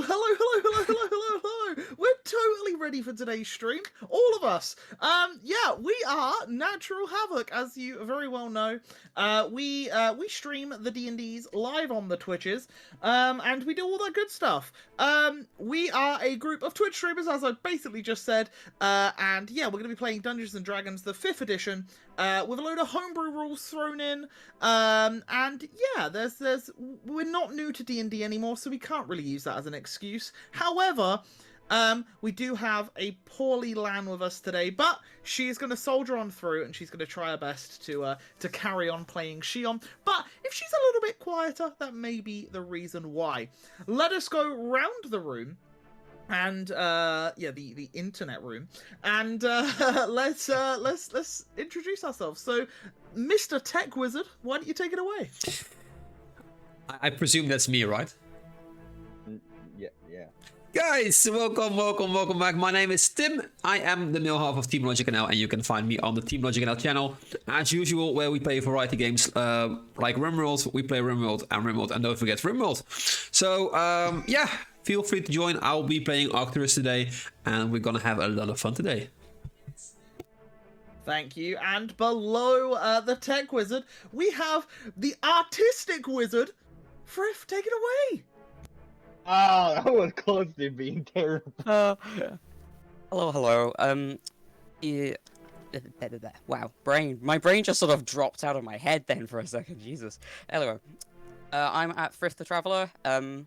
hello. We're totally ready for today's stream, all of us. Yeah, we are Natural Havoc, as you very well know. We stream the D&Ds live on the Twitches, and we do all that good stuff. We are a group of Twitch streamers, as I basically just said, and yeah, we're going to be playing Dungeons and Dragons, the 5th edition, with a load of homebrew rules thrown in. And yeah, we're not new to D&D anymore, so we can't really use that as an excuse. However, we do have a poorly Lan with us today, but she's going to soldier on through, and she's going to try her best to carry on playing Shion. But if she's a little bit quieter, that may be the reason why. Let us go round the room. And yeah, the internet room, and let's introduce ourselves. So, Mr. Tech Wizard, why don't you take it away? I presume that's me, right? Yeah. Guys, welcome back. My name is Tim. I am the male half of Team Logic NL, and you can find me on the Team Logic NL channel, as usual, where we play variety games like RimWorld. We play RimWorld, and don't forget RimWorld. So, yeah, feel free to join. I'll be playing Arcturus today, and we're gonna have a lot of fun today. Thank you. And below the Tech Wizard, we have the Artistic Wizard. Frith, take it away. Oh, that was close to being terrible. Hello. Yeah. Wow, my brain just sort of dropped out of my head then for a second. Jesus. Anyway, I'm at Frith the Traveler, and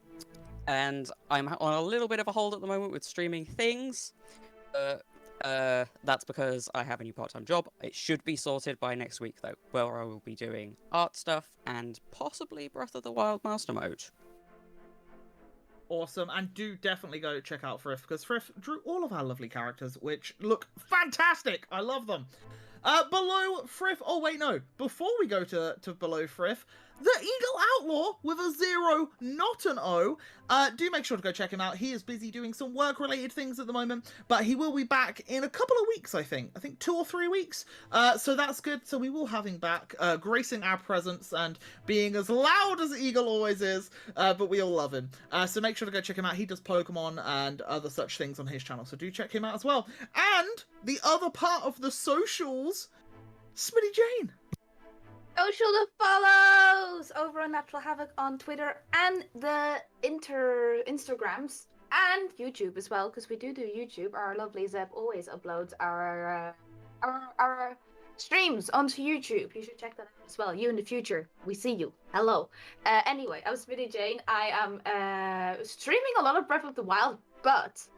I'm on a little bit of a hold at the moment with streaming things. That's because I have a new part-time job. It should be sorted by next week though, where I will be doing art stuff and possibly Breath of the Wild Master Mode. Awesome, and do definitely go check out Frith, because Frith drew all of our lovely characters, which look fantastic. I love them. Below Frith, oh wait, no. Before we go to below Frith, the Eagle Outlaw with a 0, not an O. Do make sure to go check him out. He is busy doing some work-related things at the moment, but he will be back in a couple of weeks, I think 2 or 3 weeks. So that's good. So we will have him back, gracing our presence and being as loud as Eagle always is, but we all love him. So make sure to go check him out. He does Pokemon and other such things on his channel, so do check him out as well. And the other part of the socials, Smitty Jane. Social to follows over on Natural Havoc on Twitter and the Instagrams and YouTube as well, because we do YouTube. Our lovely Zeb always uploads our streams onto YouTube. You should check that out as well. You in the future, we see you. Hello. Anyway, I'm Smitty Jane. I am streaming a lot of Breath of the Wild, but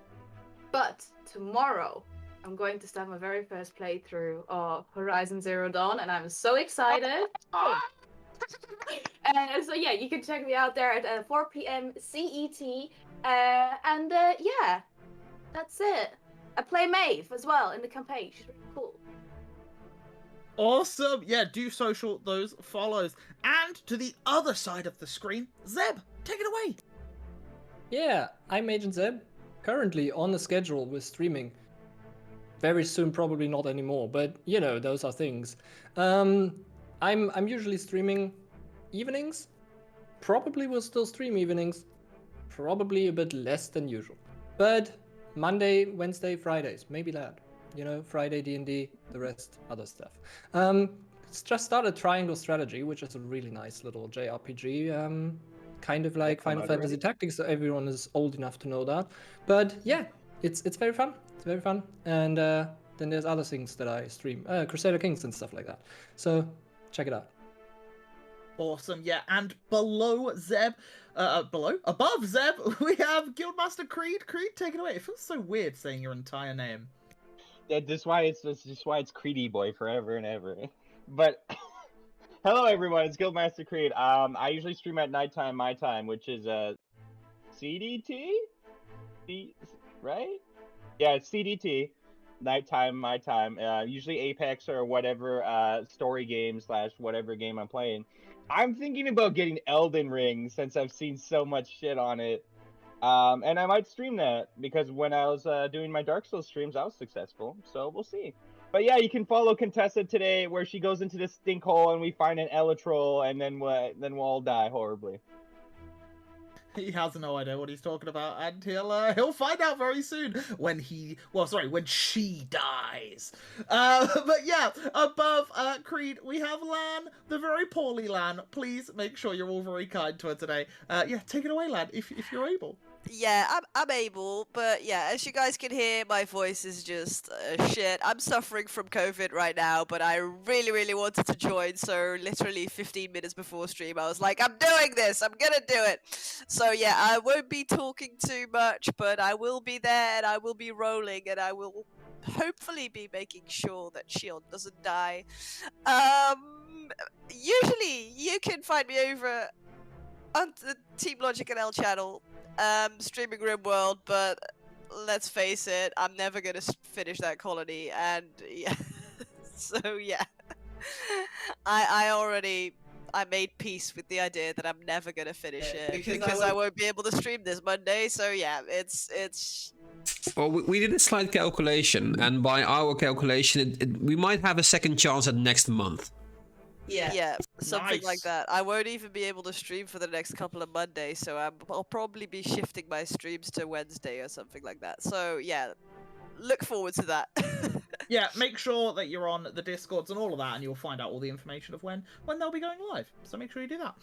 tomorrow I'm going to start my very first playthrough of Horizon Zero Dawn, and I'm so excited. So yeah, you can check me out there at 4 p.m. CET. Yeah, that's it. I play Maeve as well in the campaign. She's really cool. Awesome. Yeah, do social those follows. And to the other side of the screen, Zeb, take it away. Yeah, I'm Agent Zeb. Currently on the schedule with streaming. Very soon, probably not anymore, but you know, those are things. I'm usually streaming evenings. Probably will still stream evenings. Probably a bit less than usual. But Monday, Wednesday, Fridays, maybe that. You know, Friday D&D, the rest other stuff. Just started Triangle Strategy, which is a really nice little JRPG. Kind of like Final Fantasy Tactics, so everyone is old enough to know that. But yeah, it's very fun. It's very fun. And then there's other things that I stream, Crusader Kings and stuff like that. So check it out. Awesome, yeah. And below Zeb, above Zeb, we have Guildmaster Creed. Creed, take it away. It feels so weird saying your entire name. That's just why it's Creedy Boy forever and ever. But hello everyone, it's Guildmaster Creed. I usually stream at nighttime, my time, which is CDT? Right? Yeah, it's CDT. Nighttime, my time. Usually Apex or whatever story game / whatever game I'm playing. I'm thinking about getting Elden Ring since I've seen so much shit on it. And I might stream that because when I was doing my Dark Souls streams, I was successful. So we'll see. But yeah, you can follow Contessa today where she goes into this Sinkhole and we find an Elytrol and then we'll all die horribly. He has no idea what he's talking about, and he'll find out very soon when when she dies. But yeah, above Creed, we have Lan, the very poorly Lan. Please make sure you're all very kind to her today. Yeah, take it away, Lan, if you're able. Yeah, I'm able, but yeah, as you guys can hear, my voice is just shit. I'm suffering from COVID right now, but I really, really wanted to join, so literally 15 minutes before stream, I was like, I'm doing this, I'm gonna do it. So yeah, I won't be talking too much, but I will be there, and I will be rolling, and I will hopefully be making sure that Shion doesn't die. Usually, you can find me over on the Team Logic and L channel, streaming RimWorld, but let's face it, I'm never gonna finish that colony, and yeah, so yeah, I made peace with the idea that I'm never gonna finish it because I won't be able to stream this Monday. So yeah, it's. Well, we did a slight calculation, and by our calculation, we might have a second chance at next month. Yeah, something like Nice. that. I won't even be able to stream for the next couple of Mondays, so I'll probably be shifting my streams to Wednesday or something like that. So yeah, look forward to that. Yeah, make sure that you're on the Discords and all of that, and you'll find out all the information of when they'll be going live. So make sure you do that.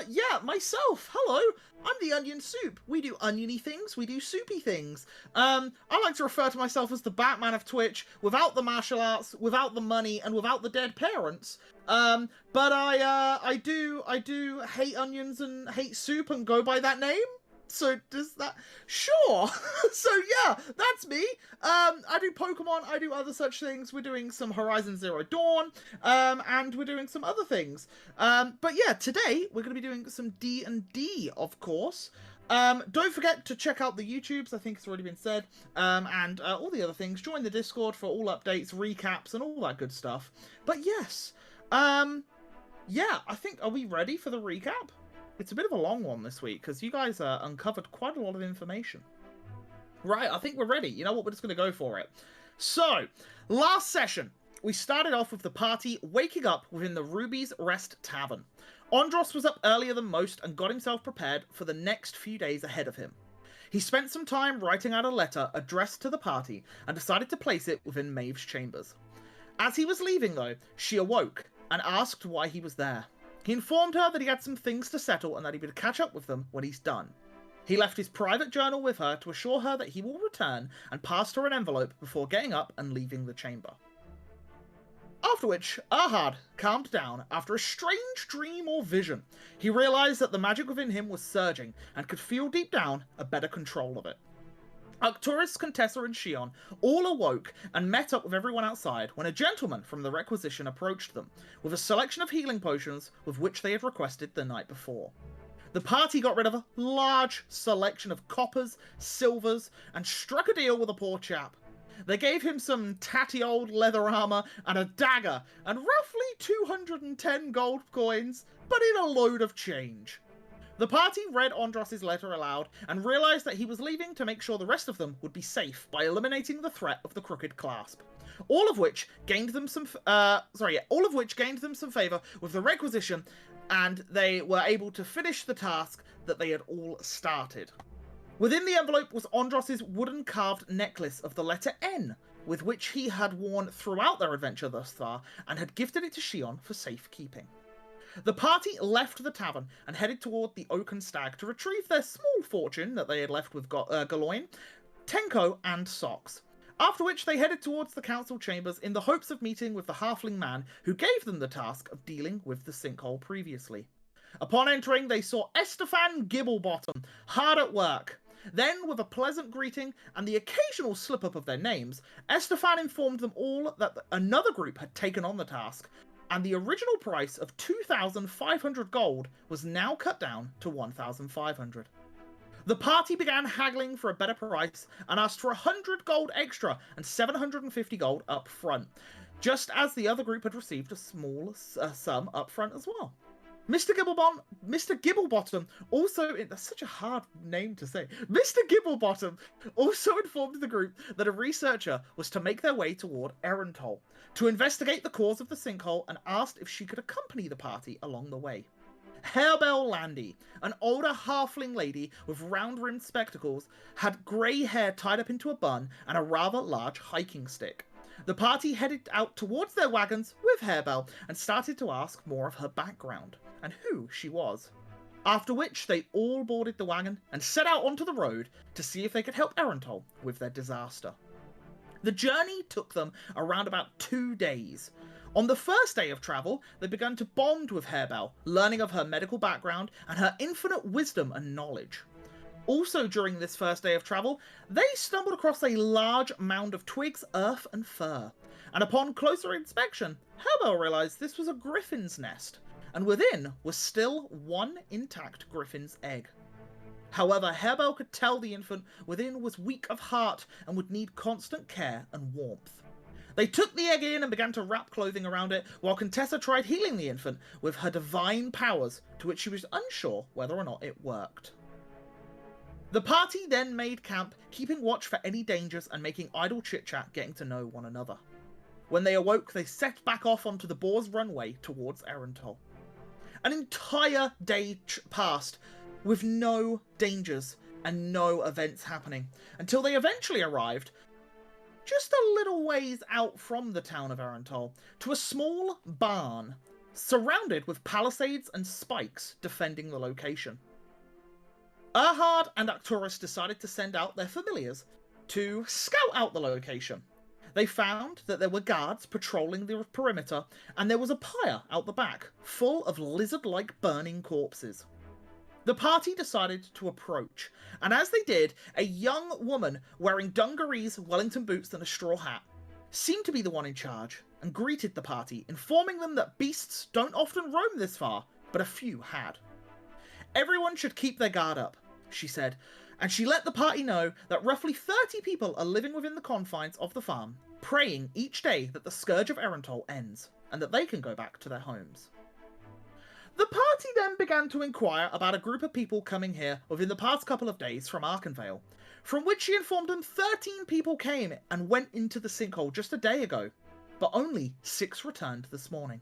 Yeah, myself, hello, I'm the Onion Soup. We do oniony things, we do soupy things. I like to refer to myself as the Batman of Twitch, without the martial arts, without the money, and without the dead parents. But I do hate onions and hate soup and go by that name. So does that... Sure! So yeah, that's me. I do Pokemon, I do other such things. We're doing some Horizon Zero Dawn, and we're doing some other things. But yeah, today we're going to be doing some D&D, of course. Don't forget to check out the YouTubes, I think it's already been said, and all the other things. Join the Discord for all updates, recaps, and all that good stuff. But yes, yeah, I think, are we ready for the recap? It's a bit of a long one this week, because you guys uncovered quite a lot of information. Right, I think we're ready. You know what, we're just going to go for it. So, last session, we started off with the party waking up within the Ruby's Rest Tavern. Andros was up earlier than most and got himself prepared for the next few days ahead of him. He spent some time writing out a letter addressed to the party and decided to place it within Maeve's chambers. As he was leaving, though, she awoke and asked why he was there. He informed her that he had some things to settle and that he would catch up with them when he's done. He left his private journal with her to assure her that he will return and passed her an envelope before getting up and leaving the chamber. After which, Ahad calmed down after a strange dream or vision. He realised that the magic within him was surging and could feel deep down a better control of it. Arcturus, Contessa and Shion all awoke and met up with everyone outside when a gentleman from the requisition approached them with a selection of healing potions with which they had requested the night before. The party got rid of a large selection of coppers, silvers, and struck a deal with the poor chap. They gave him some tatty old leather armour and a dagger and roughly 210 gold coins, but in a load of change. The party read Andros' letter aloud and realised that he was leaving to make sure the rest of them would be safe by eliminating the threat of the Crooked Clasp. All of which gained them some favour with the requisition, and they were able to finish the task that they had all started. Within the envelope was Andros' wooden carved necklace of the letter N, with which he had worn throughout their adventure thus far, and had gifted it to Shion for safekeeping. The party left the tavern and headed toward the Oaken Stag to retrieve their small fortune that they had left with Galoin, Tenko, and Socks. After which they headed towards the council chambers in the hopes of meeting with the halfling man who gave them the task of dealing with the sinkhole previously. Upon entering, they saw Estefan Gibblebottom hard at work. Then, with a pleasant greeting and the occasional slip-up of their names, Estefan informed them all that another group had taken on the task, and the original price of 2,500 gold was now cut down to 1,500. The party began haggling for a better price and asked for 100 gold extra and 750 gold up front, just as the other group had received a small sum up front as well. Mr. Gibblebottom also, that's such a hard name to say, Mr. Gibblebottom also informed the group that a researcher was to make their way toward Erenthal to investigate the cause of the sinkhole and asked if she could accompany the party along the way. Harebell Landy, an older halfling lady with round-rimmed spectacles, had grey hair tied up into a bun and a rather large hiking stick. The party headed out towards their wagons with Harebell and started to ask more of her background and who she was. After which they all boarded the wagon and set out onto the road to see if they could help Erentol with their disaster. The journey took them around about 2 days. On the first day of travel, they began to bond with Harebell, learning of her medical background and her infinite wisdom and knowledge. Also during this first day of travel, they stumbled across a large mound of twigs, earth and fur, and upon closer inspection, Harebell realised this was a griffin's nest, and within was still one intact griffin's egg. However, Harebell could tell the infant within was weak of heart and would need constant care and warmth. They took the egg in and began to wrap clothing around it, while Contessa tried healing the infant with her divine powers, to which she was unsure whether or not it worked. The party then made camp, keeping watch for any dangers and making idle chit-chat, getting to know one another. When they awoke, they set back off onto the Boar's runway towards Erentol. An entire day passed with no dangers and no events happening, until they eventually arrived just a little ways out from the town of Erentol to a small barn surrounded with palisades and spikes defending the location. Erhard and Arcturus decided to send out their familiars to scout out the location. They found that there were guards patrolling the perimeter, and there was a pyre out the back, full of lizard-like burning corpses. The party decided to approach, and as they did, a young woman wearing dungarees, Wellington boots and a straw hat seemed to be the one in charge, and greeted the party, informing them that beasts don't often roam this far, but a few had. Everyone should keep their guard up, she said, and she let the party know that roughly 30 people are living within the confines of the farm, praying each day that the Scourge of Erentol ends, and that they can go back to their homes. The party then began to inquire about a group of people coming here within the past couple of days from Arkenvale, from which she informed them 13 people came and went into the Sinkhole just a day ago, but only 6 returned this morning.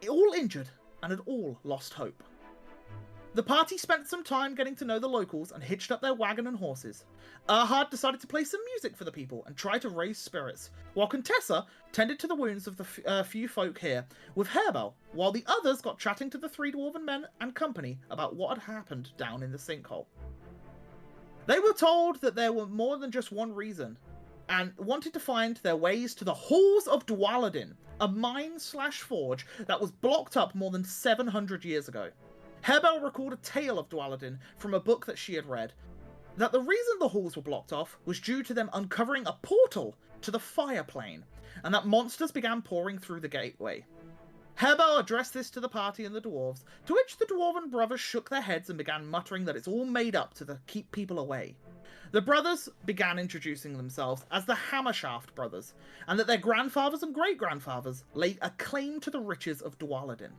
All injured and had all lost hope. The party spent some time getting to know the locals and hitched up their wagon and horses. Erhard decided to play some music for the people and try to raise spirits, while Contessa tended to the wounds of the few folk here with Harebell, while the others got chatting to the 3 dwarven men and company about what had happened down in the Sinkhole. They were told that there were more than just one reason, and wanted to find their ways to the Halls of Dwaladin, a mine/forge that was blocked up more than 700 years ago. Harebell recalled a tale of Dwaladin from a book that she had read, that the reason the halls were blocked off was due to them uncovering a portal to the fire plane, and that monsters began pouring through the gateway. Harebell addressed this to the party and the dwarves, to which the dwarven brothers shook their heads and began muttering that it's all made up to keep people away. The brothers began introducing themselves as the Hammershaft brothers, and that their grandfathers and great-grandfathers laid a claim to the riches of Dwaladin.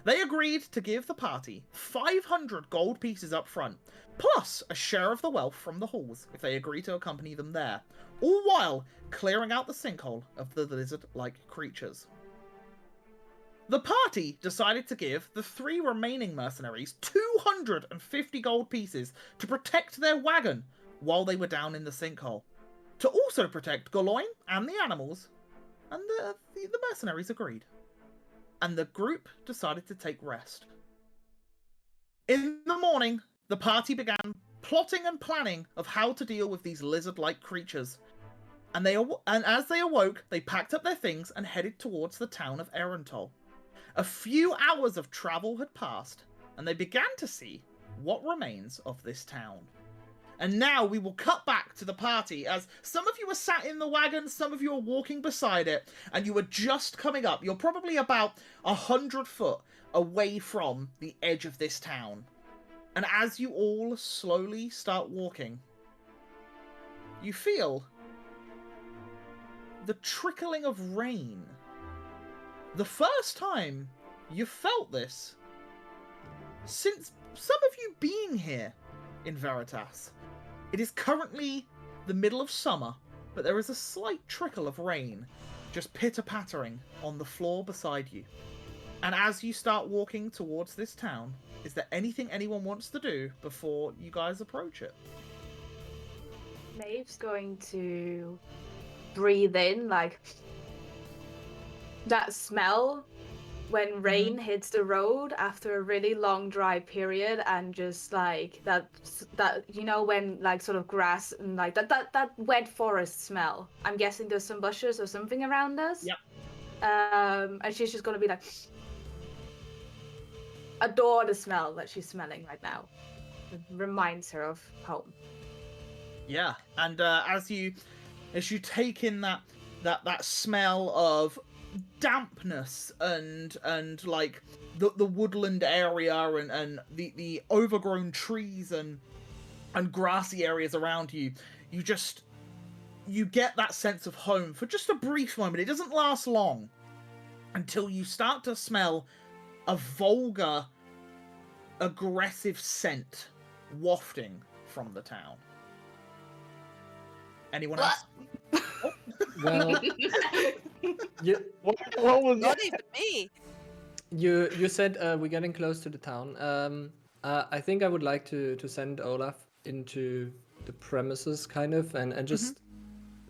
They agreed to give the party 500 gold pieces up front, plus a share of the wealth from the halls if they agree to accompany them there, all while clearing out the sinkhole of the lizard-like creatures. The party decided to give the 3 remaining mercenaries 250 gold pieces to protect their wagon while they were down in the sinkhole, to also protect Goloin and the animals, and the mercenaries agreed. And the group decided to take rest. In the morning, the party began plotting and planning of how to deal with these lizard-like creatures. And as they awoke, they packed up their things and headed towards the town of Erentol. A few hours of travel had passed, and they began to see what remains of this town. And now we will cut back to the party, as some of you are sat in the wagon, some of you are walking beside it, and you are just coming up. You're probably about 100 foot away from the edge of this town. And as you all slowly start walking, you feel the trickling of rain. The first time you've felt this since some of you being here in Veritas. It is currently the middle of summer, but there is a slight trickle of rain just pitter-pattering on the floor beside you. And as you start walking towards this town, is there anything anyone wants to do before you guys approach it? Maeve's going to breathe in like that smell when rain hits the road after a really long dry period, and just like that when like sort of grass and like that wet forest smell. I'm guessing there's some bushes or something around us. Yep. And she's just gonna be like, adore the smell that she's smelling right now. It reminds her of home. Yeah, and as you take in that smell of dampness and like the woodland area and the overgrown trees and grassy areas around you, you get that sense of home for just a brief moment. It doesn't last long until you start to smell a vulgar, aggressive scent wafting from the town. Anyone else? Well, you, What was Not that? even me. you said we're getting close to the town. I think I would like to send Olaf into the premises, kind of, and just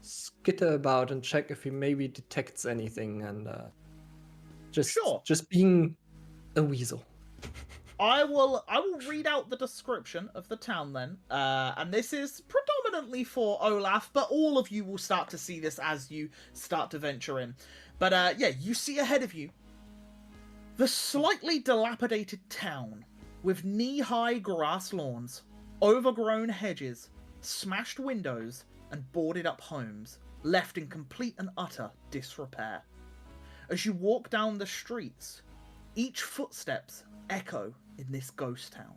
skitter about and check if he maybe detects anything, and Sure. just being a weasel. I will read out the description of the town then, and this is predominantly for Olaf, but all of you will start to see this as you start to venture in. But yeah, you see ahead of you the slightly dilapidated town with knee-high grass lawns, overgrown hedges, smashed windows, and boarded-up homes, left in complete and utter disrepair. As you walk down the streets, each footsteps echo in this ghost town.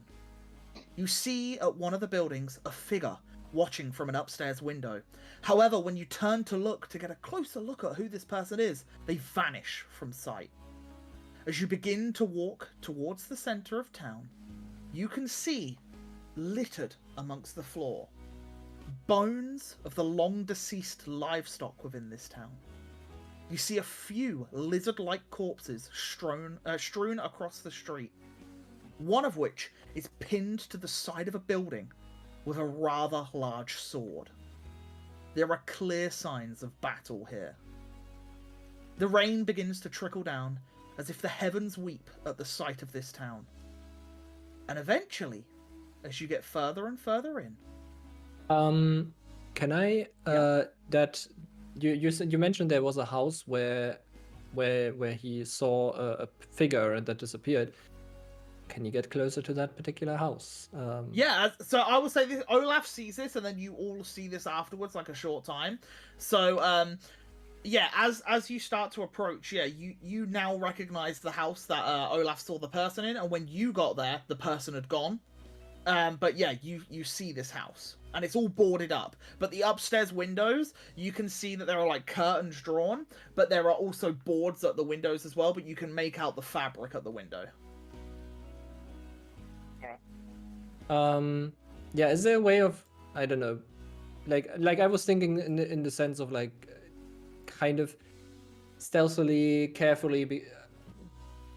You see at one of the buildings a figure watching from an upstairs window. However, when you turn to look to get a closer look at who this person is, they vanish from sight. As you begin to walk towards the center of town, you can see, littered amongst the floor, bones of the long-deceased livestock within this town. You see a few lizard-like corpses strewn across the street, one of which is pinned to the side of a building with a rather large sword. There are clear signs of battle here. The rain begins to trickle down as if the heavens weep at the sight of this town. And eventually, as you get further and further in... Can I that you mentioned there was a house where he saw a figure that disappeared. Can you get closer to that particular house? Yeah, so I will say this: Olaf sees this, and then you all see this afterwards, like a short time. So, yeah, as you start to approach, yeah, you now recognize the house that Olaf saw the person in, and when you got there, the person had gone. But yeah, you see this house, and it's all boarded up. But the upstairs windows, you can see that there are like curtains drawn, but there are also boards at the windows as well. But you can make out the fabric at the window. Yeah, is there a way of, I don't know, like I was thinking in the sense of like kind of stealthily, carefully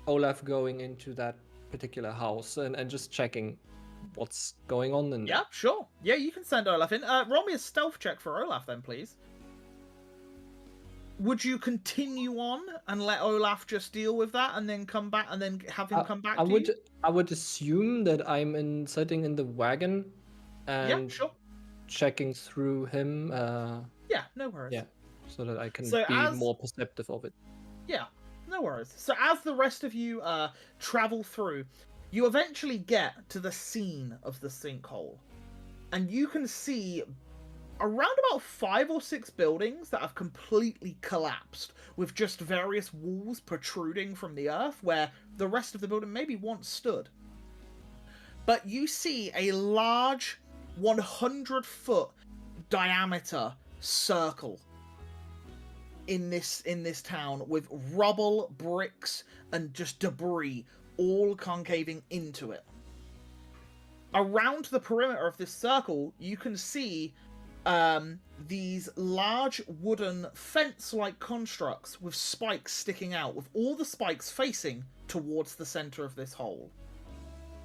Olaf going into that particular house and just checking what's going on in there. Yeah, sure. Yeah, you can send Olaf in. Roll me a stealth check for Olaf then, please. Would you continue on and let Olaf just deal with that and then come back and then have him come back to you? I would assume that I'm sitting in the wagon and Yeah, sure. checking through him. Yeah, no worries. Yeah, so that I can So be as- more perceptive of it. Yeah, no worries. So as the rest of you travel through, you eventually get to the scene of the sinkhole. And you can see around about 5 or 6 buildings that have completely collapsed, with just various walls protruding from the earth where the rest of the building maybe once stood. But you see a large 100-foot diameter circle in this town with rubble, bricks, and just debris all concaving into it. Around the perimeter of this circle, you can see these large wooden fence-like constructs with spikes sticking out, with all the spikes facing towards the center of this hole.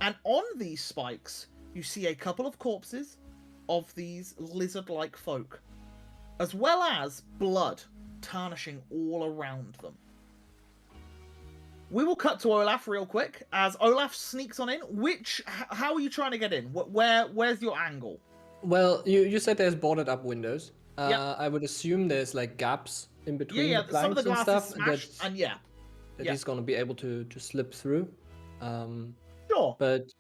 And on these spikes, you see a couple of corpses of these lizard-like folk, as well as blood tarnishing all around them. We will cut to Olaf real quick, as Olaf sneaks on in. How are you trying to get in? Where's your angle? Well, you said there's boarded up windows. Yep. I would assume there's like gaps in between Yeah, the some of the planks and glass is stuff smashed, and yeah. that he's gonna be able to slip through. Sure. But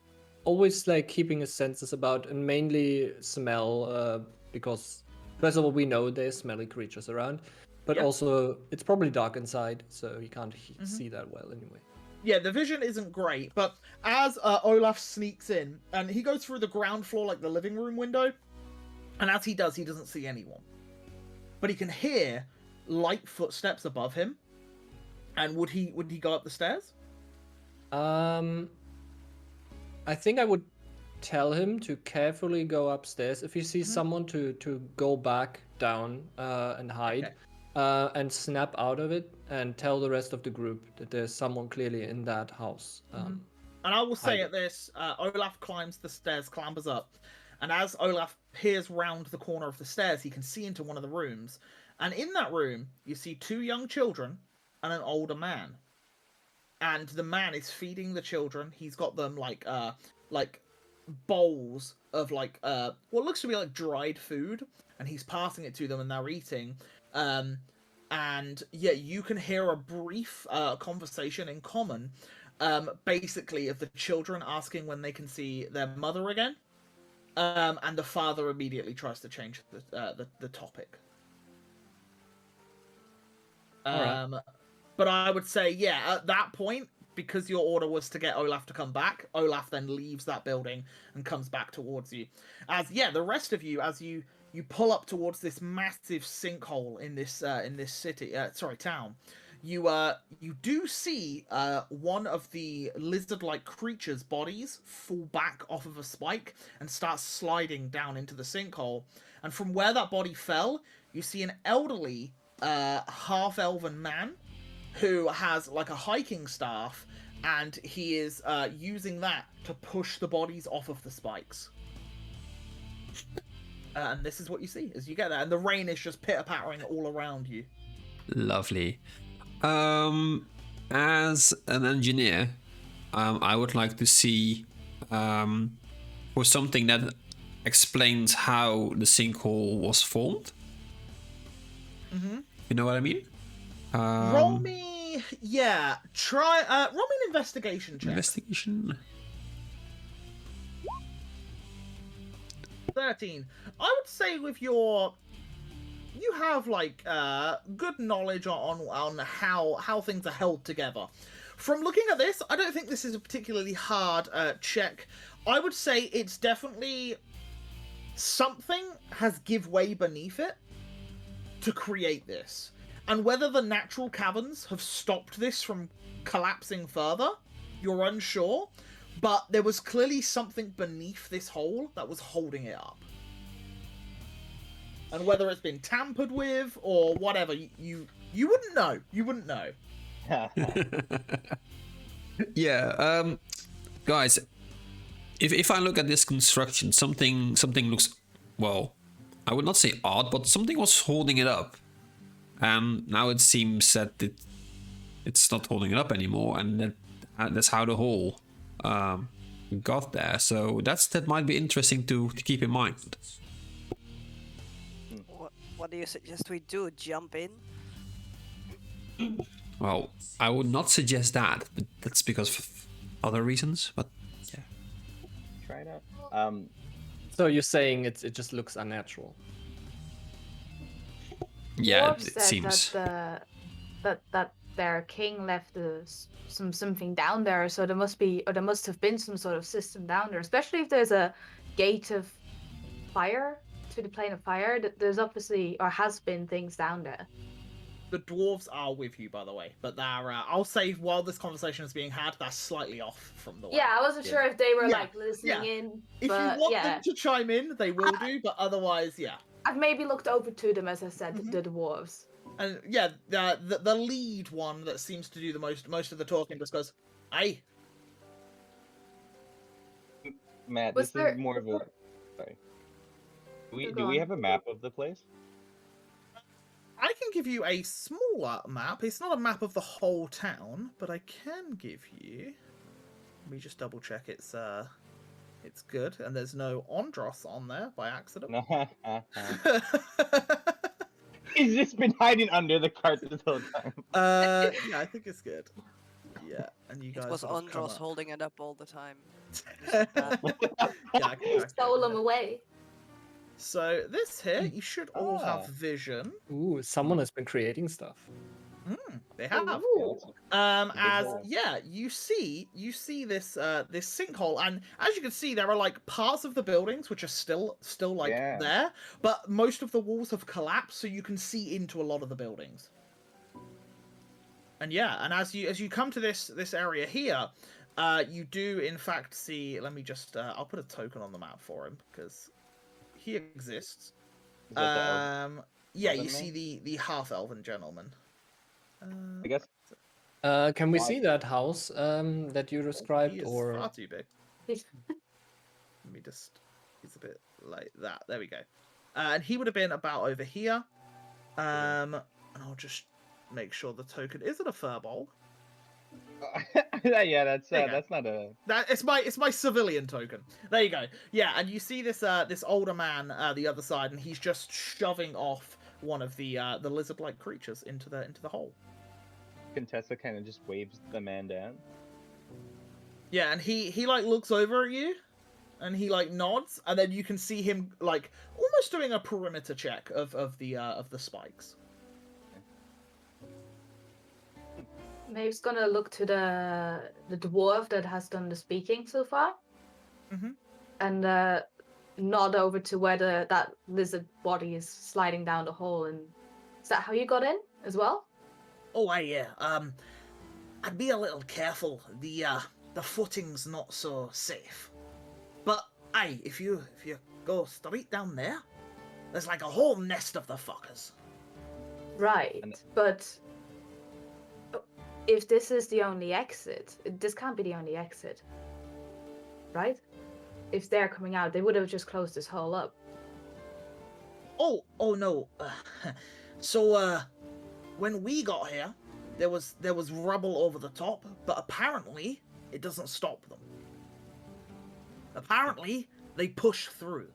always like keeping his senses about, and mainly smell, because first of all we know there's smelly creatures around, but Yep. also it's probably dark inside, so he can't see that well anyway. Yeah, the vision isn't great, but as Olaf sneaks in, and he goes through the ground floor, like the living room window, and as he does, he doesn't see anyone. But he can hear light footsteps above him. And would he go up the stairs? I think I would tell him to carefully go upstairs. If he sees someone, to go back down and hide, and snap out of it, and tell the rest of the group that there's someone clearly in that house. And I will say at this, Olaf climbs the stairs, clambers up, and as Olaf peers round the corner of the stairs, he can see into one of the rooms. And in that room, you see 2 young children and an older man. And the man is feeding the children. He's got them like bowls of like what looks to be like dried food, and he's passing it to them, and they're eating. And yeah, you can hear a brief conversation in common, basically of the children asking when they can see their mother again, and the father immediately tries to change the topic. Alright. But I would say, yeah, at that point, because your order was to get Olaf to come back, Olaf then leaves that building and comes back towards you. The rest of you, as you pull up towards this massive sinkhole in this town, you do see one of the lizard-like creature's bodies fall back off of a spike and start sliding down into the sinkhole. And from where that body fell, you see an elderly half-elven man who has like a hiking staff, and he is using that to push the bodies off of the spikes. And this is what you see as you get there, and the rain is just pitter-pattering all around you. Lovely. As an engineer, I would like to see for something that explains how the sinkhole was formed. You know what I mean? Roll me, roll me an investigation check. Investigation. 13. I would say with you have like good knowledge on how things are held together. From looking at this, I don't think this is a particularly hard check. I would say it's definitely something has give way beneath it to create this. And whether the natural caverns have stopped this from collapsing further, you're unsure. But there was clearly something beneath this hole that was holding it up. And whether it's been tampered with or whatever, you wouldn't know. You wouldn't know. Yeah, guys, if I look at this construction, something looks, well, I would not say odd, but something was holding it up. And now it seems that it's not holding it up anymore, and that's how the hole got there. So that might be interesting to keep in mind. What do you suggest we do? Jump in? Well, I would not suggest that, but that's because of other reasons. But yeah, Try it out. So you're saying it just looks unnatural? yeah, Dwarves it said seems. that their king left something down there, so there must have been some sort of system down there, especially if there's a gate of fire to the plane of fire. There's obviously, or has been, things down there. The dwarves are with you, by the way, but they're, I'll say while this conversation is being had, they're slightly off from the way. Yeah, I wasn't sure if they were Yeah, like listening in. If but you want yeah, them to chime in, they will do, but otherwise, yeah. I've maybe looked over to them as I said, the dwarves. And yeah, the lead one that seems to do the most of the talking just goes, "Aye." Matt, Was this there- is more of a. Sorry. Go Do we on. have a map of the place? I can give you a smaller map. It's not a map of the whole town, but I can give you. Let me just double check it's good, and there's no Andros on there by accident. He's just been hiding under the cart this whole time. Yeah, I think it's good. Yeah, and you guys It was sort of come Andros up. holding it up all the time. Yeah, I can Stole them away. So this here, you should all have Ah. vision. Ooh, someone has been creating stuff. They have. Ooh. As hole. yeah, you see this this sinkhole, and as you can see, there are like parts of the buildings which are still like Yeah. there, but most of the walls have collapsed, so you can see into a lot of the buildings. And yeah, and as you come to this area here, you do in fact see. Let me just I'll put a token on the map for him because he exists. Is that the elf? Yeah, elven you see man? the half elven gentleman. I guess. Can we Why- see that house that you described, He is or far too big. Let me just. He's a bit like that. There we go. And he would have been about over here. And I'll just make sure the token. Is it a furball? Yeah, that's There you go. that's not a. That it's my civilian token. There you go. Yeah, and you see this this older man the other side, and he's just shoving off one of the lizard-like creatures into the hole. Contessa kind of just waves the man down. Yeah, and he like looks over at you, and he like nods, and then you can see him like almost doing a perimeter check of the spikes. Maeve's gonna look to the dwarf that has done the speaking so far, and nod over to where that lizard body is sliding down the hole. And is that how you got in as well? Oh, yeah. I'd be a little careful. The footing's not so safe. But aye, if you go straight down there, there's like a whole nest of the fuckers. Right, but if this is the only exit, this can't be the only exit, right? If they're coming out, they would have just closed this hole up. Oh no. So when we got here, there was rubble over the top, but apparently it doesn't stop them. Apparently they push through.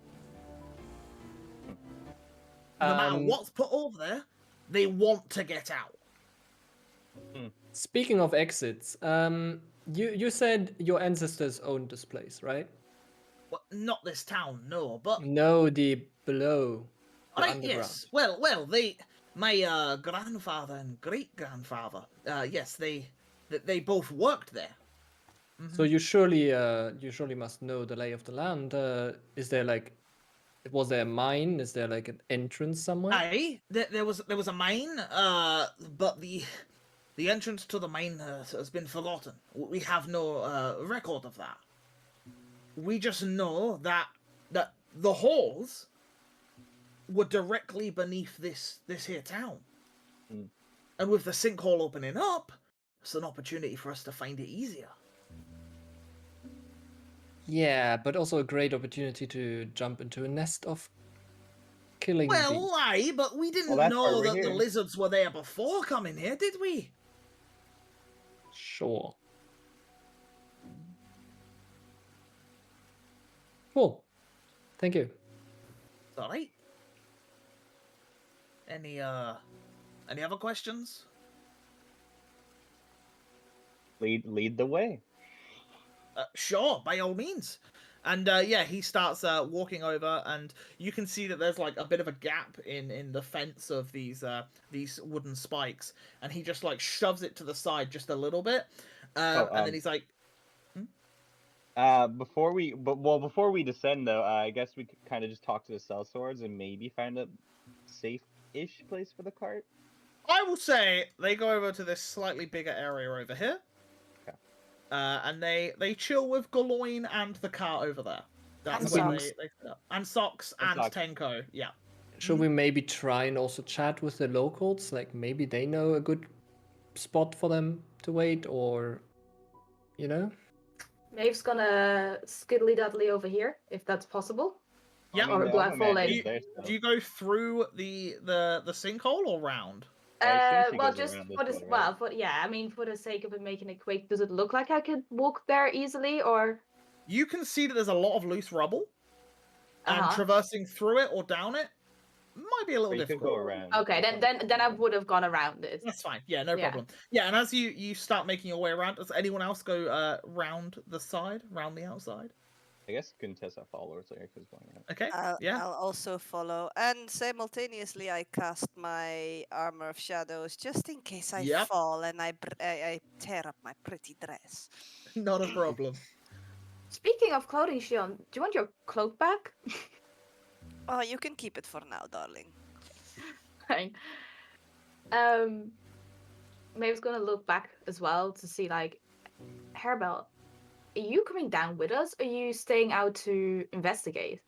No matter what's put over there, they want to get out. Speaking of exits, you said your ancestors owned this place, right? Well, not this town, no, but No, the below. The right, underground. yes. Well, my grandfather and great grandfather, yes, they both worked there. So you surely must know the lay of the land. Is there was there a mine? Is there like an entrance somewhere? Aye, there was a mine, but the entrance to the mine has been forgotten. We have no record of that. We just know that the halls were directly beneath this here town. And with the sinkhole opening up, it's an opportunity for us to find it easier. Yeah, but also a great opportunity to jump into a nest of killing bees. Well, aye, but we didn't Well, that's why know we're that the here. lizards were there before coming here, did we? Sure. Cool. Thank you. Sorry. Any other questions? Lead the way. Sure, by all means. And yeah, he starts walking over, and you can see that there's like a bit of a gap in the fence of these wooden spikes, and he just like shoves it to the side just a little bit, and then he's like, Before we descend though, I guess we could kind of just talk to the sellswords and maybe find a safe-ish place for the cart. I will say they go over to this slightly bigger area over here. Okay. And they chill with Galoin and the cart over there. That's And where Socks. they set up. And Socks and Socks. Tenko, yeah. should we maybe try and also chat with the locals? Like maybe they know a good spot for them to wait, or you know? Maeve's gonna skiddly duddly over here, if that's possible. Yeah. I mean, Or the blindfold Alpha Man lady. is there Do still. you go through the sinkhole or round? I assume she Well, goes just around this for this, way, right? well, for yeah, I mean, for the sake of it, making it quick, does it look like I could walk there easily, or? You can see that there's a lot of loose rubble, and Uh-huh. traversing through it or down it might be a little But you could difficult. go around. Okay, then I would have gone around it. That's fine. Yeah, no Yeah. problem. Yeah, and as you start making your way around, does anyone else go round the side, round the outside? I guess Contessa follows there because why not? Okay. I'll, Yeah. I'll also follow, and simultaneously I cast my armor of shadows just in case I Yep. fall and I tear up my pretty dress. Not a problem. Speaking of clothing, Shion, do you want your cloak back? Oh, you can keep it for now, darling. Fine. Maeve's gonna look back as well to see, like, Hairbell, are you coming down with us? Or are you staying out to investigate?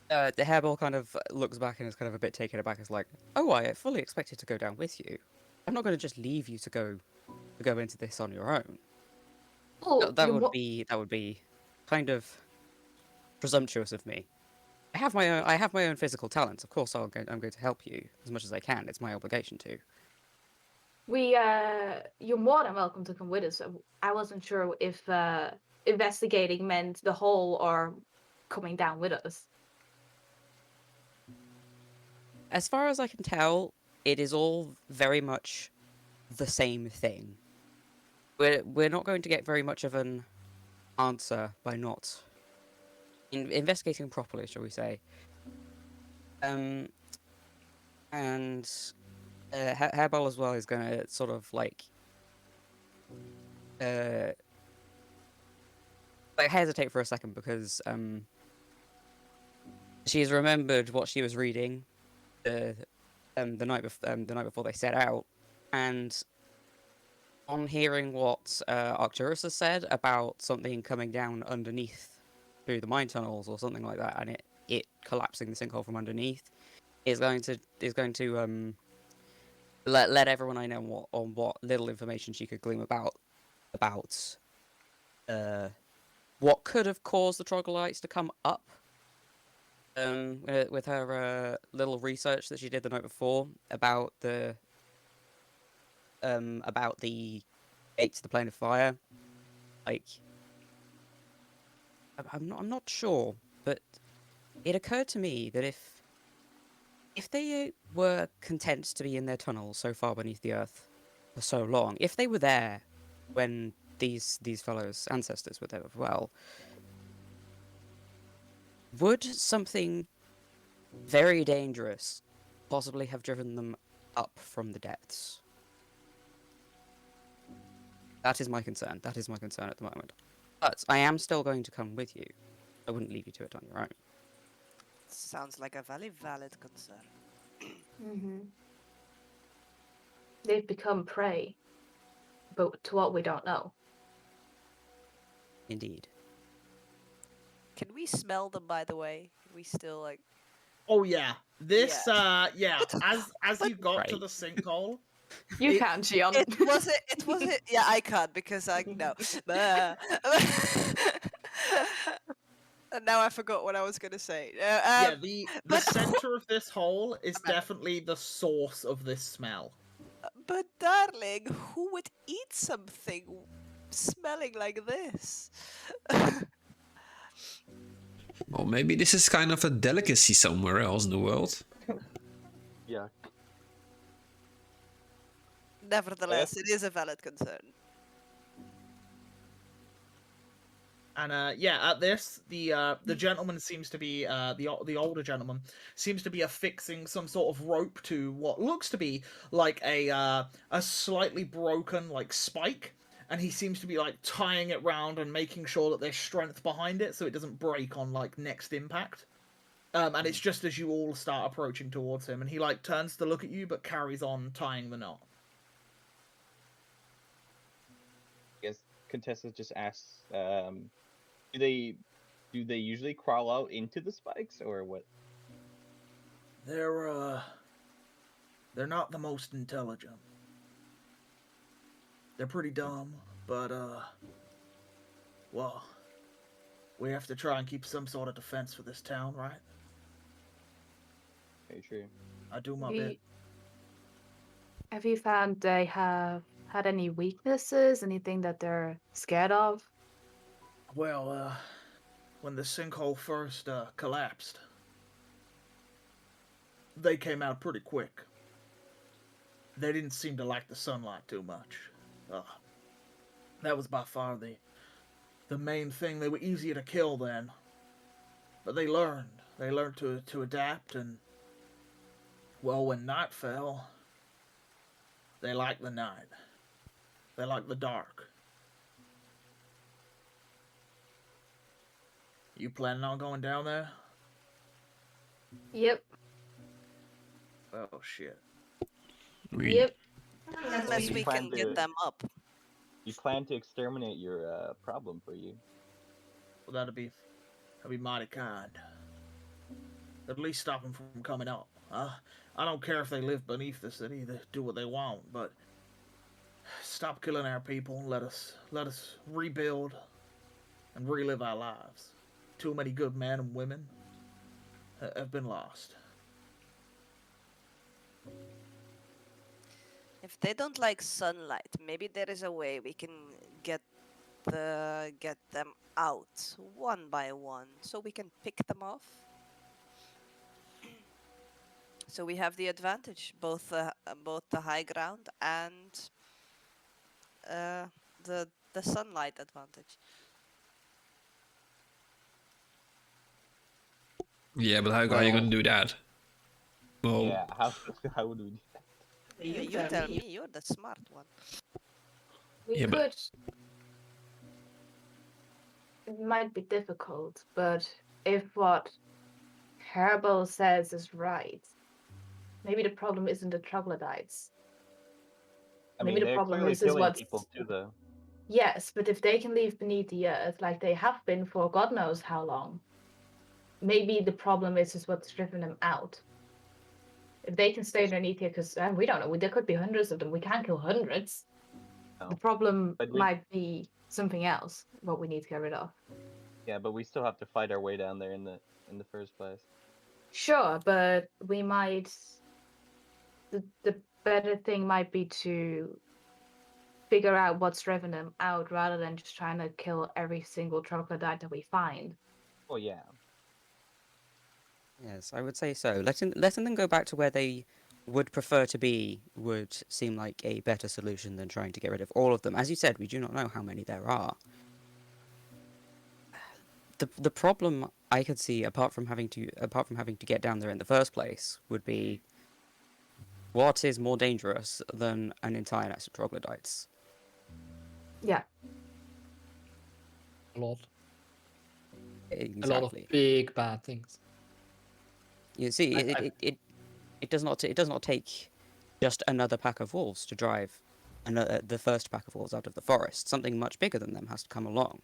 The hairball kind of looks back and is kind of a bit taken aback. It's like, oh, I fully expected to go down with you. I'm not going to just leave you to go into this on your own. Oh, That would be kind of presumptuous of me. I have my own physical talents. Of course, I'm going to help you as much as I can. It's my obligation to. You're more than welcome to come with us. I wasn't sure if investigating meant the whole or coming down with us. As far as I can tell, it is all very much the same thing. We're not going to get very much of an answer by not investigating properly, shall we say? And Hairball as well is going to sort of like hesitate for a second because she's remembered what she was reading the night before they set out, and on hearing what Arcturus has said about something coming down underneath through the mine tunnels or something like that, and it collapsing the sinkhole from underneath, is going to let everyone I know what little information she could glean about what could have caused the troglodytes to come up. With her little research that she did the night before about the gate to the plane of fire, like I'm not sure, but it occurred to me that if they were content to be in their tunnels so far beneath the earth for so long, if they were there when these fellows' ancestors were there as well, would something very dangerous possibly have driven them up from the depths? That is my concern. That is my concern at the moment. But I am still going to come with you. I wouldn't leave you to it on your own. Sounds like a very valid concern. Mm-hmm. They've become prey, but to what we don't know. Indeed. Can we smell them, by the way? Can we still like? Oh yeah. This yeah. As you got to Right. the sinkhole, You It- can, Shion. It was it. Yeah, I can't because I know. And now I forgot what I was gonna say. yeah, the but- center of this hole is Okay. definitely the source of this smell. But darling, who would eat something smelling like this? Well, maybe this is kind of a delicacy somewhere else in the world. Yeah. Nevertheless, it is a valid concern. And yeah, at this, the gentleman seems to be the older gentleman seems to be affixing some sort of rope to what looks to be like a slightly broken like spike, and he seems to be like tying it round and making sure that there's strength behind it so it doesn't break on like next impact. And it's just as you all start approaching towards him, and he like turns to look at you but carries on tying the knot. I guess Contessa just asks, do Do they usually crawl out into the spikes or what? They're not the most intelligent. They're pretty dumb, but well, we have to try and keep some sort of defense for this town, right? Very true. I do my bit. Have you found they have had any weaknesses? Anything that they're scared of? Well, when the sinkhole first collapsed, they came out pretty quick. They didn't seem to like the sunlight too much. That was by far the main thing. They were easier to kill then. But they learned. They learned to adapt, and well, when night fell, they liked the night. They liked the dark. You planning on going down there? Yep. Oh shit. Yep. Unless you we plan can to- get them up. You plan to exterminate your problem for you. Well, that'd be mighty kind. At least stop them from coming up. I don't care if they live beneath the city. They do what they want, but stop killing our people. Let us rebuild and relive our lives. Too many good men and women have been lost. If they don't like sunlight, maybe there is a way we can get them out one by one, so we can pick them off. So we have the advantage, both the high ground and the sunlight advantage. Yeah, but how are you gonna do that? Well, Yeah, how would we do that? You tell me, you're the smart one. We Yeah, could. but- It might be difficult, but if what Hannibal says is right, maybe the problem isn't the troglodytes. I Maybe mean, the they're problem clearly is killing what's people too, though. yes, but if they can live beneath the earth like they have been for God knows how long, maybe the problem is what's driven them out. If they can stay underneath here, because we don't know, there could be hundreds of them. We can't kill hundreds. No. The problem But we- might be something else. What we need to get rid of. Yeah, but we still have to fight our way down there in the first place. Sure, but we might. The better thing might be to figure out what's driven them out rather than just trying to kill every single troglodyte that we find. Well, yeah. Yes, I would say so. Letting them go back to where they would prefer to be would seem like a better solution than trying to get rid of all of them. As you said, we do not know how many there are. The problem I could see, apart from having to get down there in the first place, would be what is more dangerous than an entire nest of troglodytes? Yeah. A lot. Exactly. A lot of big bad things. You see, I- it does not take just another pack of wolves to drive the first pack of wolves out of the forest. Something much bigger than them has to come along.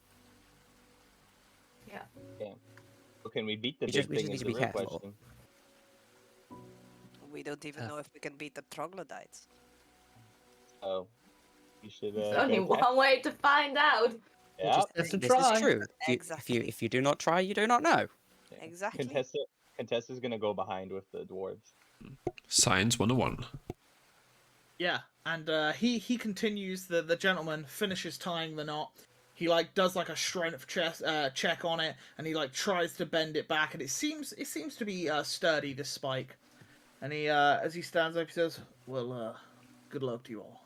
Yeah. But can we beat the We big just thing need is to the be real careful. question. We don't even know if we can beat the troglodytes. Oh. You should There's only go back. one way to find out. Yeah. Just have to This try. is true. Exactly. If you do not try, you do not know. Yeah. Exactly. Contessa's gonna go behind with the dwarves. Science 101. Yeah, and he continues. The gentleman finishes tying the knot. He does a strength check on it, and he tries to bend it back, and it seems to be sturdy, this spike. And he as he stands up, he says, "Well, good luck to you all.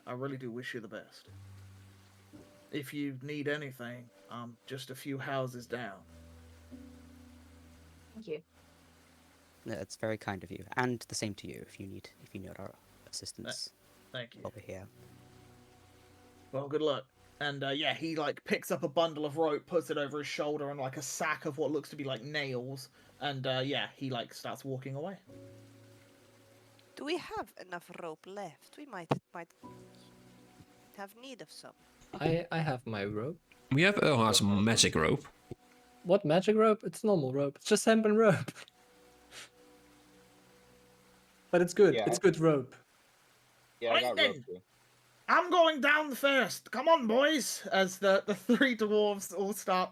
I really do wish you the best. If you need anything, I'm just a few houses down." Thank you. That's very kind of you, and the same to you if you need our assistance Thank you. over here. Well, good luck. And yeah, he picks up a bundle of rope, puts it over his shoulder, and a sack of what looks to be nails. And yeah, he starts walking away. Do we have enough rope left? We might have need of some. I have my rope. We have Erhar's magic rope. What magic rope? It's normal rope. It's just hempen rope. But it's good. Yeah. It's good rope. Yeah, I Right got then. rope too. I'm going down first. Come on, boys. As the three dwarves all start,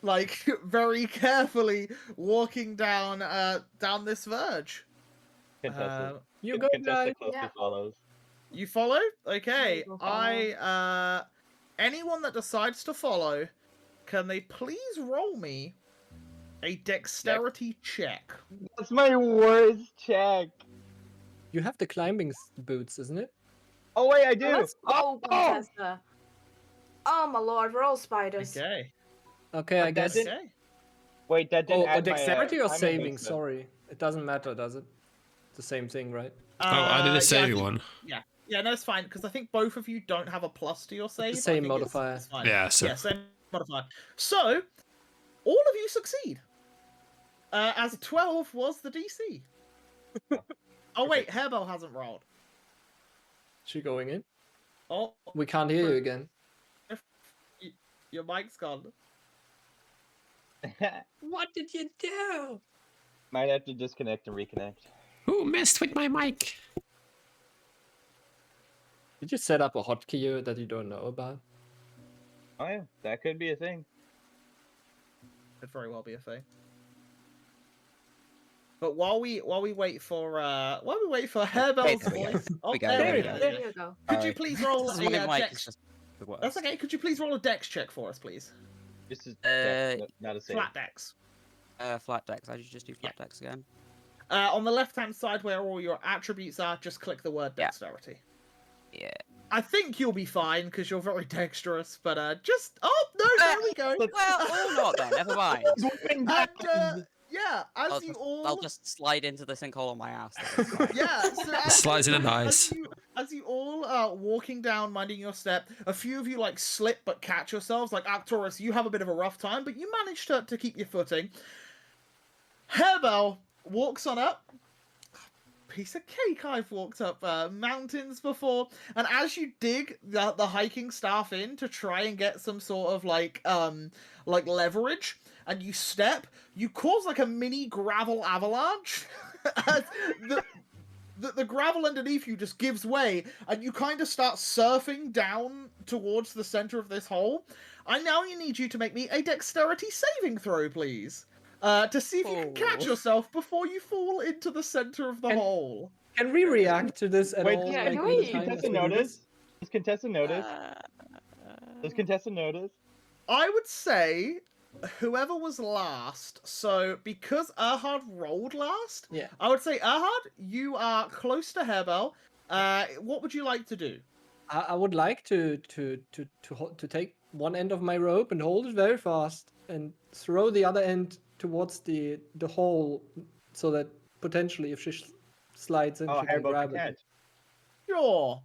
like, very carefully walking down down this verge. Contested. You go, guys. Contested closely Yeah. follows. You follow? Okay. will follow. Anyone that decides to follow, can they please roll me a dexterity check? That's my worst check. You have the climbing boots, isn't it? Oh wait, I do. Let's go, Oh! Contessa. Oh my lord, we're all spiders. Okay. Okay, I But that guess. didn't- Okay. Wait, that didn't Oh, add dexterity my, or I'm a saving? mix-up. Sorry. It doesn't matter, does it? It's the same thing, right? Oh, I did Yeah, a saving think- one. Yeah, no, it's fine because I think both of you don't have a plus to your save. I same think modifier. It's fine. Yeah, so Yeah, same modifier. So, all of you succeed. As 12 was the DC. Oh wait, Hairbell hasn't rolled. She going in? Oh, We can't hear you again. your mic's gone. What did you do? Might have to disconnect and reconnect. who messed with my mic? Did you set up a hotkey that you don't know about? Oh yeah, that could be a thing. Could very well be a thing. But while we wait for Hairbell's there we go. voice, We go, there there we we go. go. There you go. Could you Alright. please roll This a is my mic, it's dex? just the worst. That's okay. Could you please roll a dex check for us, please? This is Uh, not a save. Flat dex. Flat decks. I should just do flat decks again. On the left-hand side where all your attributes are, just click the word Yeah. dexterity. Yeah. I think you'll be fine because you're very dexterous, but just there we go. Well, or not then. Never mind. And yeah, I'll just slide into the sinkhole on my ass. That is fine. yeah, so Slides in the nice. As you all are walking down, minding your step, a few of you like slip but catch yourselves. Like Arcturus, you have a bit of a rough time, but you manage to keep your footing. Hairbell walks on up. Piece of cake. I've walked up mountains before, and as you dig the hiking staff in to try and get some sort of like leverage, and you step, you cause like a mini gravel avalanche. As the gravel underneath you just gives way, and you kind of start surfing down towards the center of this hole. I now need you to make me a dexterity saving throw, please. To see if you can catch yourself before you fall into the center of the hole. Can we react to this at Wait, all? yeah, like, do with the we? time as Contestant we do notice? this? Does contestant notice? Does contestant notice? I would say whoever was last, so because Erhard rolled last, Yeah. I would say Erhard, you are close to Hairbell. What would you like to do? I would like to take one end of my rope and hold it very fast and throw the other end towards the hole so that potentially if she slides in, Oh, she can Hairbell grab can it. catch. Sure.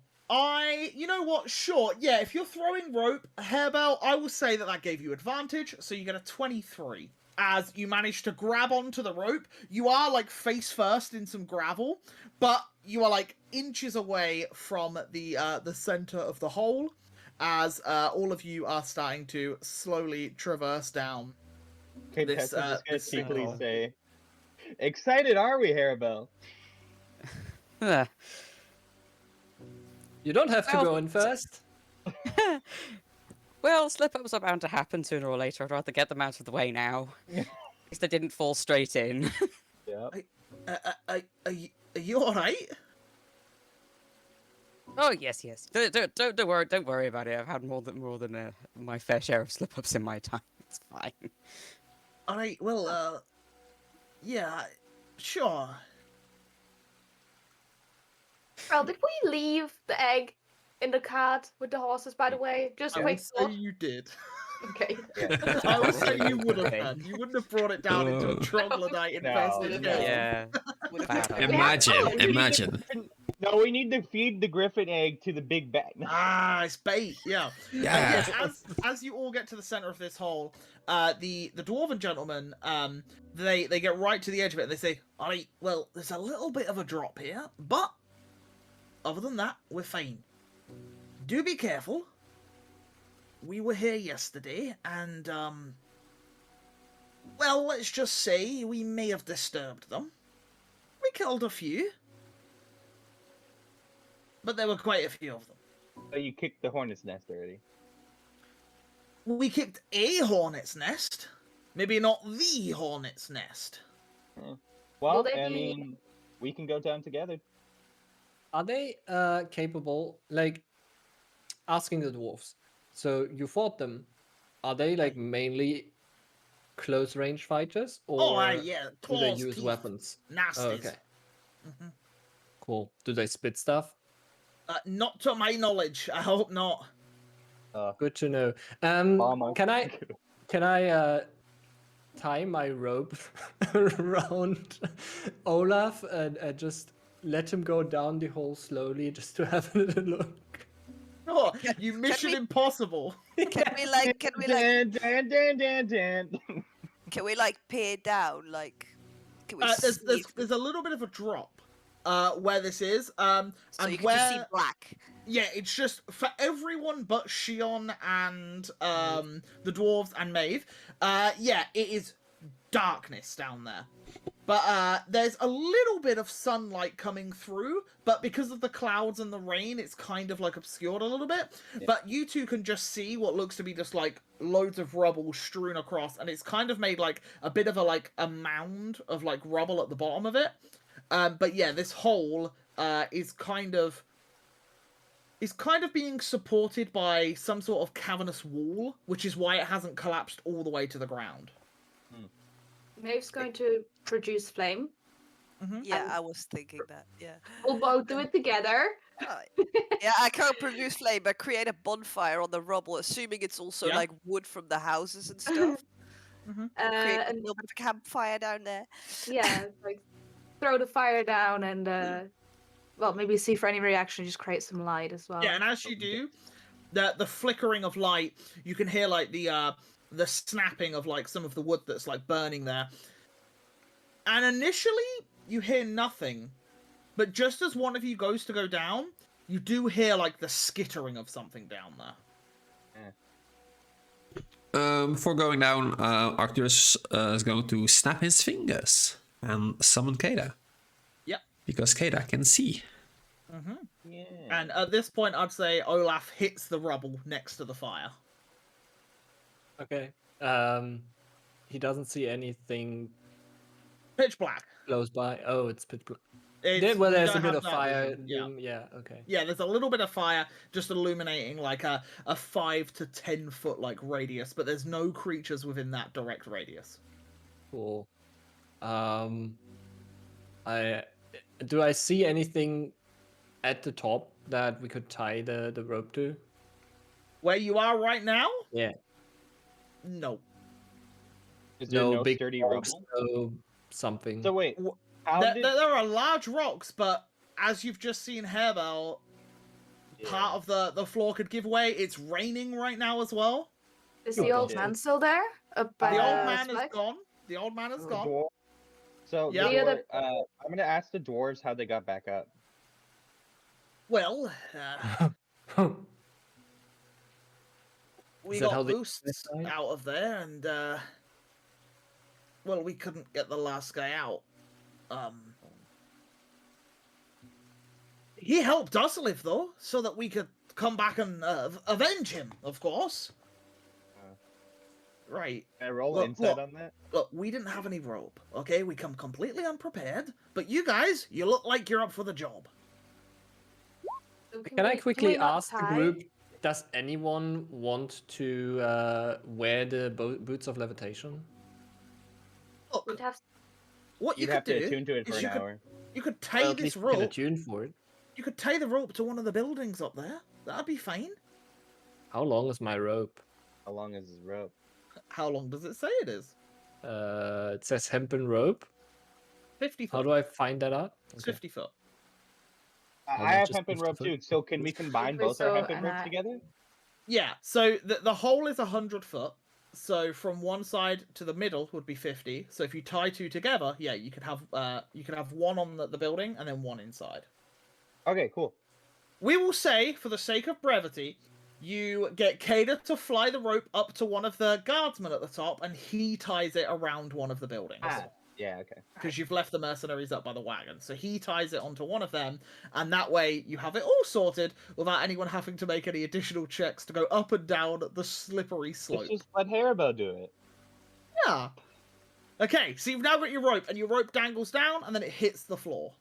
You know what? Sure. Yeah, if you're throwing rope, Hairbell, I will say that gave you advantage, so you get a 23. As you manage to grab onto the rope, you are like face first in some gravel, but you are like inches away from the center of the hole, as all of you are starting to slowly traverse down. Contestant just gonna this cheekily sinkhole. say, "Excited are we, Hairbell?" Ugh. You don't have to Well, go in first. Well, slip-ups are bound to happen sooner or later. I'd rather get them out of the way now. At least they didn't fall straight in. Yeah. Are you alright? Oh yes, yes. Don't worry about it. I've had more than my fair share of slip-ups in my time. It's fine. Alright, well, yeah, sure. Well, did we leave the egg in the cart with the horses, by the way? Just I quick would say thought. you did. Okay. I would say you would have Okay. done. You wouldn't have brought it down into a troglodyte No. infested game. Yeah. Bad idea. Imagine. No, we need to feed the griffin egg to the big bat. Ah, it's bait. Yeah. Yeah. Yes, as you all get to the center of this hole, the dwarven gentlemen, they get right to the edge of it and they say, "Alright, well, there's a little bit of a drop here, but other than that, we're fine. Do be careful. We were here yesterday, and Well, let's just say we may have disturbed them. We killed a few. But there were quite a few of them. So you kicked the hornet's nest already. We kicked a hornet's nest. Maybe not the hornet's nest. Well, they I be- mean, we can go down together. Are they capable, like, asking the dwarves? So you fought them. Are they like mainly close range fighters, or Yeah. do they Claws, use teeth, weapons? nasties. Oh, okay, Mhm. cool. Do they spit stuff? Not to my knowledge. I hope not. Good to know. Mama. Can I tie my rope around Olaf and just let him go down the hole slowly, just to have a little look? Oh, you Mission we- Impossible. Can we like can we peer down? Like, can we see There's a little bit of a drop where this is so and you can where just see black? yeah, it's just for everyone but Shion and the dwarves and Maeve. Yeah, it is darkness down there. But there's a little bit of sunlight coming through, but because of the clouds and the rain, it's kind of like obscured a little bit. Yeah. But you two can just see what looks to be just like loads of rubble strewn across, and it's kind of made like a bit of a mound of like rubble at the bottom of it. But yeah, this hole is kind of being supported by some sort of cavernous wall, which is why it hasn't collapsed all the way to the ground. Maeve's going to produce flame. Yeah, I was thinking that. Yeah. We'll both do it together. Yeah, I can't produce flame, but create a bonfire on the rubble, assuming it's also Yeah. like wood from the houses and stuff. Create a And little bit of a campfire down there. yeah, like throw the fire down and well, maybe see for any reaction, just create some light as well. Yeah, and as you do, the flickering of light, you can hear like the snapping of like some of the wood that's like burning there. And initially, you hear nothing, but just as one of you goes to go down, you do hear like the skittering of something down there. Before going down, Arcturus is going to snap his fingers and summon Kada. Yep. Because Kada can see. Yeah. And at this point, I'd say Olaf hits the rubble next to the fire. Okay. He doesn't see anything Pitch black. close by. Oh, it's pitch black. It's- Well, you there's don't a bit have of that fire. vision, yeah. Yeah. Okay. Yeah, there's a little bit of fire just illuminating like a 5 to 10 foot like radius, but there's no creatures within that direct radius. Cool. Do I see anything at the top that we could tie the rope to? Where you are right now? Yeah. No. Is there no big sturdy rocks, rubble? no something. So wait, how There, did... there are large rocks, but as you've just seen Hairbell, part of the floor could give way. It's raining right now as well. Is the old Yeah. man still there? Up by The old man Spike? is gone. The old man is gone. Dwar- So Yeah. the The other- I'm gonna ask the dwarves how they got back up. Well, we Is that how got they boosts died? out of there, and well, we couldn't get the last guy out. He helped us live though, so that we could come back and avenge him, of course. Right. Can I roll Look, insight look. on that? Look, we didn't have any rope, okay? We come completely unprepared, but you guys, you look like you're up for the job. So Can I we quickly not ask the tie? group? Does anyone want to wear the boots of levitation? Look, We'd have what you You'd could have to do attune to it for is an you could, hour. you could Well, tie at this least we can rope. attune for it. You could tie the rope to one of the buildings up there. That'd be fine. How long is my rope? How long is his rope? How long does it say it is? It says hempen rope. 50 foot. How do I find that out? It's Okay. 50 foot. Well, I then have just hempen move the rope foot. too. So can we combine Okay, both our so, hempen and ropes I- together? Yeah, so the hole is 100 foot. So from one side to the middle would be 50. So if you tie two together, yeah, you could have one on the building and then one inside. Okay, cool. We will say, for the sake of brevity, you get Kader to fly the rope up to one of the guardsmen at the top, and he ties it around one of the buildings. Yeah, okay. Because you've left the mercenaries up by the wagon. So he ties it onto one of them, and that way you have it all sorted without anyone having to make any additional checks to go up and down the slippery slope. Let's just let Haribo do it. Yeah. Okay, so you've now got your rope, and your rope dangles down, and then it hits the floor.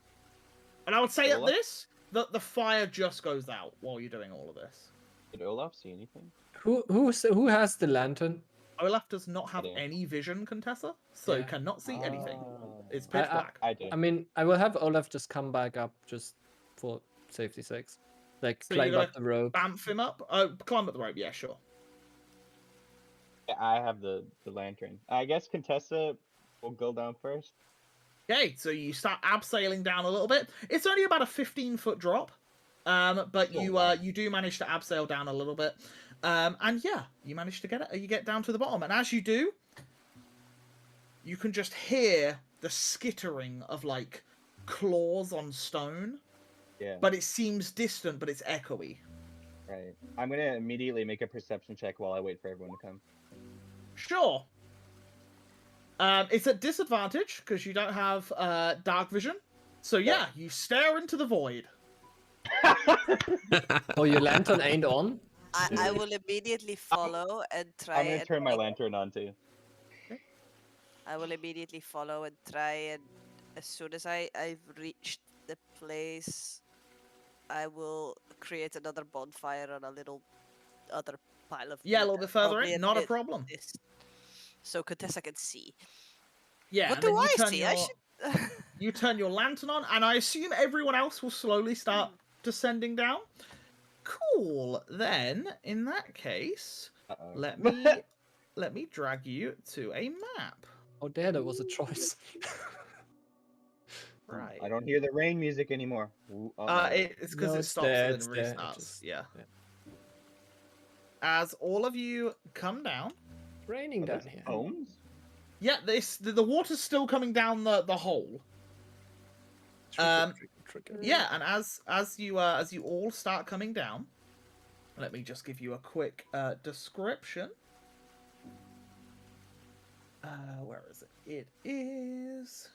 And I would say at Olaf? this, that the fire just goes out while you're doing all of this. Did Olaf see anything? Who has the lantern? Olaf does not have Yeah. any vision, Contessa, so Yeah. cannot see anything. Oh. It's pitch black. I do. I mean, I will have Olaf just come back up just for safety sakes. Like, So you're climb gonna up the rope. Bamf him up. Oh, climb up the rope. Yeah, sure. Yeah, I have the lantern. I guess Contessa will go down first. Okay, so you start abseiling down a little bit. It's only about a 15-foot drop, but Oh, you wow. you do manage to abseil down a little bit, and yeah, you manage to get it. You get down to the bottom, and as you do, you can just hear the skittering of like claws on stone, Yeah. but it seems distant, but it's echoey. Right. I'm gonna immediately make a perception check while I wait for everyone to come. Sure. It's at disadvantage because you don't have dark vision. So yeah, you stare into the void. Oh, your lantern ain't on? I will immediately follow and try I'm gonna and turn my make- lantern on too. I will immediately follow and try and as soon as I've reached the place, I will create another bonfire on a little other pile of Yeah, a wood little bit that's further probably in, not a bit problem. dis- So Contessa can see. Yeah. What and then do you I turn see? Your, I should. you turn your lantern on, and I assume everyone else will slowly start descending down. Cool. Then, in that case, Uh-oh. let me drag you to a map. Oh, there was a choice. Right. I don't hear the rain music anymore. Ooh, It's because No, it it's stops there, and it's then there, it restarts. just- Yeah. yeah. As all of you come down, It's raining down here. Phones? yeah, the water's still coming down the hole. Tricky. Yeah, and as you all start coming down, let me just give you a quick description. Where is it? It is.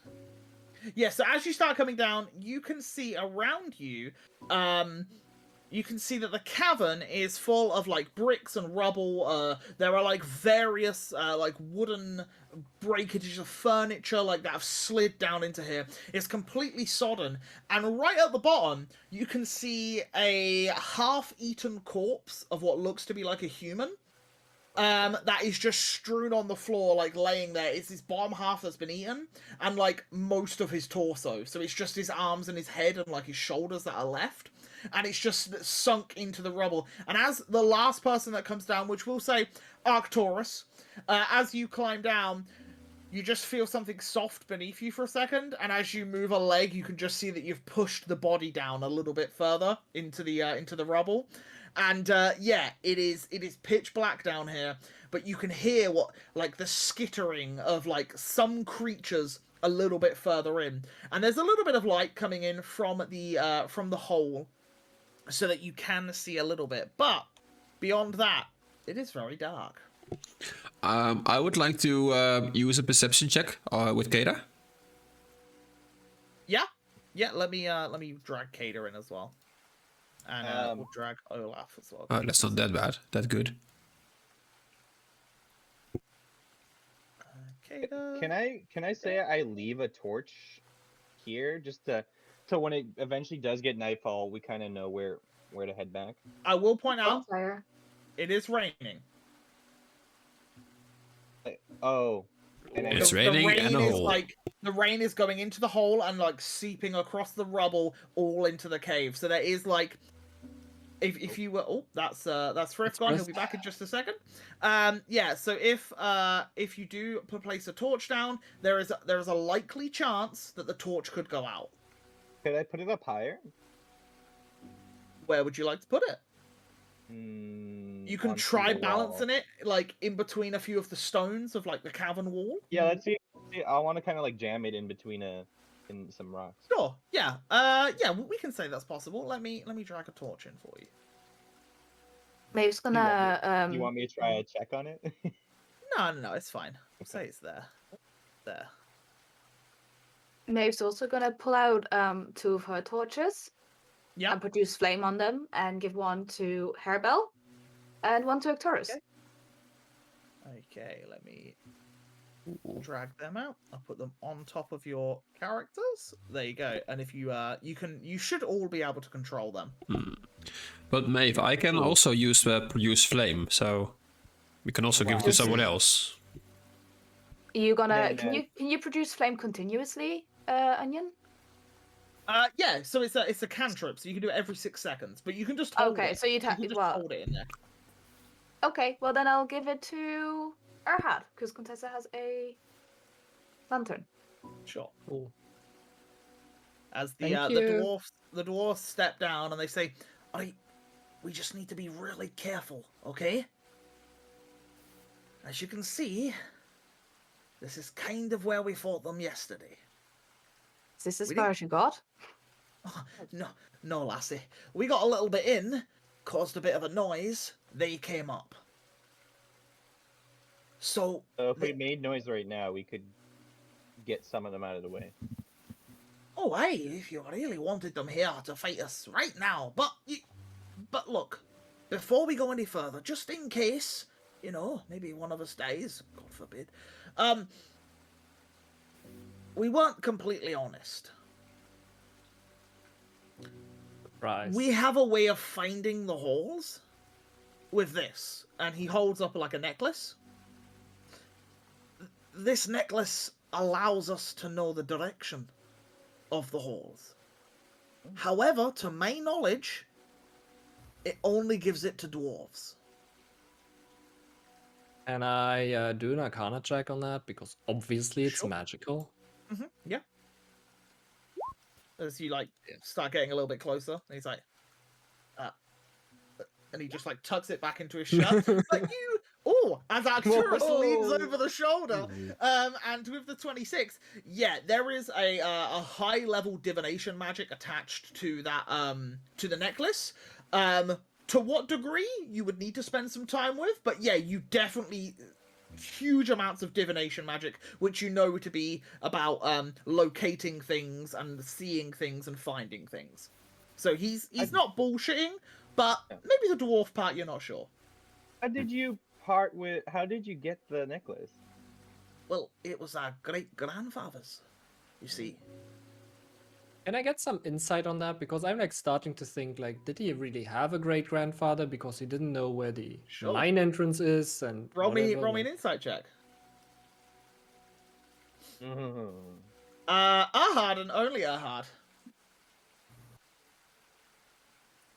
Yeah, so as you start coming down, you can see around you, you can see that the cavern is full of like bricks and rubble. There are like various like wooden breakages of furniture like that have slid down into here. It's completely sodden, and right at the bottom you can see a half-eaten corpse of what looks to be like a human. That is just strewn on the floor, like laying there. It's his bottom half that's been eaten, and like most of his torso. So it's just his arms and his head and like his shoulders that are left, and it's just sunk into the rubble. And as the last person that comes down, which we'll say Arcturus, as you climb down, you just feel something soft beneath you for a second, and as you move a leg, you can just see that you've pushed the body down a little bit further into the rubble. And yeah, it is pitch black down here, but you can hear what like the skittering of like some creatures a little bit further in, and there's a little bit of light coming in from the hole, so that you can see a little bit. But beyond that, it is very dark. I would like to use a perception check with Kata. Yeah. Let me drag Kader in as well. And we'll drag Olaf as well. Oh, that's not that bad. That good. Kader. Can I say I leave a torch here just to so when it eventually does get nightfall, we kind of know where to head back. I will point out Bonfire. it is raining. Oh, and It's The raining rain and a is hole. like the rain is going into the hole and like seeping across the rubble all into the cave. So there is like if you were that's Frith gone, he'll be back in just a second. Yeah, so if you do place a torch down, there is a likely chance that the torch could go out. could I put it up higher? Where would you like to put it? You can Onto try the balancing wall. it like in between a few of the stones of like the cavern wall. Yeah, let's see. I want to kind of like jam it in between in some rocks. Sure. Yeah. Yeah. We can say that's possible. Let me drag a torch in for you. Maeve's Do you want me- gonna Do you want me to try a check on it? No, it's fine. Say it's there. There. Maeve's also gonna pull out 2 of her torches Yeah. and produce flame on them and give one to Hairbell and one to Arcturus. Okay, let me Ooh. drag them out. I'll put them on top of your characters. There you go. And if you you should all be able to control them. But Maeve, I can Cool. also use produce flame, so we can also give it to Wow. someone else. You gonna Then, can you produce flame continuously, Onion? Yeah, so it's a cantrip, so you can do it every 6 seconds, but you can just hold Okay, it. so You can just well, hold it in there. okay, well then I'll give it to Erhard because Contessa has a lantern. Sure. Cool. As Thank you. the dwarfs step down and they say, "Alright, we just need to be really careful, okay? As you can see, this is kind of where we fought them yesterday." Is this as We far didn't- as you got? Oh, no, lassie. We got a little bit in, caused a bit of a noise. They came up. So So if we made noise right now, we could get some of them out of the way. oh, hey, if you really wanted them here to fight us right now, but look, before we go any further, just in case, maybe one of us dies, God forbid, we weren't completely honest. Surprise. We have a way of finding the holes with this, and he holds up like a necklace. This necklace allows us to know the direction of the holes. However, to my knowledge, it only gives it to dwarves. Can I do an Arcana check on that? Because obviously it's Sure. magical. Yeah. As you start getting a little bit closer, and he's like, and he just tucks it back into his shirt. But you, as Arcturus leans Whoa. over the shoulder, and with the 26, yeah, there is a high level divination magic attached to that to the necklace. To what degree you would need to spend some time with, but yeah, you definitely huge amounts of divination magic, which you know to be about locating things and seeing things and finding things. So he's not bullshitting, but maybe the dwarf part you're not sure. How did you get the necklace? Well, it was our great grandfather's, you see. Can I get some insight on that? Because I'm starting to think did he really have a great grandfather because he didn't know where the Sure. mine entrance is and Roll me whatever, an insight check. Mhm. Ahad and only Ahad.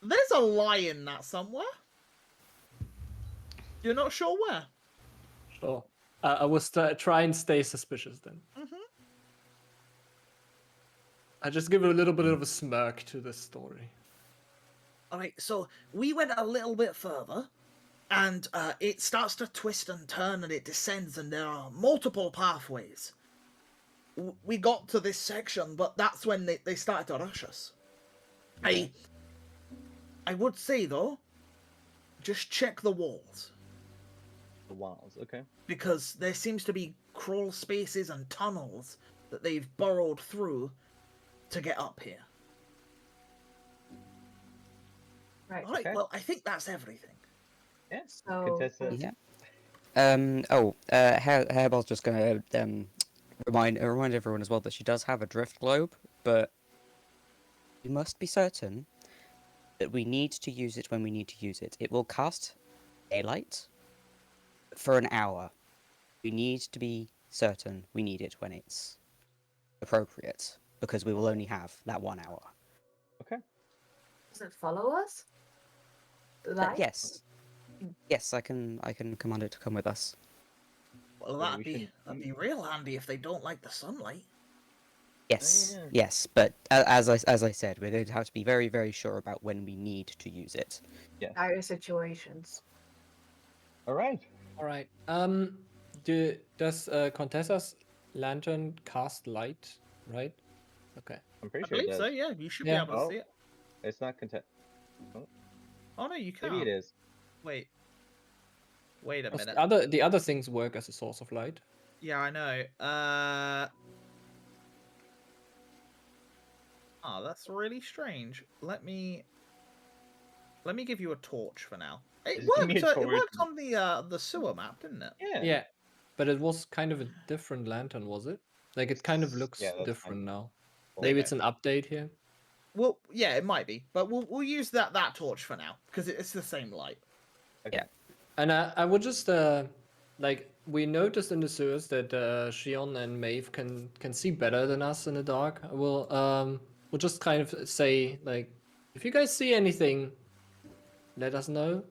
There's a lie in that somewhere. You're not sure where. Sure. I will try and stay suspicious then. I just give it a little bit of a smirk to this story. Alright, so we went a little bit further, and it starts to twist and turn, and it descends, and there are multiple pathways. We got to this section, but that's when they started to rush us. I would say, though, just check the walls. The walls, okay. Because there seems to be crawl spaces and tunnels that they've burrowed through to get up here. Right. Alright, Okay. well, I think that's everything. Yeah. So Contessa. Yeah. Hairball's just gonna remind everyone as well that she does have a drift globe, but we must be certain that we need to use it when we need to use it. It will cast daylight for an hour. We need to be certain we need it when it's appropriate, because we will only have that 1 hour. Okay. does it follow us? The light? Yes. Yes, I can command it to come with us. Well, Yeah, that'd we be should- real handy if they don't like the sunlight. Yes, yeah. yes, but as I said, we're going to have to be very, very sure about when we need to use it. Dire situations. All right. All right. Does Contessa's lantern cast light? Right. Okay. I'm pretty I sure it believe does. so, yeah. You should Yeah. be able to Oh. see it. It's not content. Oh, no, you can't. Maybe it is. Wait. Wait a 'Cause minute. the other things work as a source of light. Yeah, I know. Oh, that's really strange. Let me give you a torch for now. It Just give me worked. a It torch. worked on the sewer map, didn't it? Yeah. Yeah, but it was kind of a different lantern, was it? Like it kind of looks Yeah, that's different fine. now. Cool. Maybe it's an update here. Well, yeah, it might be, but we'll use that torch for now because it's the same light. Okay. Yeah. And I would just like we noticed in the sewers that Shion and Maeve can see better than us in the dark. I we'll just kind of say like if you guys see anything, let us know.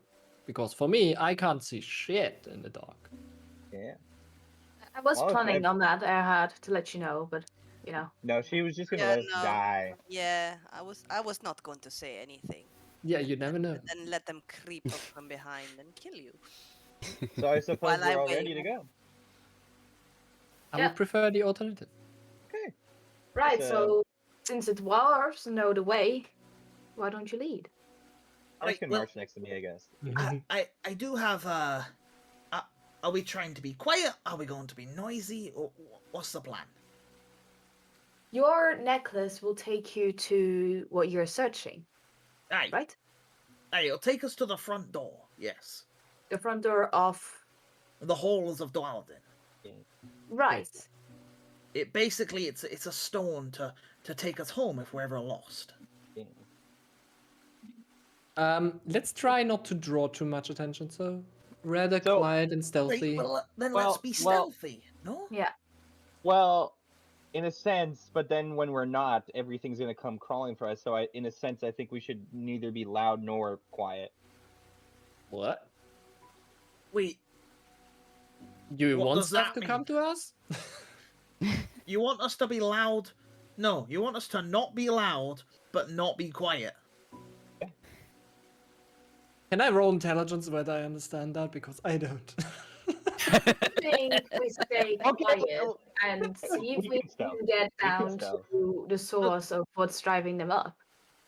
Because for me, I can't see shit in the dark. Yeah. I was Well, if planning on that. I had to let you know, but you know. No, she was just gonna Yeah, let us no. die. Yeah, I was not going to say anything. Yeah, you never know. And let them creep up from behind and kill you. So I suppose While I we're all wait. ready to go. I Yeah. would prefer the alternative. Okay. Right, So- so since the dwarves know the way, why don't you lead? I Right, can well- march next to me, I guess. I do have are we trying to be quiet? Are we going to be noisy? Or what's the plan? Your necklace will take you to what you're searching, Aye, right? aye, it'll take us to the front door. Yes, The front door of. the halls of Dwaldin. Right. It basically it's a stone to take us home if we're ever lost. Let's try not to draw too much attention, so rather So- quiet and Right, stealthy. well, then Well- let's be well- stealthy. No. Yeah. Well, in a sense, but then when we're not, everything's gonna come crawling for us. So in a sense, I think we should neither be loud nor quiet. What? Wait, You What want does stuff that to come mean? to us? you want us to be loud? No, you want us to not be loud but not be quiet. Can I roll intelligence whether I understand that? Because I don't. I think we stay Okay, quiet well, and see if we we can stealth. can get We can down stealth. to the source of what's driving them up.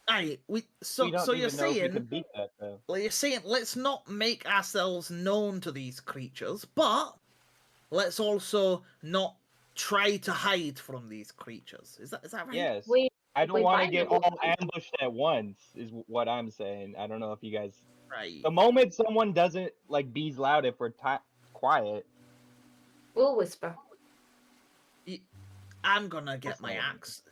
Aye, we so don't you're even know if we saying can beat that though. well, you're saying let's not make ourselves known to these creatures, but let's also not try to hide from these creatures. Is that right? Yes. We I don't we want to bind get them all all. ambushed at once. Is what I'm saying. I don't know if you guys. Right. The moment someone doesn't like bees loud, if we're quiet. We'll whisper. I'm gonna get That's my not what I axe.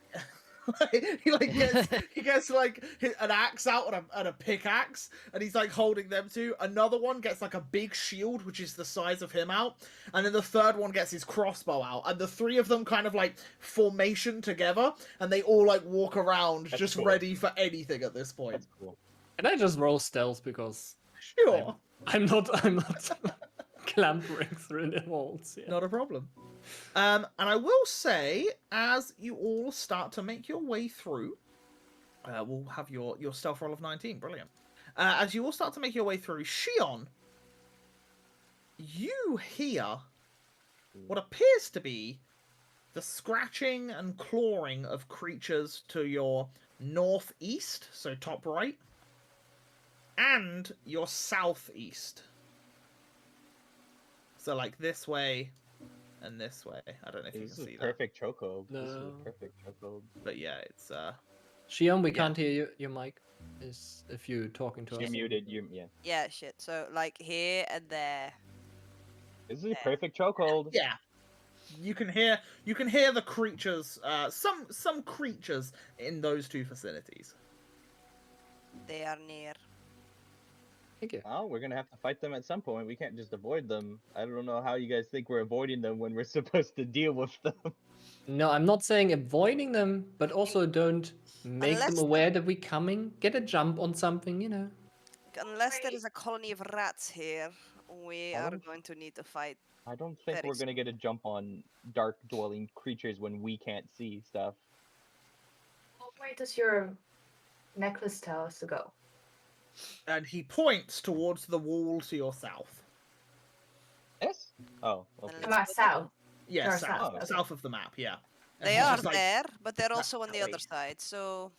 he gets like an axe out and a pickaxe, and he's like holding them two. Another one gets like a big shield, which is the size of him out, and then the third one gets his crossbow out, and the three of them kind of like formation together, and they all like walk around That's just cool. ready for anything at this point. That's cool. Can I just roll stealth because Sure, I'm not clambering through the walls. Yeah. not a problem. And I will say, as you all start to make your way through, we'll have your stealth roll of 19. Brilliant. As you all start to make your way through, Shion, you hear what appears to be the scratching and clawing of creatures to your northeast, so top right, and your southeast. So like this way and this way. I don't know if you This can is see that. perfect chokehold. This is No. a perfect chokehold. But yeah, it's Shion, we Yeah. can't hear you. Your mic is if you're talking to You're us. muted. Yeah. Yeah, shit. So like here and there. This is a perfect chokehold. yeah. You can hear the creatures, some creatures in those two facilities. They are near. Thank you. Well, we're gonna have to fight them at some point. We can't just avoid them. I don't know how you guys think we're avoiding them when we're supposed to deal with them. No, I'm not saying avoiding them, but also don't make Unless them the- aware that we're coming. Get a jump on something, you know. Unless there is a colony of rats here, we I are don't- going to need to fight. I don't think Very we're gonna get a jump on dark dwelling creatures when we can't see stuff. Where does your necklace tell us to go? And he points towards the wall to your south. Yes? Oh, okay. Let's Am I go south? Yeah, Or south, south. south of the map. Yeah. And They he's are just like, there, but they're that- also on that the other way. side. So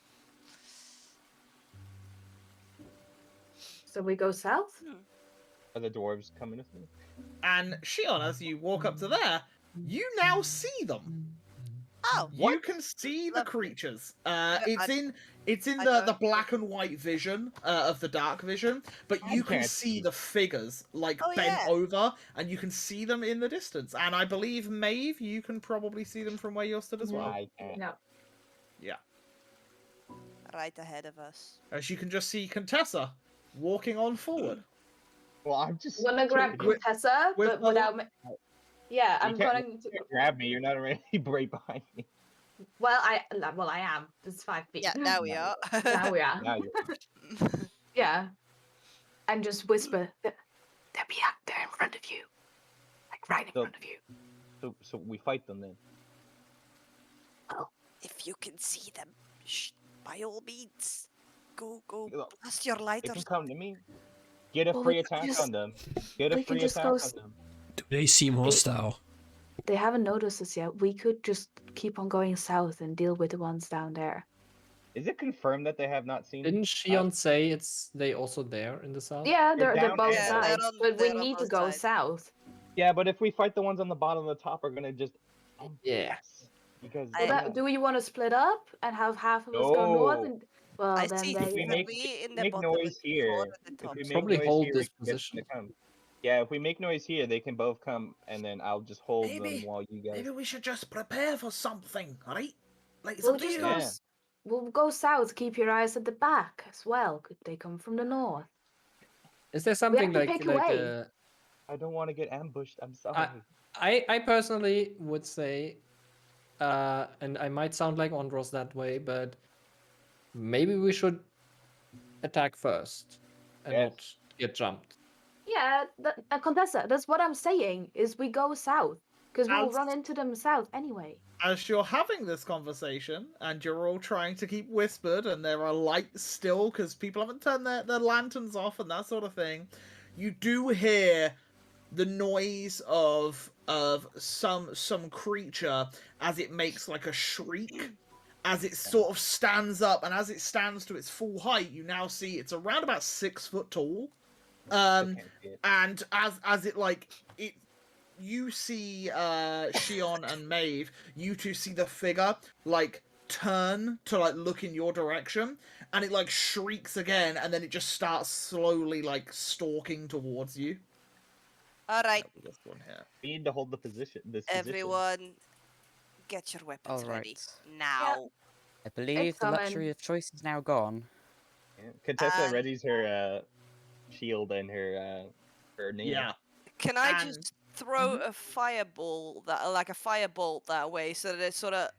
So we go south? Are the dwarves coming with me? And Shion, as you walk up to there, you now see them. Oh, You can see the Lovely. creatures. I- It's in I the don't- black and white vision of the dark vision, but I you can can't see see. the figures like Oh, bent yeah. over, and you can see them in the distance. And I believe Maeve, you can probably see them from where you're stood as well. I can't. No. Yeah, right ahead of us. as you can just see Contessa walking on forward. Well, I'm just. I'm gonna grab With- Contessa, with but the- without. Yeah, You I'm can't- going to. You can't grab me. You're not already right behind me. Well, I am. It's 5 feet. Yeah, now we Now are. Now we are. Now you're. Yeah. And just whisper. They'll be out there in front of you, like right in So- front of you. So we fight them then. If you can see them, by all means, go Look, blast your They lighters. can come to me. Get a Well, free we could attack just- on them. Get a we could free just attack go on s- them. Do they seem hostile? They haven't noticed us yet. We could just keep on going south and deal with the ones down there. Is it confirmed that they have not seen? Didn't Shion say it's they also there in the south? Yeah, They're they're down both there. Yeah, they're sides, on- but we they're on need to both go sides. south. Yeah, but if we fight the ones on the bottom and the top, are gonna just. Yeah. Because. I- Well, do you want to split up and have half of us go north? No. And well, I then see they. we that make- we in the make bottom noise and the here, floor and the If top. we make Probably noise hold here, this we can get them position. to come. Yeah, if we make noise here, they can both come, and then I'll just hold Maybe- them while you guys. Maybe we should just prepare for something, right? Like, it's We'll up to just you. go. Yeah. We'll go south. Keep your eyes at the back as well. Could they come from the north? Is there something to like pick a like way. I don't want to get ambushed. I'm sorry. I personally would say, and I might sound like Ondros that way, but maybe we should attack first and Yes. not get jumped. Yeah, Contessa. That's what I'm saying. Is we go south because we'll As- run into them south anyway. As you're having this conversation and you're all trying to keep whispered and there are lights still because people haven't turned their lanterns off and that sort of thing, you do hear the noise of some creature as it makes like a shriek as it sort of stands up, and as it stands to its full height, you now see it's around about 6 foot tall. I can't see it. And as it like it, you see Shion and Maeve, you two see the figure like turn to like look in your direction, and it like shrieks again, and then it just starts slowly like stalking towards you. All right, This one here. We need to hold the position. This position. everyone, get your weapons All ready right. now. I believe the coming. luxury of choice is now gone. Yeah. Contessa And- readies her shield and her name. Yeah. Can I And- just throw a fireball like a firebolt that way so that it sort of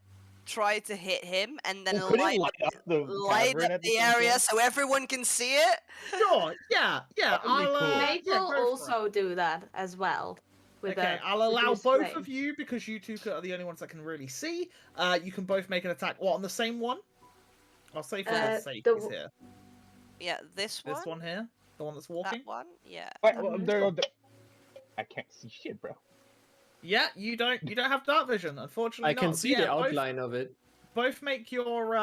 try to hit him and then Well, could it light light up the light cavern up at the same area time? so everyone can see it? Sure. Yeah. That would be cool. Nate yeah, will go for it. also do that as well. With Okay, a I'll allow reduced both range. of you because you two are the only ones that can really see. You can both make an attack. What, on the same one? I'll say for the sake the he's w- here. Yeah, this one. This one here, the one that's walking. That one. Yeah. Wait, That well, one. I can't see shit, bro. Yeah, you don't have dark vision, unfortunately. I can not. So see the yeah, outline of it. Both make your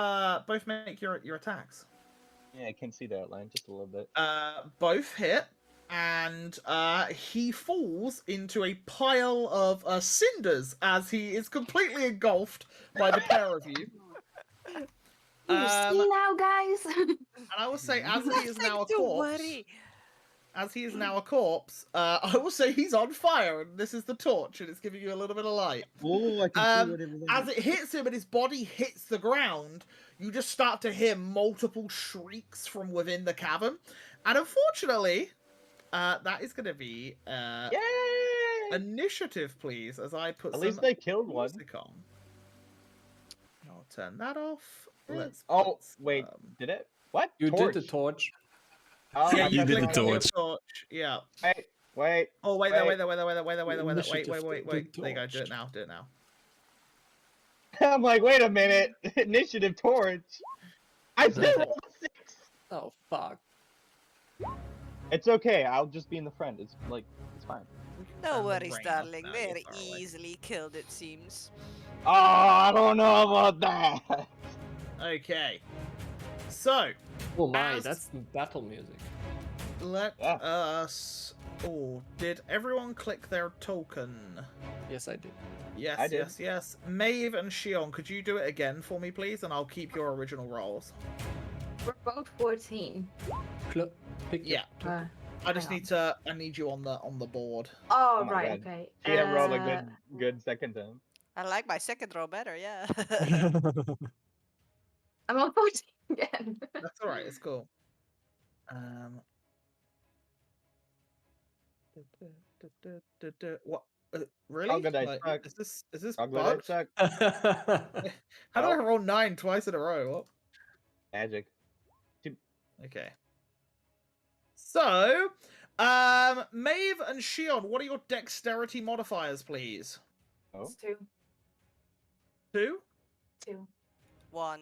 your attacks. Yeah, I can see the outline just a little bit. Both hit, and he falls into a pile of cinders as he is completely engulfed by the pair of you. You see now, guys. And I will say, as he is now a Don't corpse, worry. as he is now a corpse, I will say he's on fire, and this is the torch, and it's giving you a little bit of light. Oh, I can see what As it hits him and his body hits the ground, you just start to hear multiple shrieks from within the cavern, and unfortunately, that is going to be Yay! initiative, please, as I put At some least they killed one. music on. I'll turn that off. Let's Oh, put wait, some- did it? What? You Torch. did the torch. Oh, Yeah, I you pressed did the wrong button. torch. torch. Yeah. Wait. Oh, wait, Wait. wait, wait, wait, wait, wait, wait, wait, wait, wait, Initiative wait. to There you go. Do it torch. now. Do it now. I'm like, wait a minute. Initiative torch. I still rolled a 6. Oh fuck. It's okay. I'll just be in the front. It's like, it's fine. No Turn the worries, brain off darling. now, They're you're far away. easily killed, it seems. Oh, I don't know about that. Okay. So, Oh my, As- that's battle music. Let Yeah. us. Oh, did everyone click their token? Yes, I did. Yes, I did. yes, yes. Maeve and Shion, could you do it again for me, please? And I'll keep your original rolls. We're both 14. Pick your Yeah. token. I just Hang need to. I need you on the board. Oh, my right, God. okay. She rolled a good second time. I like my second row better, yeah. I'm on 14 again. That's all right. It's cool. What? Really? How good I Like, suck. is this How good I bugged? suck. How do I roll 9 twice in a row? What? Magic. Okay. So, Maeve and Shion, what are your dexterity modifiers, please? Oh. It's 2. 2? 2. 1.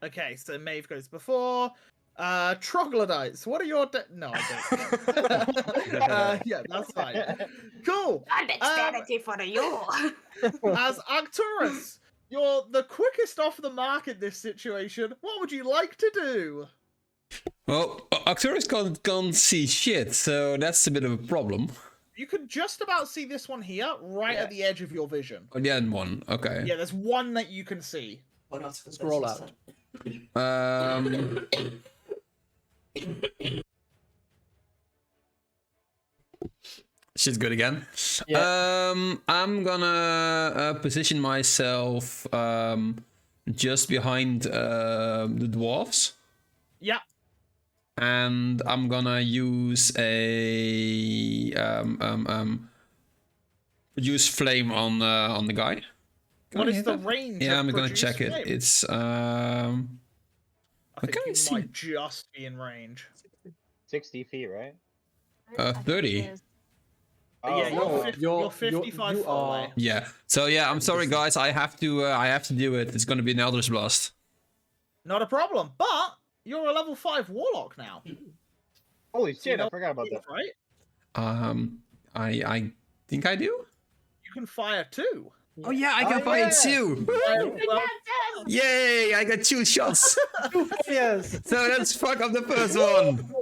Okay, so Maeve goes before. Troglodytes, what are your no, I don't. Yeah, that's fine. Cool. Dexterity for you. As Arcturus, you're the quickest off the mark in this situation. What would you like to do? Well, Arcturus can't see shit, so that's a bit of a problem. You can just about see this one here, right at the edge of your vision. Oh, the end one. Okay. Yeah, there's one that you can see. Scroll out. She's good again. Yeah. I'm gonna position myself just behind the dwarves, Yeah. and I'm gonna use a use flame on the guy. Can What I is hit the that? range? Yeah, of I'm gonna produce check it. flame? It's I think okay, you see. might just be in range. 60 feet, right? 30. Oh, Yeah, no, you're 55 you foot away. are. Yeah. So yeah, I'm sorry guys. I have to do it. It's gonna be an Eldritch Blast. Not a problem, but you're a level 5 warlock now. Holy So you shit, know I forgot about that. Right? I think I do. You can fire too. Oh yeah, I can Oh, fire yeah. two. Yay! I got 2 shots. Yes. So let's fuck up the first one.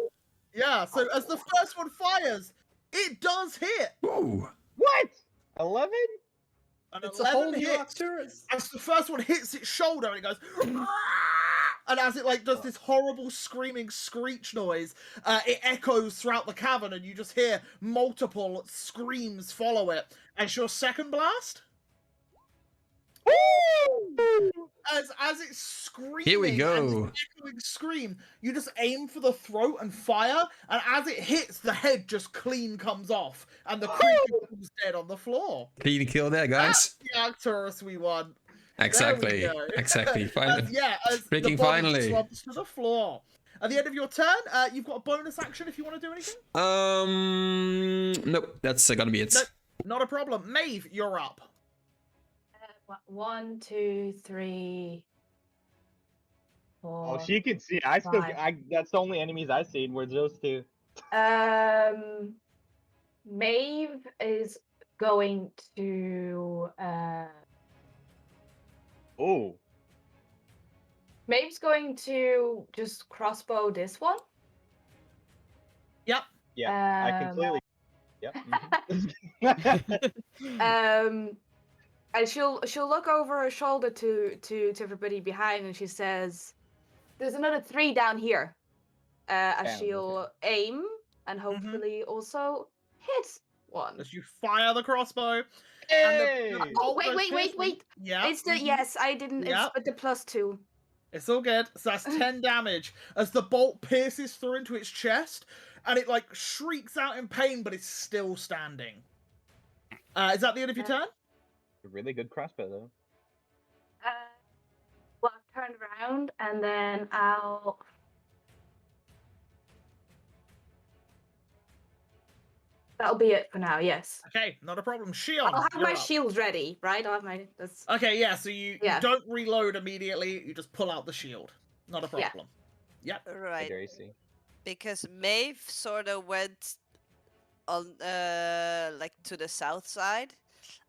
Yeah, so as the first one fires, it does hit. Ooh. What? 11? An It's a whole 11 new hits. Arcturus. As the first one hits its shoulder, and it goes, and as it like does this horrible screaming screech noise, it echoes throughout the cavern, and you just hear multiple screams follow it. As your second blast, as it's screaming, Here we and go. this echoing scream, you just aim for the throat and fire, and as it hits, the head just clean comes off, and the creature falls dead on the floor. Clean kill there, guys. The Arcturus we won. Exactly. There we go. Exactly. Finally. As Freaking the body finally. slumps to the floor. At the end of your turn, you've got a bonus action if you want to do anything. Nope. That's gonna be it. No, not a problem. Maeve, you're up. 1, 2, 3, 4. Oh, she can see. I still. That's the only enemies I've seen. Were those two. Maeve is going to. Oh. Maeve's going to just crossbow this one. Yep. Yeah, I completely. Yep. And she'll look over her shoulder to everybody behind, and she says, "There's another 3 down here." As Damn, she'll aim and hopefully also hit one. As you fire the crossbow. Hey! And the Oh, bolt goes piercing. wait. Yeah. It's the yes, I didn't. Yep. It's with the +2. It's all good. So that's 10 damage as the bolt pierces through into its chest, and it like shrieks out in pain, but it's still standing. Is that the end of your turn? A really good crossbow, though. Well, I've turned around, and then I'll. That'll be it for now. Yes. Okay, not a problem. Shion, I'll have you're my up. shield ready, right? I'll have my. That's. Okay, yeah. So you Yeah. don't reload immediately. You just pull out the shield. Not a Yeah. problem. Yep. Right. Very see. Because Maeve sort of went on like to the south side.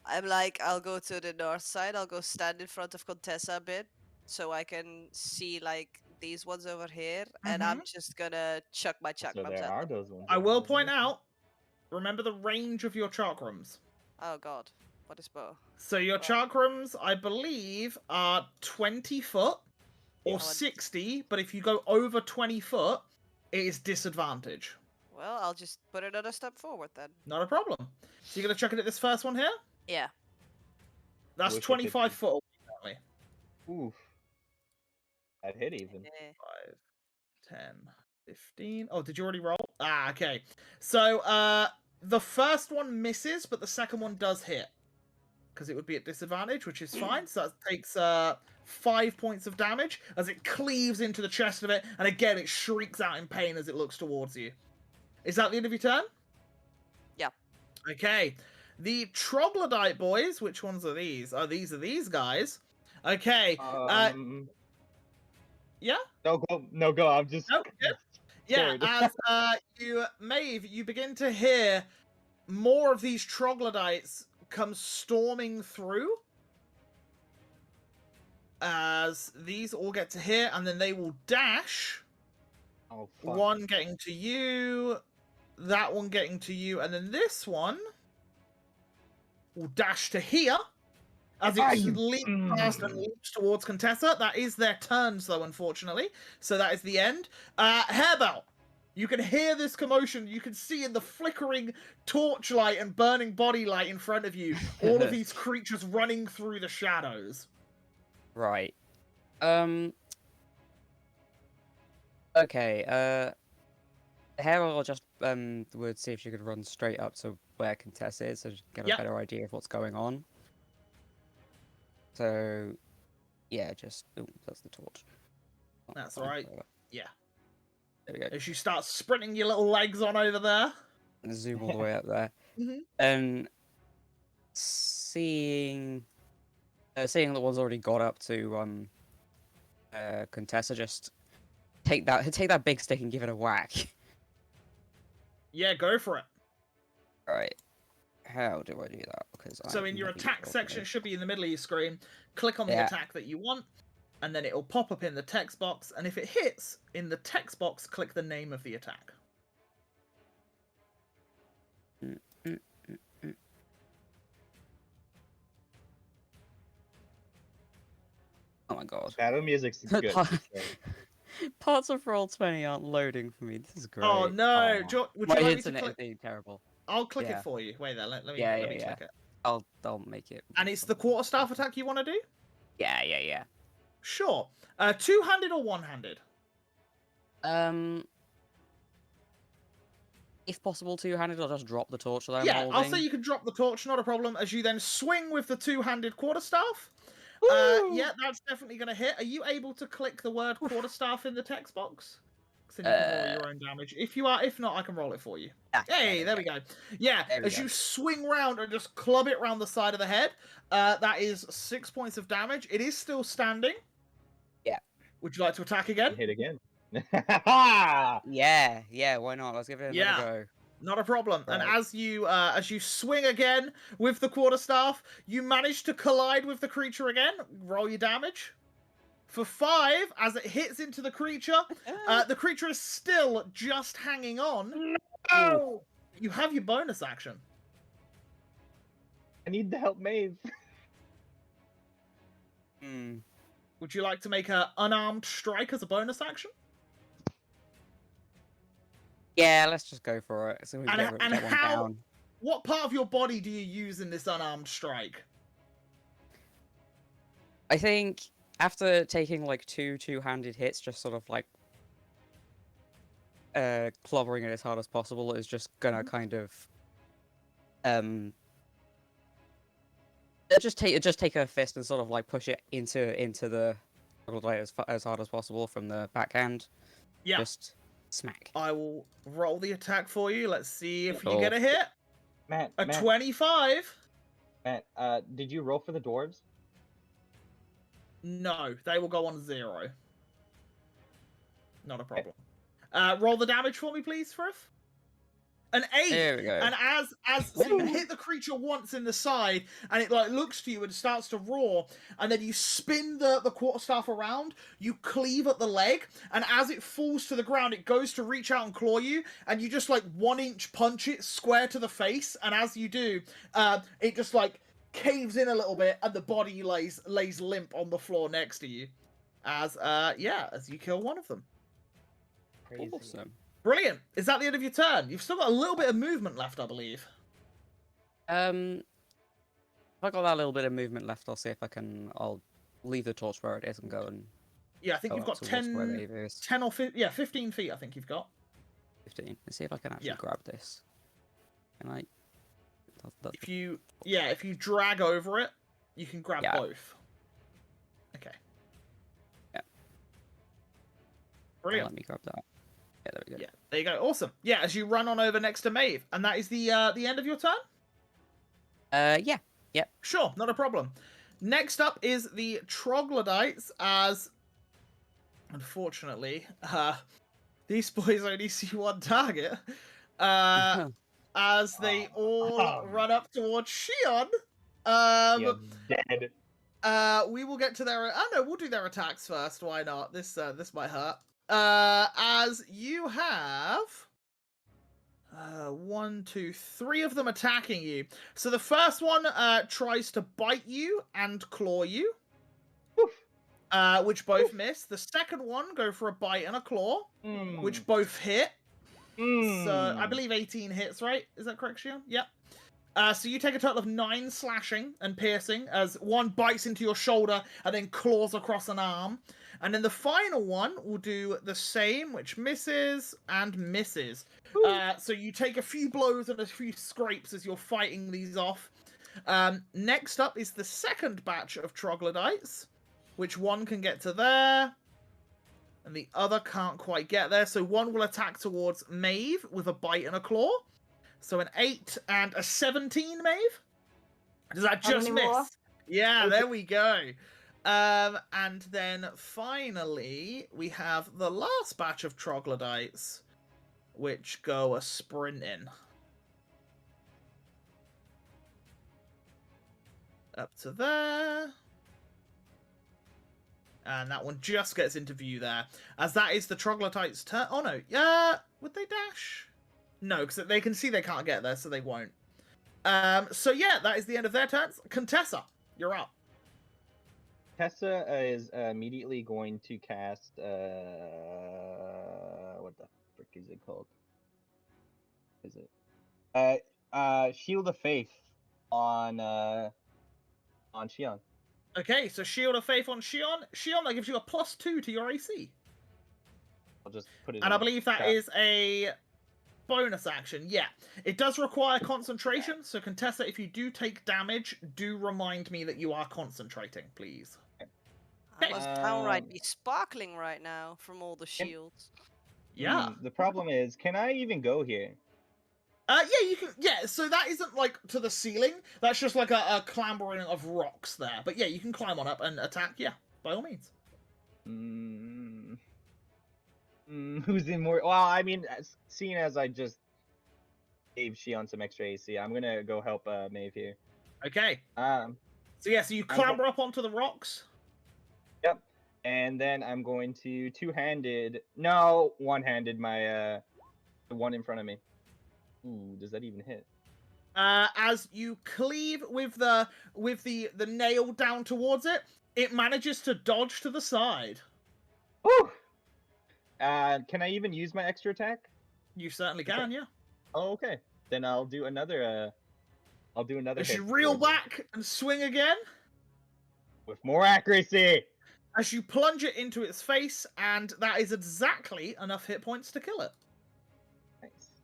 I'm like, I'll go to the north side. I'll go stand in front of Contessa a bit, so I can see like these ones over here, and I'm just gonna chuck my So chakrams there at are them. those ones. I over will there. point out, remember the range of your chakrams. Oh god, what is bow? So your chakrams, I believe, are 20 foot or Yeah. 60, but if you go over 20 foot, it is disadvantage. Well, I'll just put another step forward then. Not a problem. So you're going to chuck it at this first one here? Yeah. That's Wish I could 25 be- foot away, apparently. Oof. I'd hit even. 5, 10, 15. Oh, did you already roll? Ah, okay. So, the first one misses, but the second one does hit. Because it would be at disadvantage, which is fine. So that takes 5 points of damage as it cleaves into the chest of it, and again it shrieks out in pain as it looks towards you. Is that the end of your turn? Yeah. Okay. The troglodyte boys, which ones are these? Oh, these are these guys. Okay. Yeah? No, go. No, go. I'm just. Nope, good. Yeah, scared. as Maeve, you begin to hear more of these troglodytes come storming through. As these all get to here, and then they will dash. Oh, fuck. One getting to you, that one getting to you, and then this one will dash to here. As it leaps past and leaps towards Contessa. That is their turns, though, unfortunately. So that is the end. Hairbell, you can hear this commotion. You can see in the flickering torchlight and burning body light in front of you, all of these creatures running through the shadows. Right. Okay, Harold will just would see if she could run straight up to where Contessa is, so she can get a better idea of what's going on. So, yeah, just that's the torch. Oh, That's fine, right. whatever. Yeah. There we go. As you start sprinting your little legs on over there. And zoom all the way up there. Mhm. And seeing the ones already got up to Contessa, just take that big stick and give it a whack. Yeah, go for it. Alright. How do I do that? Because So in your attack section, it should be in the middle of your screen. Click on the attack that you want, and then it'll pop up in the text box. And if it hits in the text box, click the name of the attack. Oh my god. Battle music's good. Parts of Roll20 aren't loading for me. This is great. Oh no! Oh. Would My you like me to internet is click? being terrible. I'll click Yeah. it for you. Wait there. Let me Yeah. click it. I'll make it. And it's the quarterstaff attack you want to do? Yeah. Sure. Two-handed or one-handed? If possible, two-handed, I'll just drop the torch that I'm Yeah, holding. I'll say you can drop the torch, not a problem, as you then swing with the two-handed quarterstaff. Yeah, that's definitely going to hit. Are you able to click the word quarterstaff in the text box? So you can roll your own damage. If you are, if not, I can roll it for you. Hey, there we go. Yeah, as you swing round and just club it round the side of the head, that is 6 points of damage. It is still standing. Yeah. Would you like to attack again? Hit again. Yeah, why not? Let's give it another go. Not a problem. Right. And as you swing again with the quarterstaff, you manage to collide with the creature again. Roll your damage. For 5, as it hits into the creature is still just hanging on. No! You have your bonus action. I need to help Maeve. Would you like to make an unarmed strike as a bonus action? Yeah, let's just go for it. So we And get one down. What part of your body do you use in this unarmed strike? I think after taking like two-handed hits, just sort of like clobbering it as hard as possible is just gonna kind of just take her fist and sort of like push it into the troglodyte as hard as possible from the backhand. Yeah. Just smack. I will roll the attack for you. Let's see if you Cool. get a hit. Matt, 25. Matt, did you roll for the dwarves? No, they will go on 0. Not a problem. Roll the damage for me, please, Frith. An 8. There we go. And as so you hit the creature once in the side, and it like looks to you and starts to roar, and then you spin the quarterstaff around, you cleave at the leg, and as it falls to the ground, it goes to reach out and claw you, and you just like 1-inch punch it square to the face, and as you do, it just like caves in a little bit, and the body lays limp on the floor next to you. As you kill one of them. Crazy. Awesome. Brilliant. Is that the end of your turn? You've still got a little bit of movement left, I believe. If I got that little bit of movement left, I'll see if I can. I'll leave the torch where it is and go and. Yeah, I think go you've up got towards where 10, Maeve is. 10 or 15 feet, I think you've got. 15. Let's see if I can actually Yeah. grab this. Can I? If you drag over it, you can grab Yeah. both. Okay. Yeah. Brilliant. Let me grab that. Yeah, there we go. Yeah, there you go. Awesome. Yeah, as you run on over next to Maeve, and that is the end of your turn? Yeah. Yep. Sure, not a problem. Next up is the troglodytes, as unfortunately, these boys only see one target. As they all run up towards Shion. Yeah, dead. We will get to their. Oh no, we'll do their attacks first. Why not? This might hurt. As you have 1, 2, 3 of them attacking you. So the first one tries to bite you and claw you, which both miss. The second one go for a bite and a claw, which both hit. So I believe 18 hits, right? Is that correct, Shion? Yep. So you take a total of 9 slashing and piercing as one bites into your shoulder and then claws across an arm. And then the final one will do the same, which misses and misses. So you take a few blows and a few scrapes as you're fighting these off. Next up is the second batch of troglodytes, which one can get to there, and the other can't quite get there. So one will attack towards Maeve with a bite and a claw. So an 8 and a 17, Maeve? Does that just miss? More? Yeah, there we go. And then finally, we have the last batch of troglodytes, which go a sprinting. Up to there. And that one just gets into view there. As that is the troglodyte's turn. Oh no, would they dash? No, because they can see they can't get there, so they won't. So yeah, that is the end of their turns. Contessa, you're up. Tessa is immediately going to cast what the frick is it called? Is it Shield of Faith on Shion. Okay, so Shield of Faith on Shion. Shion, that gives you a +2 to your AC. I'll just put it. And I in believe that chat. is a bonus action. Yeah, it does require concentration. So Contessa, if you do take damage, do remind me that you are concentrating, please. I must downright Um, be sparkling right now from all the shields. Yeah. The problem is, can I even go here? Yeah, you can. Yeah, so that isn't like to the ceiling. That's just like a clambering of rocks there. But yeah, you can climb on up and attack. Yeah, by all means. Who's in more? Well, I mean, seeing as I just gave Shion some extra AC, I'm gonna go help Maeve here. Okay. Um. So yeah, so you clamber up onto the rocks. Yep. And then I'm going to one-handed my the one in front of me. Ooh, does that even hit? As you cleave with the nail down towards it, it manages to dodge to the side. Woo! Can I even use my extra attack? You certainly can, yeah. Oh, okay. Then I'll do another. As hit you reel towards it. back and swing again, With more accuracy. as you plunge it into its face, and that is exactly enough hit points to kill it. Nice.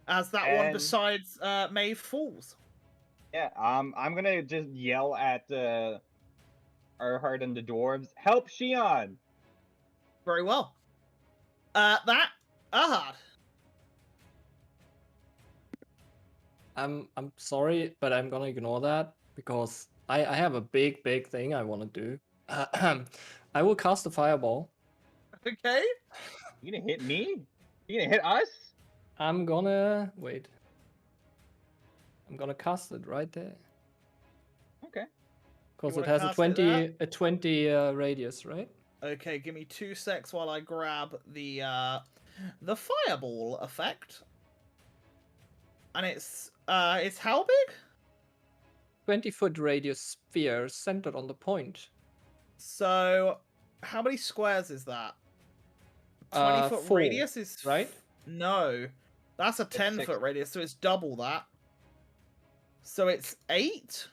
As that one And- besides Maeve falls. Yeah. I'm gonna just yell at Erhard and the dwarves. Help Shion! Very well. Ahad. I'm sorry, but I'm gonna ignore that because I have a big thing I want to do. I will cast a fireball. Okay. You gonna hit me? You gonna hit us? I'm gonna wait. I'm gonna cast it right there. Okay. Because You it wanna has a cast it there? 20 radius, right? Okay, give me 2 secs while I grab the fireball effect. And it's how big? 20-foot radius sphere centered on the point. So, how many squares is that? 20-foot 4, radius is right? No, that's a It's 10-foot 6. radius, so it's double that. So it's 8.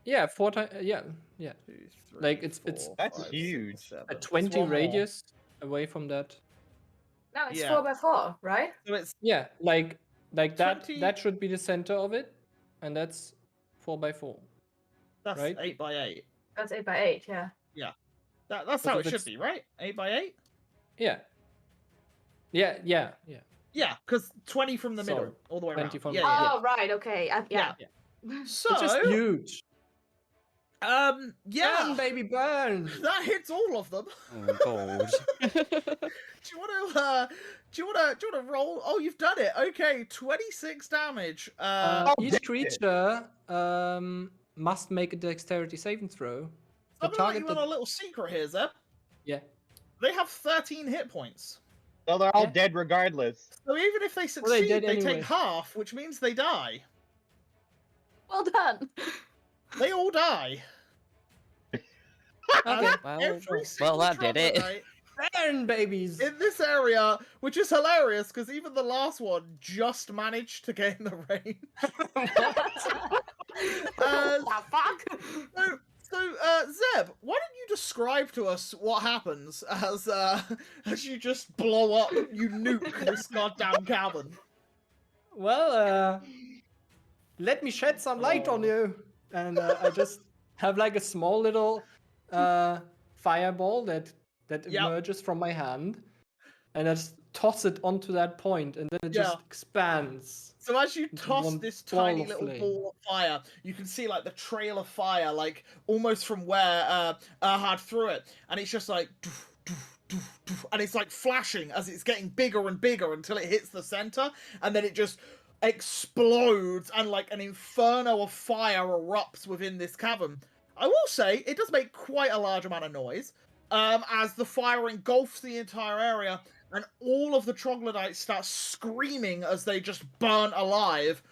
Yeah, 4 times. Yeah, yeah. 2, 3, Like, it's 4, That's 5, 6, huge. 7. a It's 20 one more. radius away from that. No, it's Yeah. 4x4, right? So it's Yeah, like that. 20. That should be the center of it, and that's 4x4. That's right? 8 by 8. That's 8x8, yeah. That's But how if it should it's- be, right? 8 by 8. Yeah. Yeah. Yeah, because 20 from the Sorry, middle, all the way 20 around. from- Yeah, Yeah. Oh, right, okay. Yeah. So, It's just huge. yeah, Burn, baby, burn. that hits all of them. Oh god. Do you want to roll? Oh, you've done it. Okay, 26 damage. Each creature must make a dexterity saving throw. The I'm gonna let target you in that... a little secret here, Zeb. Yeah. They have 13 hit points. So they're all Yeah. dead regardless. So even if they Well, they succeed, did they anyway. take half, which means they die. Well done. They all die. Okay. Well, Every well, single that did it. troglodyte Burn, babies. in this area, which is hilarious because even the last one just managed to get in the rain. The fuck? Zeb, why don't you describe to us what happens as you just blow up, you nuke this goddamn cabin? Well, let me shed some light on you. And I just have like a small little fireball that Yep. emerges from my hand. And I just toss it onto that point, and then it just Yeah. expands. So as you Into toss one this ball tiny of little flame. ball of fire, you can see like the trail of fire, like almost from where Ahad threw it, and it's just like, doof, doof, doof, doof, and it's like flashing as it's getting bigger and bigger until it hits the center, and then it just explodes, and like an inferno of fire erupts within this cavern. I will say it does make quite a large amount of noise, as the fire engulfs the entire area. And all of the troglodytes start screaming as they just burn alive.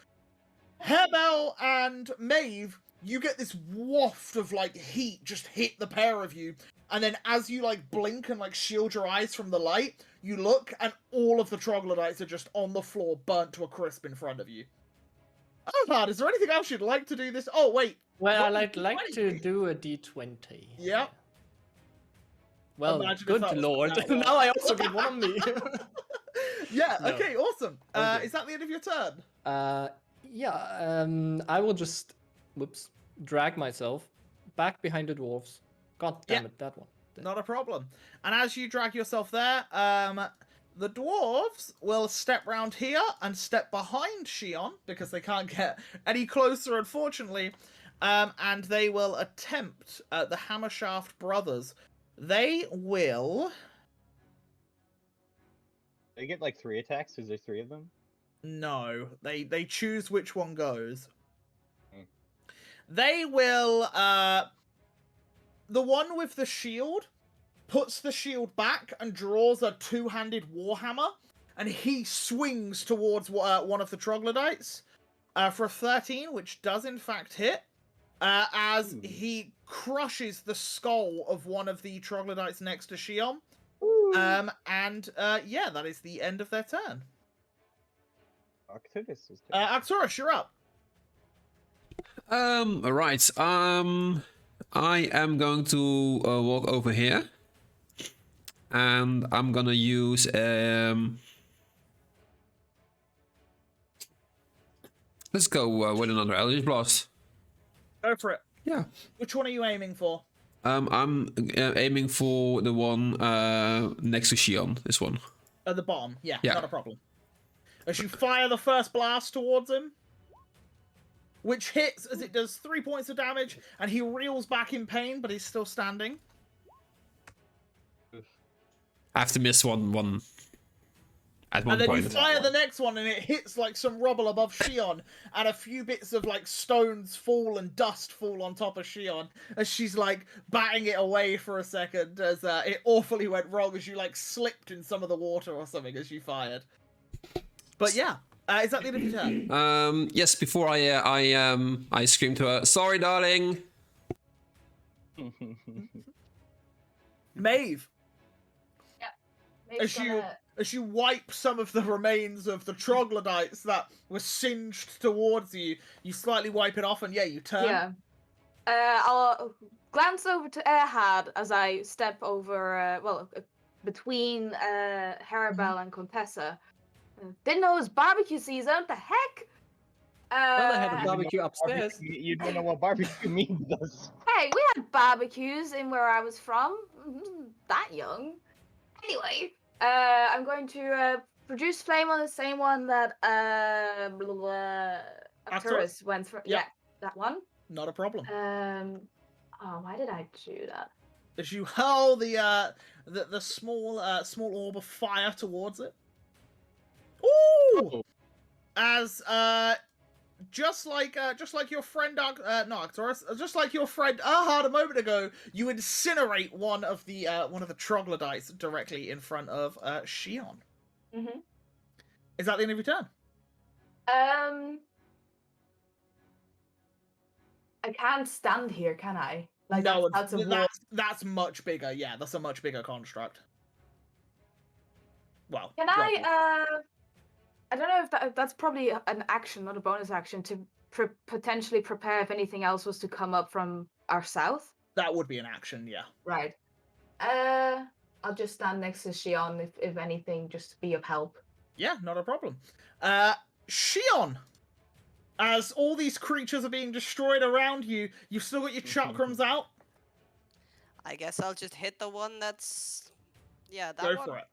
Harebell and Maeve, you get this waft of like heat just hit the pair of you. And then as you like blink and like shield your eyes from the light, you look and all of the troglodytes are just on the floor, burnt to a crisp in front of you. Alvard, is there anything else you'd like to do this? Oh, wait. Well, What I'd would like to D20? do a d20. Yep. Well, Imagine if good that was lord. that one. Now I also get one on me. Yeah, No. okay, awesome. Okay. Is that the end of your turn? I will just, drag myself back behind the dwarves. God damn Yeah. it, that one. Not a problem. And as you drag yourself there, the dwarves will step round here and step behind Shion because they can't get any closer, unfortunately. And they will attempt the Hammershaft brothers. They will. They get like 3 attacks because there's 3 of them. No, they choose which one goes. Hmm. They will. The one with the shield puts the shield back and draws a two-handed warhammer, and he swings towards one of the troglodytes for a 13, which does in fact hit, as Ooh. he crushes the skull of one of the troglodytes next to Shion. Yeah, that is the end of their turn. Arcturus is Arcturus, you're up. Right. I am going to walk over here, and I'm gonna use Let's go with another Eldritch Blast. Go for it. Yeah. Which one are you aiming for? I'm aiming for the one next to Shion. This one. At the bottom. Yeah, Yeah. not a problem. As you fire the first blast towards him, which hits as it does 3 points of damage, and he reels back in pain, but he's still standing. I have to miss one At one And then you point. fire the next one, and it hits like some rubble above Shion, and a few bits of like stones fall and dust fall on top of Shion as she's like batting it away for a second as it awfully went wrong as you like slipped in some of the water or something as you fired. But yeah, is that the end of your turn? Yes. Before I scream to her, "Sorry, darling." Maeve, Maeve's as you wipe some of the remains of the troglodytes that were singed towards you, you slightly wipe it off, and yeah, you turn. Yeah. I'll glance over to Erhard as I step over, between Harabelle and Contessa. Didn't know it was barbecue season. What the heck? Well, they had a You know barbecue what barbecue- upstairs. You don't know what barbecue means. Hey, we had barbecues in where I was from. That young. Anyway, I'm going to produce flame on the same one that Arcturus went through. Yeah. Yeah, that one. Not a problem. Oh, why did I do that? As you hurl the small orb of fire towards it. Ooh! As just like your friend not Arcturus, just like your friend Ahad a moment ago, you incinerate one of the troglodytes directly in front of Shion. Mm-hmm. Is that the end of your turn? I can't stand here, can I? Like No, that's a wall. that's much bigger. Yeah, that's a much bigger construct. Well, Can roughly. I don't know if that's probably an action, not a bonus action, to potentially prepare if anything else was to come up from our south. That would be an action, yeah. Right. I'll just stand next to Shion if anything, just to be of help. Yeah, not a problem. Shion! As all these creatures are being destroyed around you, you've still got your chakrams out. I guess I'll just hit the one that's... Yeah, that Go one. for it.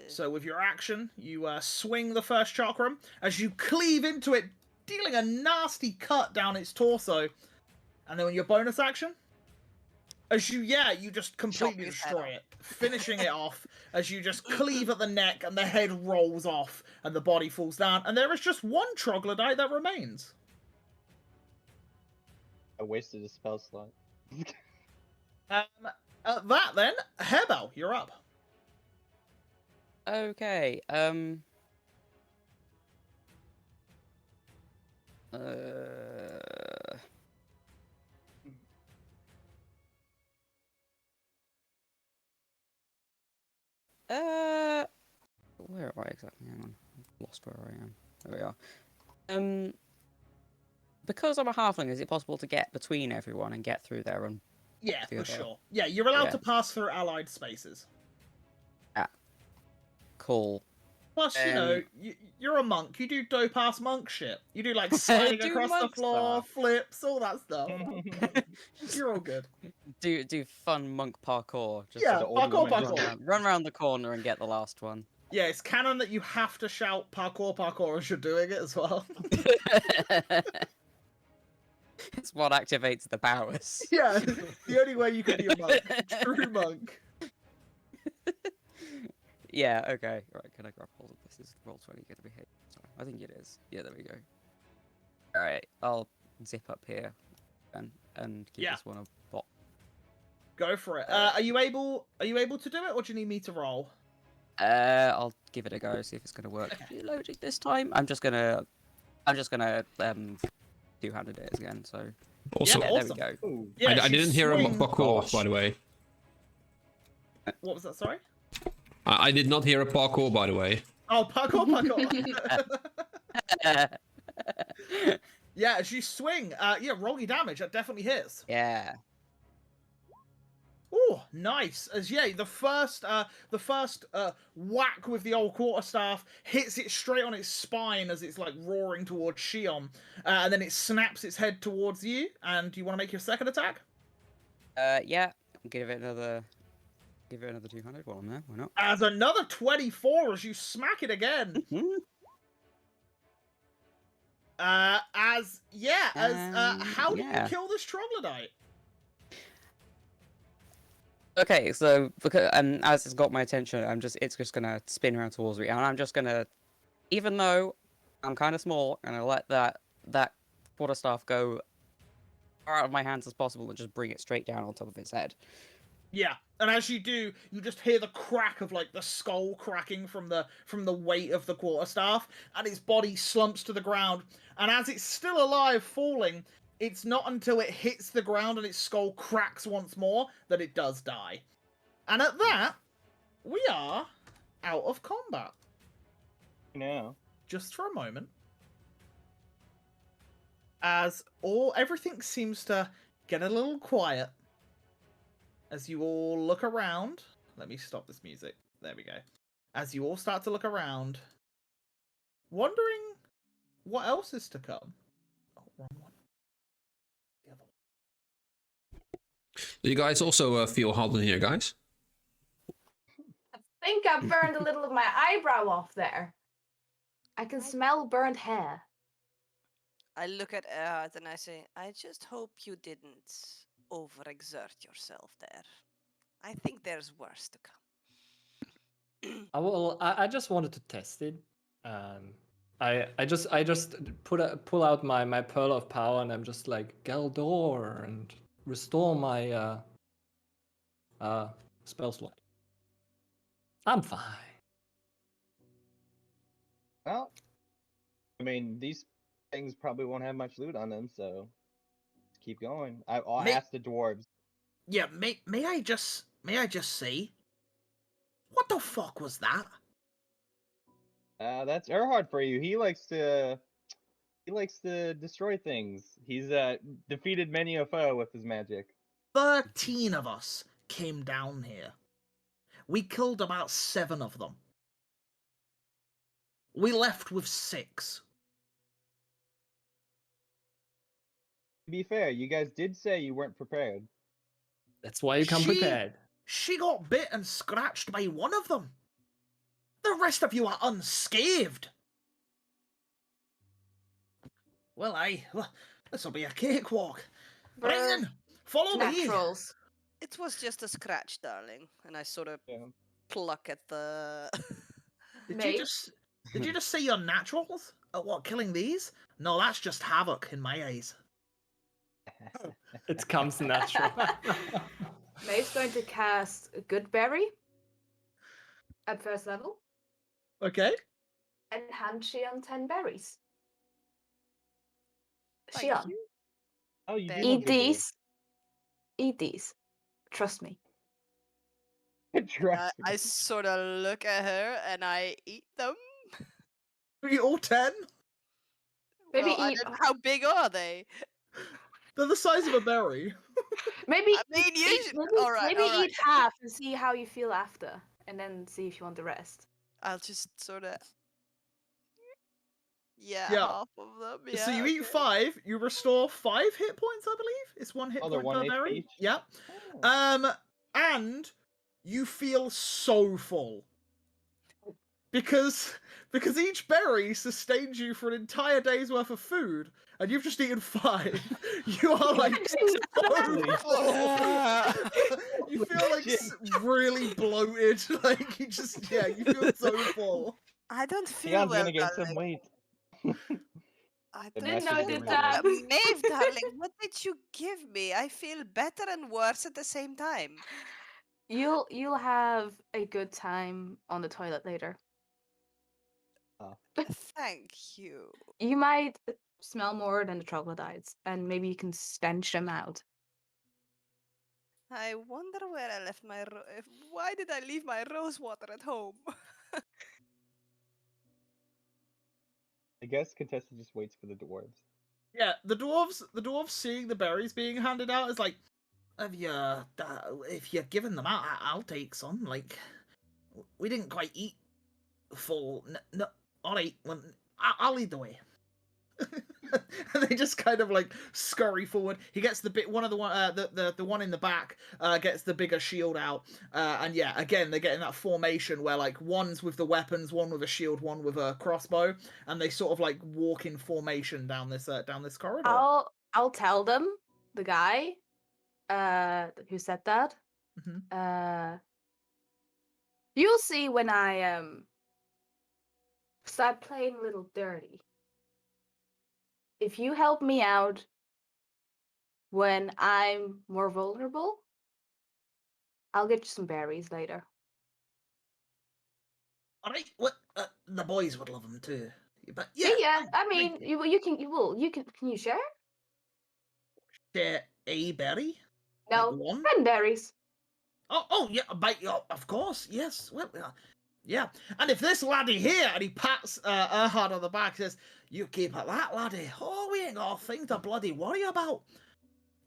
So with your action, you swing the first chakram as you cleave into it, dealing a nasty cut down its torso. And then with your bonus action, you just completely his head destroy off. it, finishing it off as you just cleave at the neck and the head rolls off and the body falls down. And there is just one troglodyte that remains. I wasted a spell slot. At that then, Hebel, you're up. Okay. Where am I exactly? Hang on, I've lost where I am. There we are. Because I'm a halfling, is it possible to get between everyone and get through there and? Yeah, Yeah, for okay. sure. Yeah, you're allowed Yeah. to pass through allied spaces. Cool. Plus, you're a monk. You do dope-ass monk shit. You do, like, sliding Do across the monk floor, stuff. flips, all that stuff. You're all good. Do fun monk parkour. Just Yeah, the old woman parkour. run around the corner and get the last one. Yeah, it's canon that you have to shout parkour as you're doing it as well. It's what activates the powers. Yeah, the only way you can be a monk. True monk. Yeah, okay. Right, can I grab hold of this? Is roll 20 going to be hit? Sorry, I think it is. Yeah, there we go. Alright, I'll zip up here and give Yeah. this one a bot. Go for it. Are you able to do it, or do you need me to roll? I'll give it a go, see if it's gonna work. Okay. Loading this time. I'm just gonna two-handed it again, so Also, Yeah, there we awesome. go. Ooh. Yeah, I she didn't hear a swings- parkour, by the way. What was that, sorry? I did not hear a parkour, by the way. Oh, parkour. Yeah, as you swing, roll your damage. That definitely hits. Yeah. Oh, nice. As the first whack with the old quarterstaff hits it straight on its spine as it's like roaring towards Shion, and then it snaps its head towards you. And do you want to make your second attack? Yeah. Give it another 200 while I'm there. Why not? As another 24 as you smack it again. How do you Yeah. kill this troglodyte? Okay, so because as it's got my attention, it's just gonna spin around towards me, and I'm just gonna, even though I'm kind of small, gonna let that quarterstaff go far out of my hands as possible and just bring it straight down on top of his head. Yeah, and as you do, you just hear the crack of like the skull cracking from the weight of the quarterstaff, and its body slumps to the ground. And as it's still alive, falling, it's not until it hits the ground and its skull cracks once more that it does die. And at that, we are out of combat. No. Just for a moment. As everything seems to get a little quiet. As you all look around. Let me stop this music. There we go. As you all start to look around, wondering what else is to come. Oh, wrong one. The other one. Do you guys also feel hot in here, guys? I think I burned a little of my eyebrow off there. I can smell burnt hair. I look at Erhard and I say, I just hope you didn't overexert yourself there. I think there's worse to come. I just wanted to test it. I just pull out my pearl of power and I'm just like Galdor and restore my spell slot. I'm fine. Well, I mean, these things probably won't have much loot on them, so let's keep going. I'll ask the dwarves. Yeah, may I just say, what the fuck was that? That's Erhard for you. He likes to destroy things. He's defeated many a foe with his magic. 13 of us came down here. We killed about 7 of them. We left with 6. To be fair, you guys did say you weren't prepared. That's why you come prepared. She got bit and scratched by one of them. The rest of you are unscathed. Well, this'll be a cakewalk. Right then, follow me. Naturals. It was just a scratch, darling. And I sort of Yeah. pluck at the... Did you just say you're naturals? At what, killing these? No, that's just havoc in my eyes. It comes natural. May's going to cast Good Berry at first level Okay. and hand Shion 10 berries. Thank Shion, you. Oh, you do Eat want eat good berries. these. Eat these. Trust me. Trust I me. sort of look at her and I eat them. Are you all 10? Maybe Well, I eat. don't know, how big are they? They're the size of a berry. Maybe. I mean, you eat, should... maybe Alright, maybe alright. eat half and see how you feel after, and then see if you want the rest. I'll just sort of... Yeah, Yeah. half of them. Yeah, So you eat okay. 5, you restore 5 hit points, I believe. It's 1 hit Oh, they're point 1 per HP berry. each? Yep. Oh. And you feel so full. Because each berry sustains you for an entire day's worth of food, and you've just eaten 5. You are like so Holy full. You feel like shit. really bloated. Like you feel so full. I don't feel Sion's well, gonna gain some darling. weight. I The don't Didn't message know feel did remains. that. Maeve, darling, what did you give me? I feel better and worse at the same time. You'll have a good time on the toilet later. Thank you. You might smell more than the troglodytes, and maybe you can stench them out. I wonder where I left my... Why did I leave my rose water at home? I guess Contessa just waits for the dwarves. Yeah, the dwarves seeing the berries being handed out is like, if you're giving them out, I'll take some. Like, we didn't quite eat full. No, all right, well, I'll lead the way. And they just kind of like scurry forward. He gets the one in the back gets the bigger shield out, and yeah, again they're getting that formation where like one's with the weapons, one with a shield, one with a crossbow, and they sort of like walk in formation down this corridor. I'll tell them, the guy who said that, You'll see when I start playing a little dirty. If you help me out when I'm more vulnerable, I'll get you some berries later. All right. What? The boys would love them too. But yeah. Yeah. I thank mean, you. you can. Can you share? Share a berry. No, Like one. 10 berries. Oh yeah, of course, yes. Well, yeah. And if this laddie here, and he pats Erhard on the back, says, "You keep at that, laddie. Oh, we ain't got a thing to bloody worry about.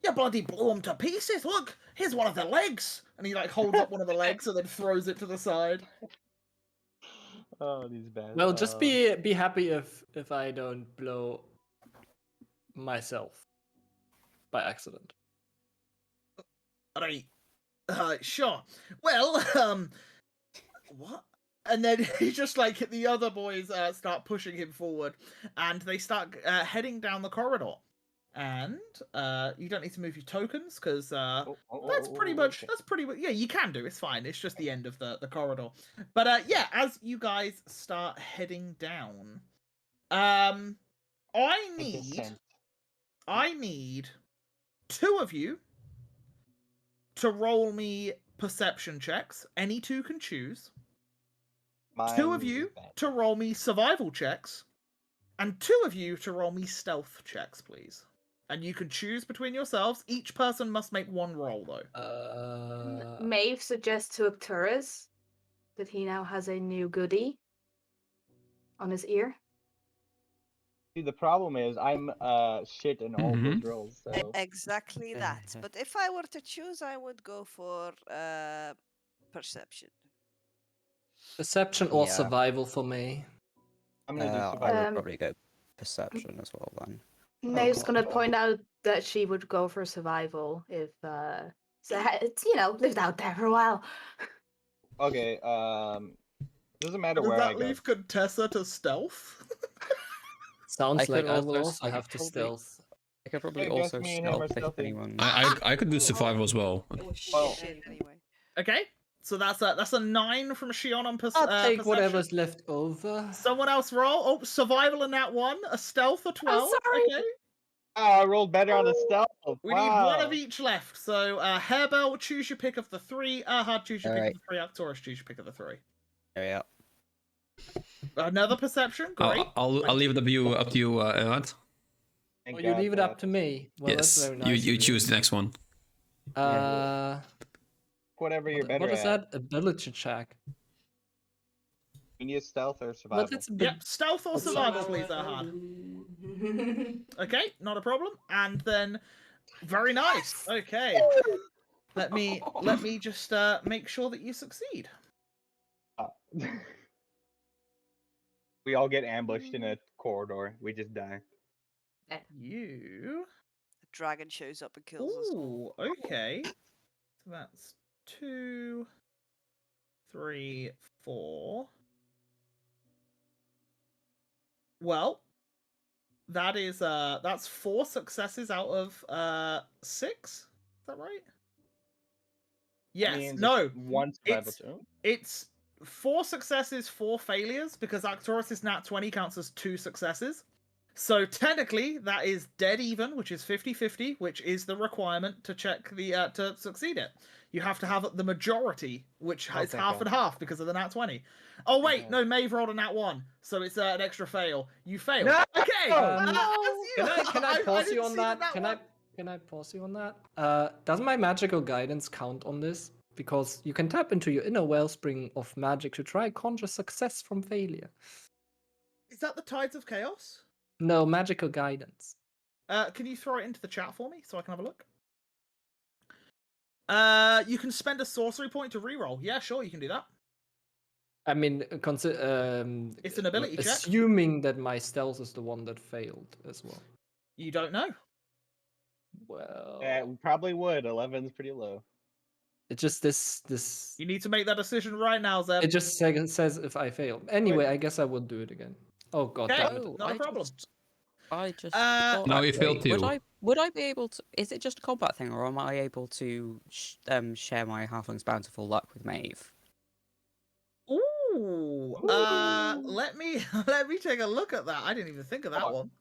You bloody blew him to pieces. Look, here's one of the legs." And he like holds up one of the legs and then throws it to the side. Oh, these bad. Well, just be happy if I don't blow myself by accident. Right. Sure. Well, what? And then he just like the other boys start pushing him forward, and they start heading down the corridor. And you don't need to move your tokens because that's pretty much yeah, you can do. It's fine. It's just the end of the corridor. But yeah, as you guys start heading down, I need two of you to roll me perception checks. Any two can choose. Two of you to roll me survival checks, and two of you to roll me stealth checks, please. And you can choose between yourselves. Each person must make one roll, though. Maeve suggests to Arcturus that he now has a new goodie on his ear. See, the problem is I'm shit in all those rolls. So Exactly that. But if I were to choose, I would go for perception. Perception or Yeah. survival for me. I'm gonna do I survival. would probably go perception as well then. Maeve's Oh, gonna God. point out that she would go for survival if it's lived out there for a while. Okay. Doesn't matter Does where I that go. leave Contessa to stealth? Sounds like could I will also also have to probably- stealth. I could probably I guess also me and him are stealth if stealthy. anyone. I could do survival as well. It was Well- shit anyway. Okay, so that's a 9 from Shion on I'll take perception. whatever's left over. Someone else roll. Oh, survival in that one. A stealth, a 12. sorry. Okay. Oh, I rolled better on the stealth. We need one of each left. So, Hairbell, choose your pick of the 3. Erhard, choose your pick of the 3. Arcturus, choose your pick of the 3. Yeah. Another perception. Great. I'll leave it up to you, Erhard. Thank Oh, you God leave for it up that. to me. Well, that's Yes, very nice. you of choose the next one. Whatever you're better what is at. that? Ability check. You need stealth or survival. Let's Yep, stealth or Let's survival, see. please, Erhard. Okay, not a problem. And then, very nice. Okay. Let me just make sure that you succeed. We all get ambushed in a corridor. We just die. You. A dragon shows up and kills us all. Ooh, okay. So that's 2, 3, 4. Well, that is that's 4 successes out of 6. Is that right? Yes. Means No. it's one survival It's too. it's 4 successes, 4 failures because Arcturus' nat 20 counts as 2 successes. So technically that is dead even, which is 50-50, which is the requirement to check the to succeed it. You have to have the majority, which is thank half God. and half because of the nat 20. Oh wait, God. no, Maeve rolled a nat 1, so it's an extra fail. You failed. No! Okay. Um, as you- Can I pause you didn't on see that? the nat Can 1. I pause you on that? Does my magical guidance count on this? Because you can tap into your inner wellspring of magic to try conjure success from failure. Is that the Tides of Chaos? No, magical guidance. Can you throw it into the chat for me so I can have a look? You can spend a sorcery point to reroll. Yeah, sure, you can do that. I mean, It's an ability check. assuming that my stealth is the one that failed as well. You don't know. Well, Yeah, we probably would. 11's pretty low. it's just this. You need to make that decision right now, Zeb. It just says if I fail. Anyway, I guess I will do it again. Oh god Okay. damn it! Not a problem. I just Uh, thought. No, you failed Wait, too. would I be able to? Is it just a combat thing, or am I able to share my halfling's bountiful luck with Maeve? Ooh. Let me let me take a look at that. I didn't even think of that Oh, one.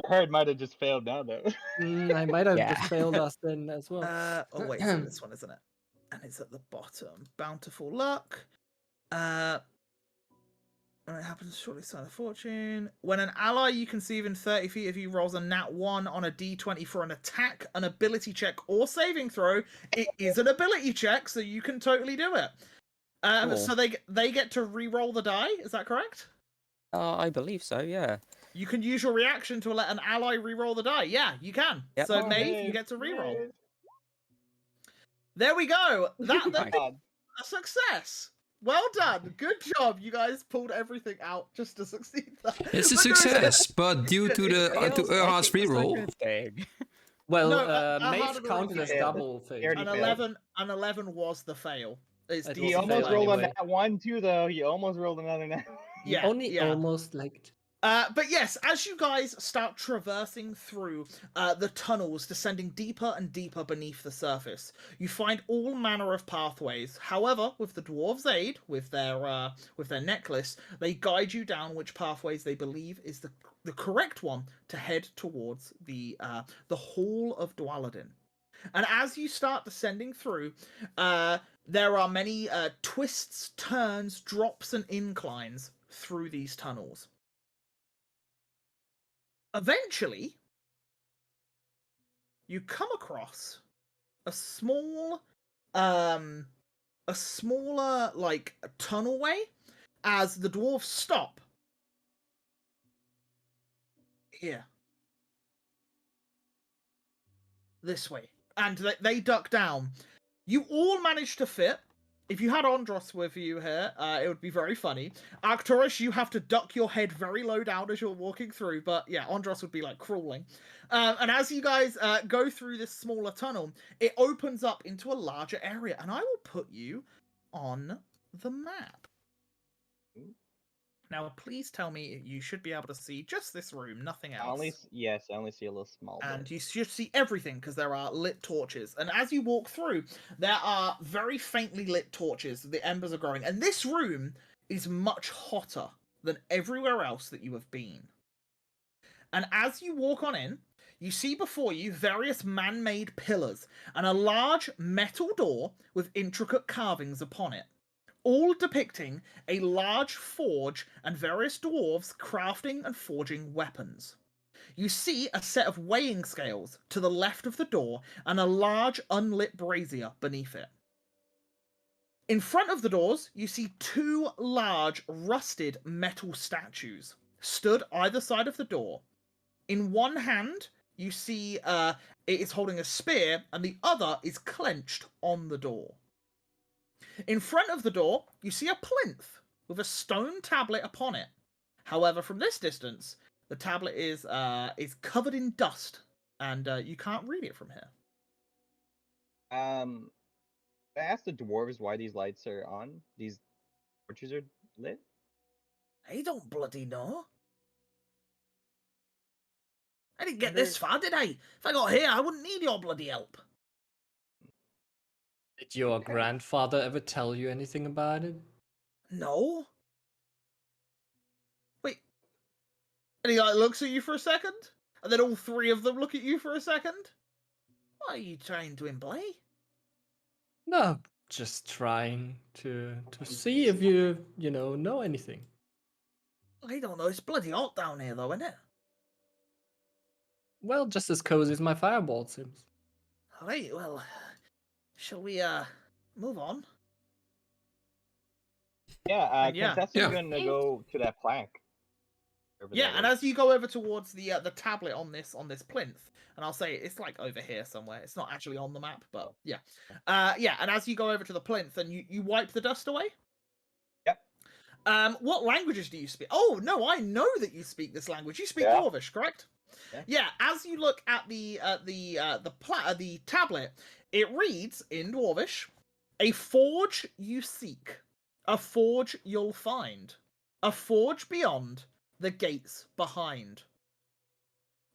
I heard might have just failed now though. I might have just Yeah. failed us then as well. Oh wait, it's this one, isn't it? And it's at the bottom. Bountiful luck. When it happens, shortly sign of fortune. When an ally you can see within 30 feet of you rolls a nat 1 on a d20 for an attack, an ability check, or saving throw, it is an ability check, so you can totally do it. Cool. So they get to re-roll the die. Is that correct? I believe so. Yeah. You can use your reaction to let an ally re-roll the die. Yeah, you can. Yep. So Oh, Maeve, you get to re-roll. Maeve. There we go. That Nice. a success. Well done. Good job. You guys pulled everything out just to succeed that. It's a But no, success, but due to the to Feels like Erhard's it was a reroll, good thing. Well, No, how Maeve did it counted already as fail? double thing. Already an failed. 11 was the fail. It's It He was a almost fail rolled on anyway. that one too, though. He almost rolled another net. He Yeah, only yeah. almost liked. But yes, as you guys start traversing through the tunnels, descending deeper and deeper beneath the surface, you find all manner of pathways. However, with the dwarves' aid, with their necklace, they guide you down which pathways they believe is the correct one to head towards the Hall of Dwaladin. And as you start descending through, there are many twists, turns, drops, and inclines through these tunnels. Eventually, you come across a smaller like tunnelway as the dwarves stop here, this way, and they duck down. You all manage to fit. If you had Andros with you here, it would be very funny. Arcturus, you have to duck your head very low down as you're walking through, but yeah, Andros would be like crawling. And as you guys go through this smaller tunnel, it opens up into a larger area, and I will put you on the map. Now, please tell me you should be able to see just this room, nothing else. Yes, I only see a little small And bit. you should see everything because there are lit torches. And as you walk through, there are very faintly lit torches. The embers are growing. And this room is much hotter than everywhere else that you have been. And as you walk on in, you see before you various man-made pillars and a large metal door with intricate carvings upon it, all depicting a large forge and various dwarves crafting and forging weapons. You see a set of weighing scales to the left of the door and a large unlit brazier beneath it. In front of the doors, you see two large rusted metal statues stood either side of the door. In one hand, you see it is holding a spear, and the other is clenched on the door. In front of the door, you see a plinth with a stone tablet upon it. However, from this distance, the tablet is covered in dust, and you can't read it from here. I asked the dwarves why these lights are on. These torches are lit. I don't bloody know. I didn't get this far, did I? If I got here, I wouldn't need your bloody help. Did your grandfather ever tell you anything about it? No. Wait. And he like looks at you for a second, and then all three of them look at you for a second. What are you trying to imply? No, just trying to see if you know anything. I don't know. It's bloody hot down here, though, isn't it? Well, just as cozy as my fireball seems. All right. Well, shall we move on? Yeah, And yeah. Contessa's Yeah. gonna go to that plank. Wherever Yeah, that and is. as you go over towards the tablet on this plinth, and I'll say it's like over here somewhere. It's not actually on the map, but yeah, yeah. And as you go over to the plinth, and you wipe the dust away. Yep. What languages do you speak? Oh no, I know that you speak this language. You speak Yeah. Dwarvish, correct? Yeah. Yeah. As you look at the tablet, it reads in Dwarvish: "A forge you seek, a forge you'll find, a forge beyond, the gates behind."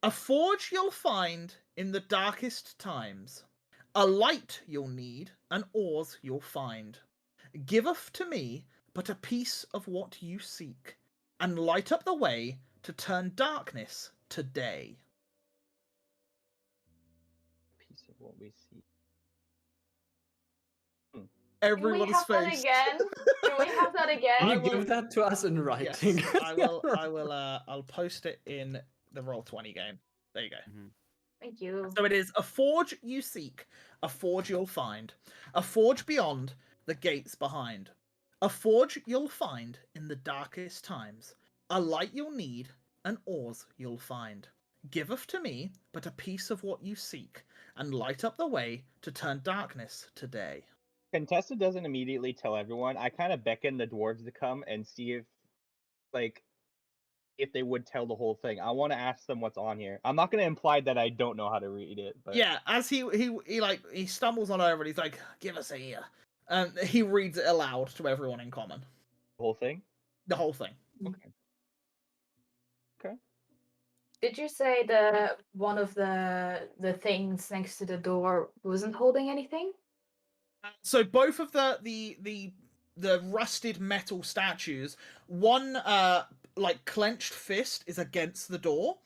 A forge you'll find in the darkest times. A light you'll need, and ores you'll find. Giveth to me but a piece of what you seek, and light up the way to turn darkness to day. Piece of what we see. Can Everyone's we have that face. again? Can we have that Can again? I you will- give that to us in writing? Yes, I will. I'll post it in the Roll20 game. There you go. Thank you. So it is a forge you seek, a forge you'll find, a forge beyond, the gates behind. A forge you'll find in the darkest times, a light you'll need, and ores you'll find. Giveth to me but a piece of what you seek, and light up the way to turn darkness to day. Contessa doesn't immediately tell everyone. I kind of beckon the dwarves to come and see if, like, if they would tell the whole thing. I want to ask them what's on here. I'm not going to imply that I don't know how to read it, but Yeah, as he stumbles on over and he's like, "Give us a ear," and he reads it aloud to everyone in common. the whole thing. The whole thing. Did you say the one of the things next to the door wasn't holding anything? So both of the rusted metal statues, one like clenched fist is against the door,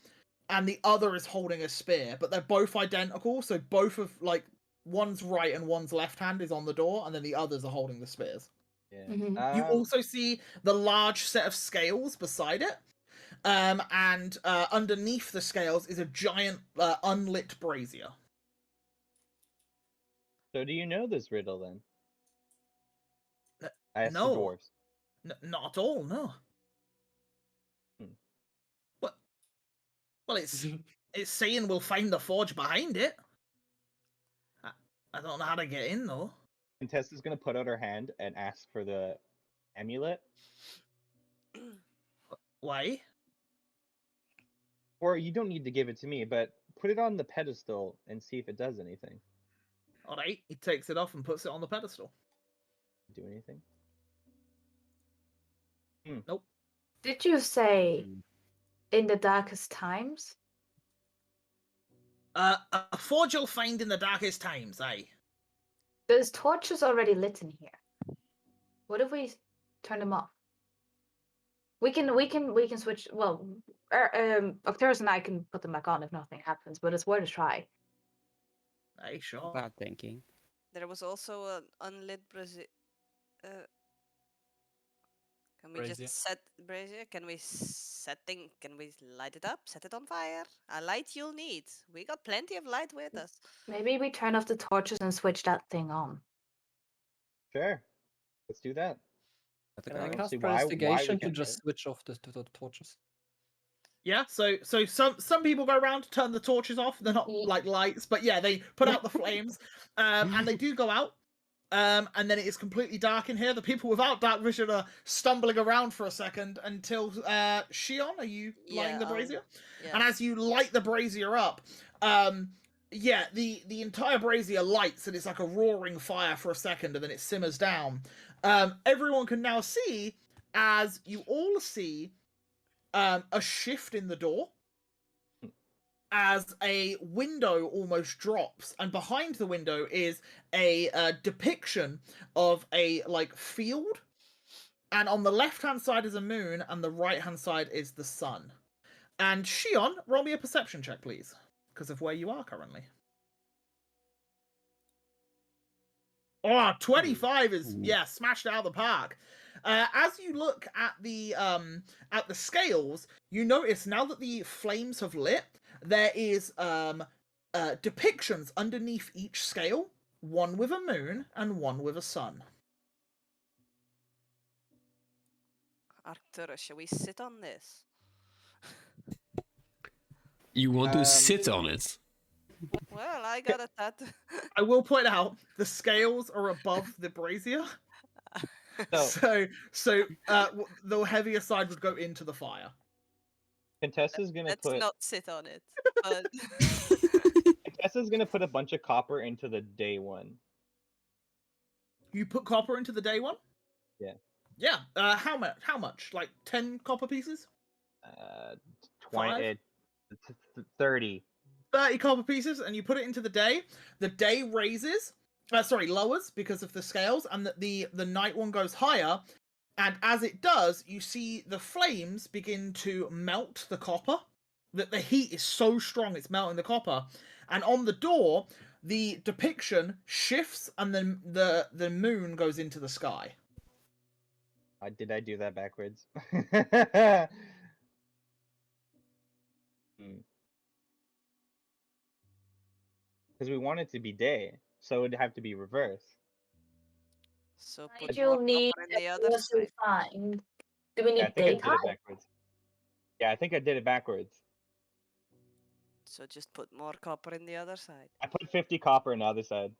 and the other is holding a spear. But they're both identical, so both of like one's right and one's left hand is on the door, and then the others are holding the spears. Yeah. Mhm. You also see the large set of scales beside it. And underneath the scales is a giant unlit brazier. So do you know this riddle then? N- I asked no. the dwarves. Not at all, no. Hmm. What? Well, it's saying we'll find the forge behind it. I don't know how to get in though. Contessa's gonna put out her hand and ask for the amulet. Why? Or you don't need to give it to me, but put it on the pedestal and see if it does anything. All right. He takes it off and puts it on the pedestal. Do anything? Nope. Did you say in the darkest times? A forge you'll find in the darkest times, eh? There's torches already lit in here. What if we turn them off? We can switch. Well, Octaris and I can put them back on if nothing happens, but it's worth a try. Aye, sure. Bad thinking. There was also an unlit brazier. Can we Brazier. just set brazier? Can we Can we light it up? Set it on fire? A light you'll need. We got plenty of light with us. Maybe we turn off the torches and switch that thing on. Sure. Let's do that. That's a Can I good don't see cast why we Prestigation to can't do just it. switch off the torches? Yeah, so some people go around to turn the torches off. They're not like lights, but yeah, they put out the flames, and they do go out. And then it is completely dark in here. The people without dark vision are stumbling around for a second until Shion, are you lighting the brazier? Yeah. And as you light the brazier up, yeah, the entire brazier lights and it's like a roaring fire for a second, and then it simmers down. Everyone can now see, as you all see, a shift in the door as a window almost drops, and behind the window is a depiction of a like field, and on the left hand side is a moon and the right hand side is the sun. And Shion, roll me a perception check please, because of where you are currently. Oh, 25 is, yeah, smashed out of the park. As you look at the scales, you notice now that the flames have lit, there is depictions underneath each scale, one with a moon and one with a sun. Arcturus, shall we sit on this? You want to sit on it? Well, I got a tattoo. I will point out the scales are above the brazier, So so the heavier side would go into the fire. Contessa's gonna Let's put not sit on it. But Contessa's gonna put a bunch of copper into the day one. You put copper into the day one? Yeah. Yeah. How much? Like 10 copper pieces? 20. 30. 30 copper pieces, and you put it into the day raises, lowers because of the scales, and the night one goes higher, and as it does, you see the flames begin to melt the copper. That the heat is so strong it's melting the copper, and on the door the depiction shifts, and then the moon goes into the sky. Did I do that backwards? Because we want it to be day, so it'd have to be reverse. So Why put do more you need copper in the for other us to side. find? Do we Yeah, I need think I did daytime? it backwards. Yeah, I think I did it backwards. So just put more copper in the other side. I put 50 copper on the other side.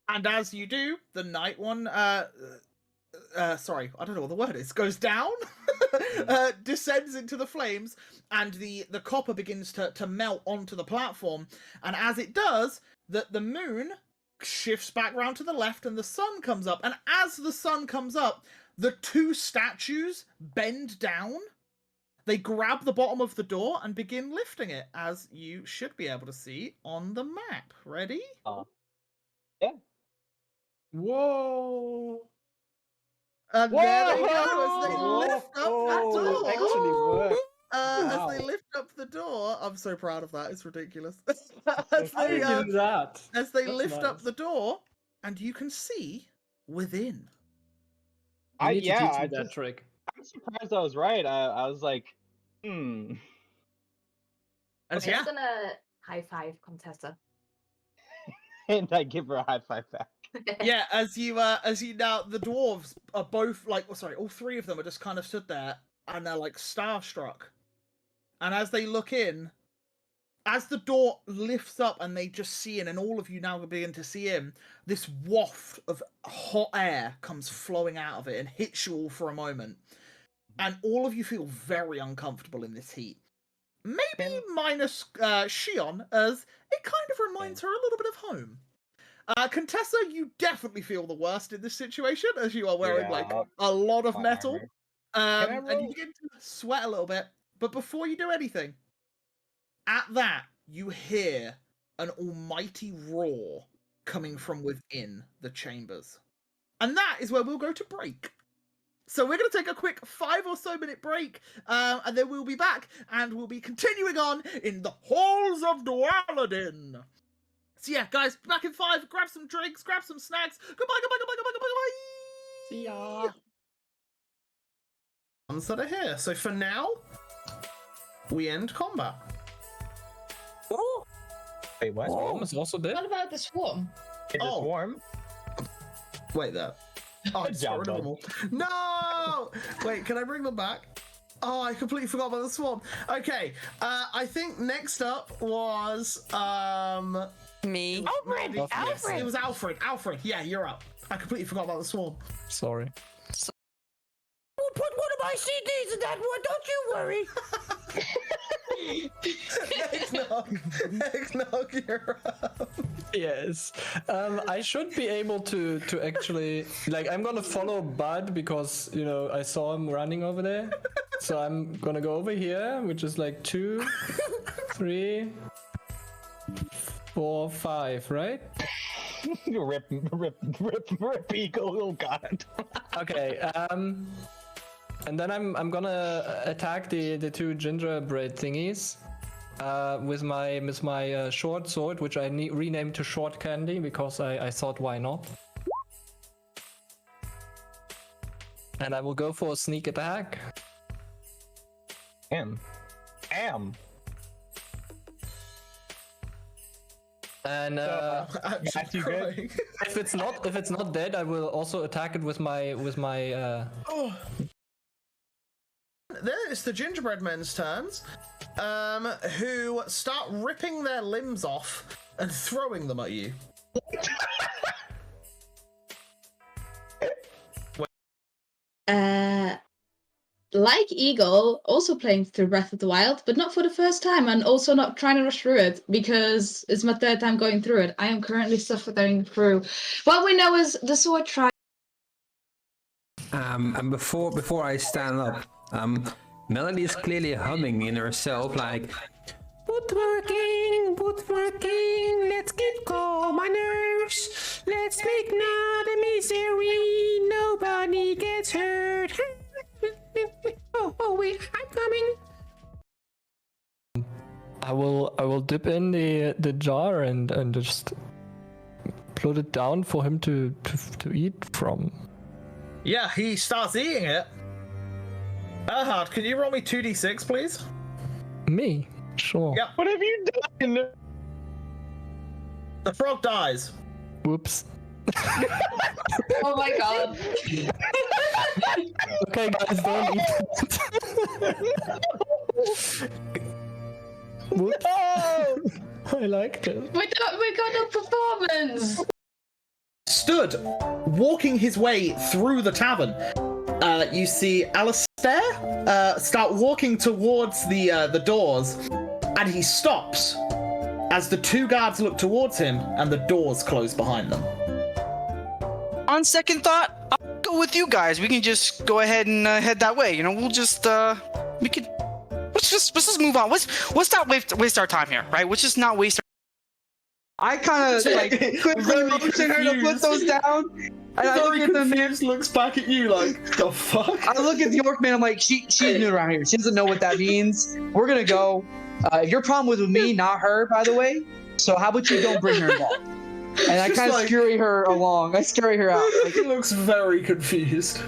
And as you do, the night one, sorry, I don't know what the word is, goes down, descends into the flames, and the copper begins to melt onto the platform. And as it does, the moon shifts back round to the left, and the sun comes up. And as the sun comes up, the two statues bend down. They grab the bottom of the door and begin lifting it, as you should be able to see on the map. Ready? Yeah. Whoa! And there they go, as they Whoa! lift up the Oh, door. it actually worked. As Wow. they lift up the door, I'm so proud of that. It's ridiculous. I as they didn't do that. as they That's lift up nice. the door, and you can see within. You need to teach I me that trick. I'm surprised I was right. I was like, As I'm yeah, just gonna high five Contessa. and I give her a high five back. yeah. As you now, the dwarves are both like, all three of them are just kind of stood there, and they're like starstruck. And as they look in, as the door lifts up and they just see in, and all of you now begin to see in, this waft of hot air comes flowing out of it and hits you all for a moment. And all of you feel very uncomfortable in this heat. Maybe minus Shion, as it kind of reminds her a little bit of home. Contessa, you definitely feel the worst in this situation, as you are wearing like a lot of my metal. armor. And you begin to sweat a little bit. But before you do anything, at that, you hear an almighty roar coming from within the chambers. And that is where we'll go to break. So we're going to take a quick 5 or so minute break, and then we'll be back, and we'll be continuing on in the halls of Dwaladin. So yeah, guys, back in 5. Grab some drinks, grab some snacks. Goodbye, goodbye, goodbye, goodbye, goodbye, goodbye. See ya. Ones that are here. So for now, we end combat. Wait, what? Swarm is also dead. What about the swarm? It's a Oh. swarm. Wait there. Oh, I Good just job, got rid of bud. them all. No! Wait, can I bring them back? Oh, I completely forgot about the swarm. Okay, I think next up was Me. It was Alfred. Alfred, yeah, you're up. I completely forgot about the swarm. Sorry. We'll put one of my CDs in that one, don't you worry. Eggnog, you're up. Yes. I should be able to actually, like, I'm gonna follow Bud because, you know, I saw him running over there. So I'm gonna go over here, which is like 2, 3, 4, 5, right? rip, eagle. Oh god. Okay. And then I'm gonna attack the two gingerbread thingies. With my short sword, which I renamed to Short Candy because I thought why not. And I will go for a sneak attack. Am. And I'm just you good? crying. if it's not dead, I will also attack it with my Oh. Then it's the gingerbread men's turns, who start ripping their limbs off and throwing them at you. Like Eagle, also playing through Breath of the Wild, but not for the first time, and also not trying to rush through it because it's my third time going through it. I am currently suffering through what we know as the sword trial. And before I stand up, Melody is clearly humming in herself, like, Woodworking, woodworking, let's get coal miners. Let's make not a misery, nobody gets hurt. Oh, wait, I'm coming. I will dip in the jar and just put it down for him to eat from. Yeah, he starts eating it. Erhard, can you roll me 2d6, please? Me? Sure. Yep. What have you done? The frog dies. Whoops. Oh my god. Okay, guys, don't eat it. Whoops. I liked it. We got a performance. Stood, walking his way through the tavern. You see Alistair start walking towards the doors, and he stops as the two guards look towards him, and the doors close behind them. On second thought, I'll go with you guys. We can just go ahead and head that way. You know, we'll just we could let's just move on. Let's not waste our time here, right? Let's just not waste. I kind of like quickly motion her to put those down. And I look at the man, looks back at you like, the fuck? I look at the orc man. I'm like, she's new around here. She doesn't know what that means. We're gonna go. Your problem was with me, not her, by the way. So how about you don't bring her involved? And I kind of scurry her along. I scurry her out. Like, He looks very confused.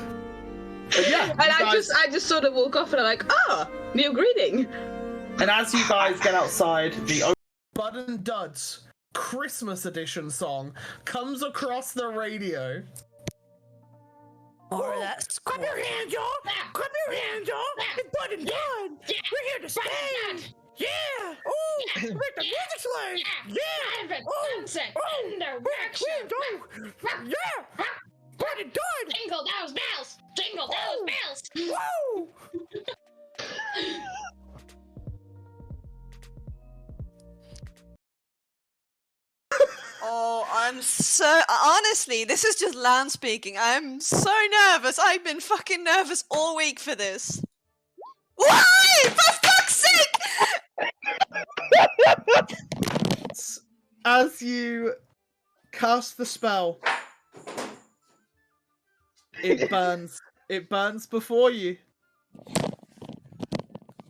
But yeah, And I just sort of walk off and I'm like, new greeting. And as you guys get outside, the Bud and Duds Christmas edition song comes across the radio. Or that's Clap your hands, y'all! Clap your hands, y'all! It's Bud and Dud! We're here to stay! Yeah! Oh! Make the music play! Yeah! Oh! Yeah! Bud and Dud! Jingle those bells! Jingle those bells! Woo! Oh, I'm so honestly, this is just Lan speaking. I'm so nervous. I've been fucking nervous all week for this. Why? For fuck's sake! As you cast the spell, it burns. It burns before you.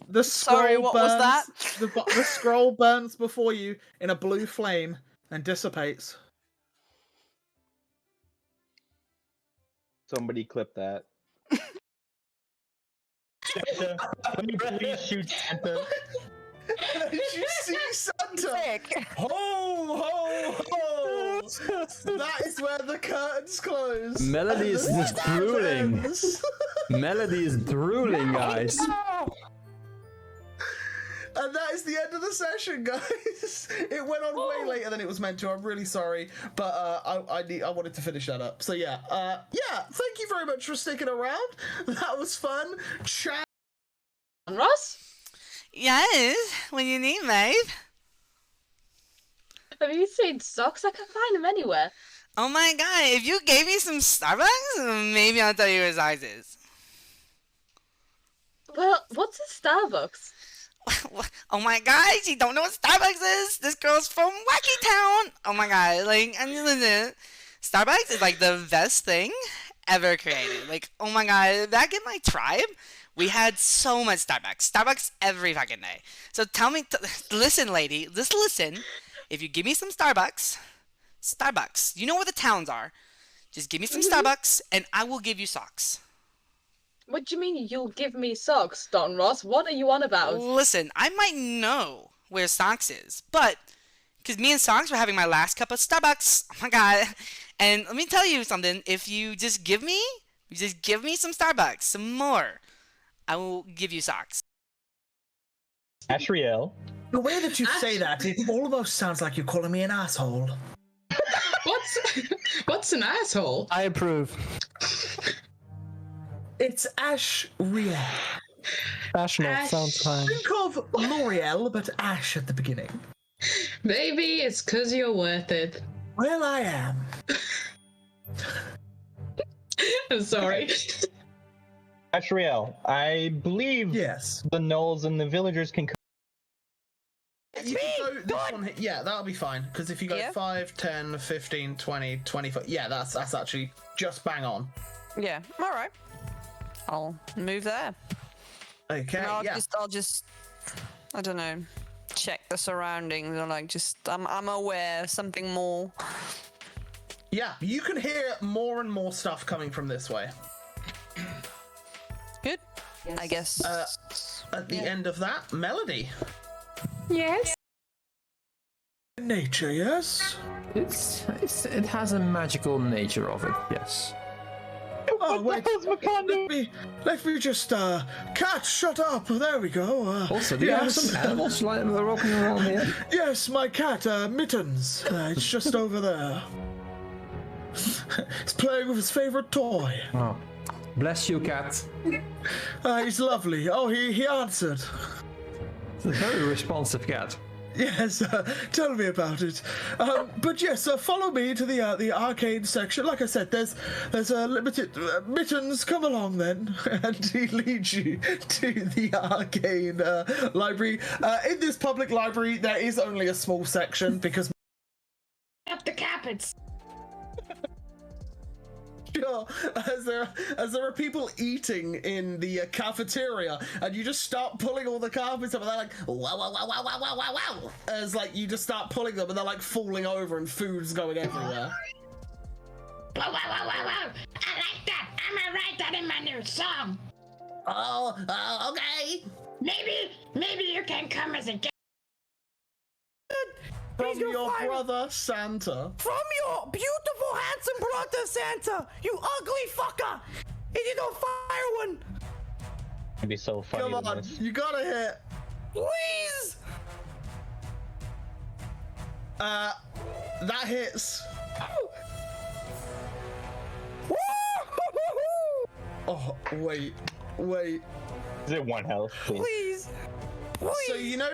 The scroll Sorry, what burns, was that? The scroll burns before you in a blue flame and dissipates. Somebody clip that. Santa, let me please shoot Santa. Did you see Santa? Ho, ho, ho! That is where the curtains close. Melody is just drooling. Melody is drooling, guys. And that is the end of the session, guys. It went on way later than it was meant to. I'm really sorry, but I wanted to finish that up. So yeah, thank you very much for sticking around. That was fun. Chat. Ross? Yes, what do you need, babe? Have you seen socks? I can't find them anywhere. Oh my god, if you gave me some Starbucks, maybe I'll tell you where size is. Well, what's a Starbucks? Oh my god, you don't know what Starbucks is? This girl's from Wacky Town. Oh my god, like, Starbucks is like the best thing ever created. Like, oh my god, back in my tribe, we had so much Starbucks. Starbucks every fucking day. So tell me, listen, lady, just listen. If you give me some Starbucks, you know where the towns are. Just give me some Starbucks, and I will give you socks. What do you mean you'll give me socks, Don Ross? What are you on about? Listen, I might know where Socks is, but because me and Socks were having my last cup of Starbucks. Oh my god! And let me tell you something. If you just give me some Starbucks, some more, I will give you socks. Ashriel. The way that you say that, it almost sounds like you're calling me an asshole. What's an asshole? I approve. It's Ashriel. Fashionable sounds fine. Think of L'Oreal, but Ash at the beginning. Maybe it's 'cause you're worth it. Well, I am. I'm sorry. Ashriel, I believe Yes. the gnolls and the villagers can you can go this one here. Yeah, that'll be fine. Because if you go Yeah. 5, 10, 15, 20, 25, yeah, that's actually just bang on. Yeah. All right. I'll move there. Okay, And I'll yeah. just, I don't know, check the surroundings or like just, I'm aware of something more. Yeah, you can hear more and more stuff coming from this way. Good. I guess. At the end of that, Melody. Yes. Nature, yes. It has a magical nature of it. Yes. Oh wait, let me just cat, shut up. There we go. Also, do you have some animals like walking around here? Yes, my cat, Mittens. It's just over there. He's playing with his favorite toy. Oh, bless you, cat. He's lovely. Oh, he answered. It's a very responsive cat. Yes, tell me about it. But yes, follow me to the arcade section. Like I said, there's a limited Mittens. Come along then, and he leads you to the arcade library. In this public library, there is only a small section because Up the carpets. sure, as there are people eating in the cafeteria, and you just start pulling all the carpets up, and they're like, wow, wow, wow, wow, wow, wow, wow, wow. As like you just start pulling them, and they're like falling over, and food's going everywhere. Wow, wow, wow, wow, wow. I like that. I'm gonna write that in my new song. Oh, okay. Maybe you can come as a guest. From your brother Santa. From your beautiful, handsome brother, Santa! You ugly fucker! And you don't fire one! It'd be so funny. Come to on, miss. you gotta hit. Please! That hits. Oh, wait. Is it 1 health? Please! Please! So you know,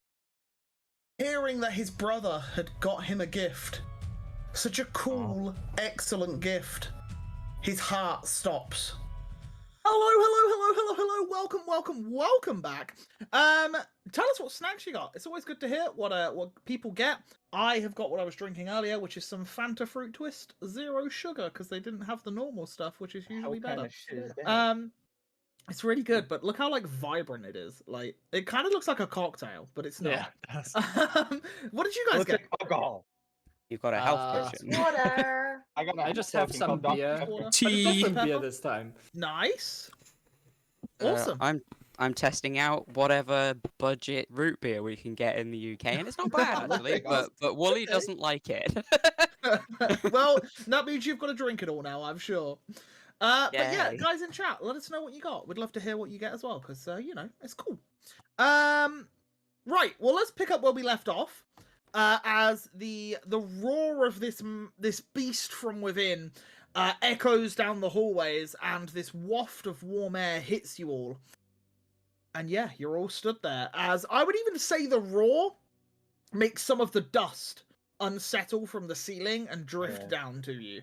hearing that his brother had got him a gift, such a cool, excellent gift, his heart stops. Hello, welcome back. Tell us what snacks you got. It's always good to hear what people get. I have got what I was drinking earlier, which is some Fanta Fruit Twist, 0 sugar, because they didn't have the normal stuff, which is usually What kind better. of shit is that? It's really good, but look how like vibrant it is. Like it kind of looks like a cocktail, but it's not. Yeah, it does. What did you guys What's get? it alcohol? You've got a health potion. Water. I just have some beer. Water. But it's different Pepper. beer this time. Nice. Awesome. I'm testing out whatever budget root beer we can get in the UK, and it's not bad actually. but Wooly doesn't like it. Well, that means you've got to drink it all now, I'm sure. But yeah, Yay. guys in chat, let us know what you got. We'd love to hear what you get as well, because you know, it's cool. Right, well, let's pick up where we left off. As the roar of this beast from within echoes down the hallways, and this waft of warm air hits you all. And yeah, you're all stood there. As I would even say the roar makes some of the dust unsettle from the ceiling and drift down to you.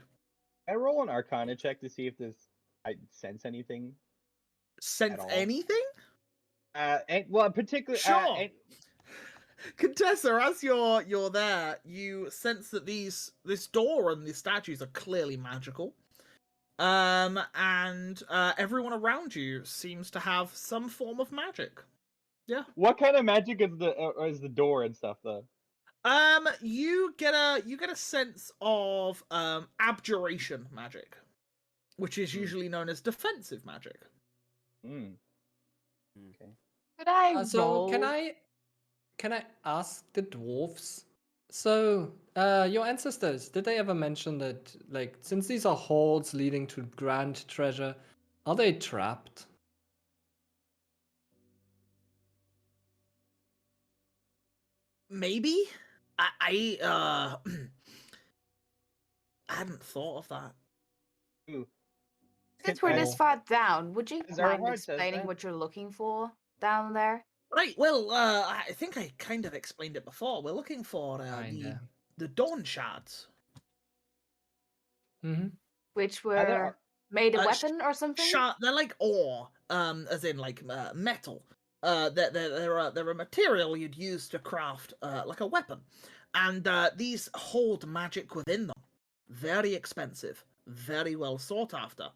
I roll an Arcana check to see if I sense anything. Sense all. anything? Well, particularly. Sure. Contessa, as you're there, you sense that this door and the statues are clearly magical. And everyone around you seems to have some form of magic. Yeah. What kind of magic is the door and stuff though? You get a sense of abjuration magic, which is usually known as defensive magic. Hmm. Okay. Could I So roll? can I ask the dwarves? So, your ancestors, did they ever mention that, like, since these are halls leading to grand treasure, are they trapped? Maybe. I hadn't thought of that. Ooh. Since we're this far down, would you Is there a mind heart says explaining that? what you're looking for down there? Right. Well, I think I kind of explained it before. We're looking for Kinda. the dawn shards. Mm-hmm. Which there were made a sh- weapon or something? They're like ore, as in like metal. they're a material you'd use to craft like a weapon, and these hold magic within them. Very expensive, very well sought after.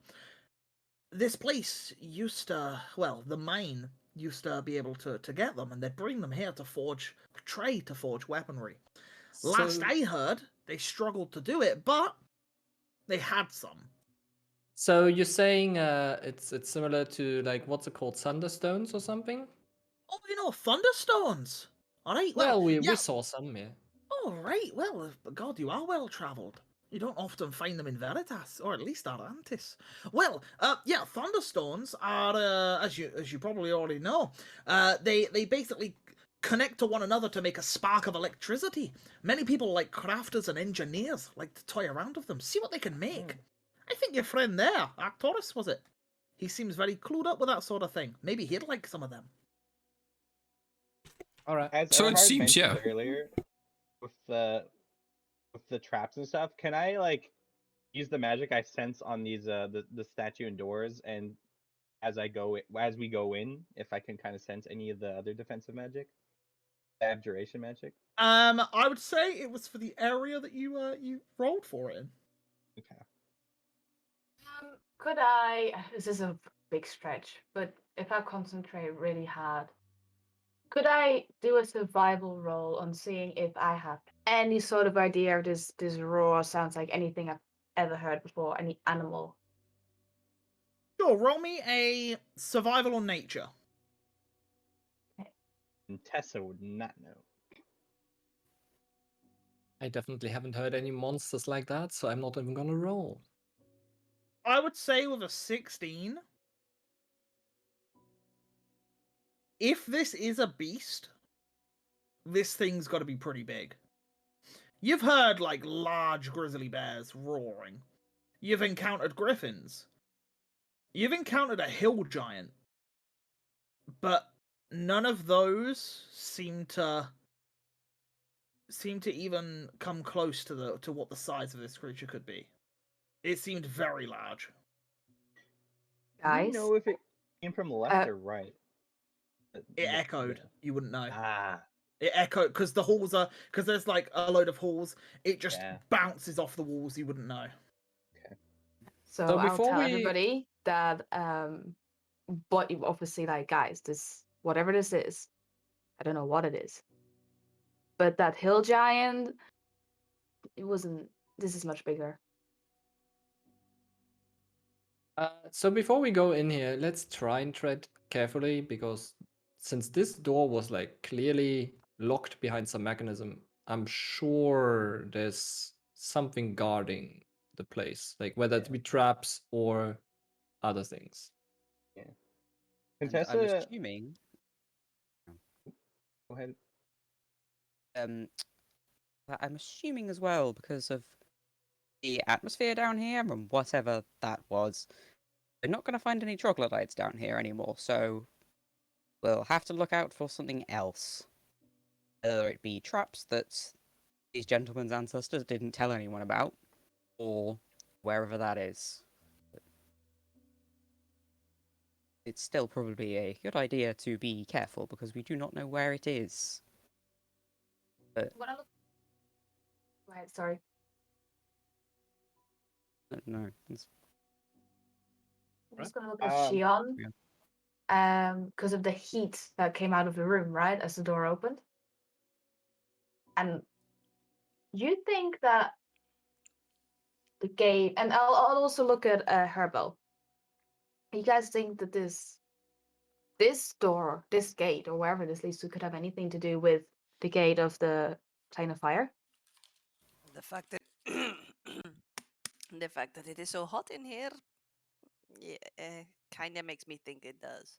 This place used to, well, the mine used to be able to get them, and they'd bring them here to forge weaponry. Last I heard, they struggled to do it, but they had some. So you're saying it's similar to like what's it called, Thunderstones or something? Oh, thunderstones. All right, Well, we yeah. saw some here. All right, well, God, you are well travelled. You don't often find them in Veritas, or at least Atlantis. Well, yeah, thunderstones are, as you probably already know, they basically connect to one another to make a spark of electricity. Many people, like crafters and engineers, like to toy around with them, see what they can make. I think your friend there, Arcturus, was it? He seems very clued up with that sort of thing. Maybe he'd like some of them. All right. As So it Erhard seems, mentioned yeah. earlier, with the traps and stuff, can I like use the magic I sense on these the statue and doors, and as we go in, if I can kind of sense any of the other defensive magic, abjuration magic? I would say it was for the area that you rolled for it in. Okay. Could I? This is a big stretch, but if I concentrate really hard, could I do a survival roll on seeing if I have any sort of idea if this roar sounds like anything I've ever heard before, any animal? Sure, roll me a survival on nature. And Tessa would not know. I definitely haven't heard any monsters like that, so I'm not even gonna roll. I would say with a 16, if this is a beast, this thing's got to be pretty big. You've heard, like, large grizzly bears roaring. You've encountered griffins. You've encountered a hill giant. But none of those seem to even come close to what the size of this creature could be. It seemed very large. Do you Guys, know if it came from left or right? It echoed. You wouldn't know. Ah, It echoed because the halls are, because there's like a load of halls. It just yeah. bounces off the walls. You wouldn't know. so So I'll before tell we- everybody that but obviously, like, guys, this whatever this is, I don't know what it is, but that hill giant, it wasn't. This is much bigger. So before we go in here, let's try and tread carefully, because since this door was like clearly locked behind some mechanism, I'm sure there's something guarding the place, like whether it be traps or other things. Yeah. And Contessa, I'm assuming, go ahead. that I'm assuming as well, because of the atmosphere down here and whatever that was, we're not going to find any troglodytes down here anymore, so we'll have to look out for something else. Whether it be traps that these gentlemen's ancestors didn't tell anyone about, or wherever that is. It's still probably a good idea to be careful, because we do not know where it is. But When I look, right, sorry. no, it's I'm just gonna look at Um, Shion, because of the heat that came out of the room, right, as the door opened. And you think that the gate, and I'll also look at Herbo. You guys think that this door, this gate, or wherever this leads to, could have anything to do with the gate of the plane of fire? The fact that the fact that it is so hot in here, yeah, kind of makes me think it does.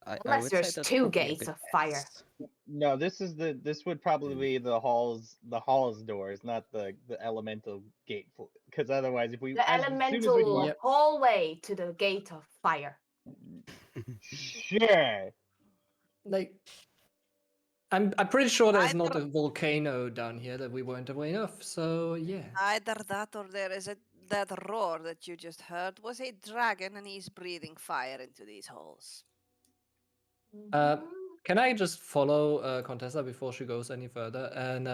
I Unless would there's say that's two probably a gates good of fire. guess. No, this would probably be the hall's doors, not the elemental gate. Because otherwise, if we The as soon as we elemental walk, hallway to the gate of fire. sure. Like, I'm pretty sure there's Either- not a volcano down here that we weren't aware of. So yeah. Either that or there is that roar that you just heard was a dragon and he's breathing fire into these holes. Can I just follow Contessa before she goes any further? And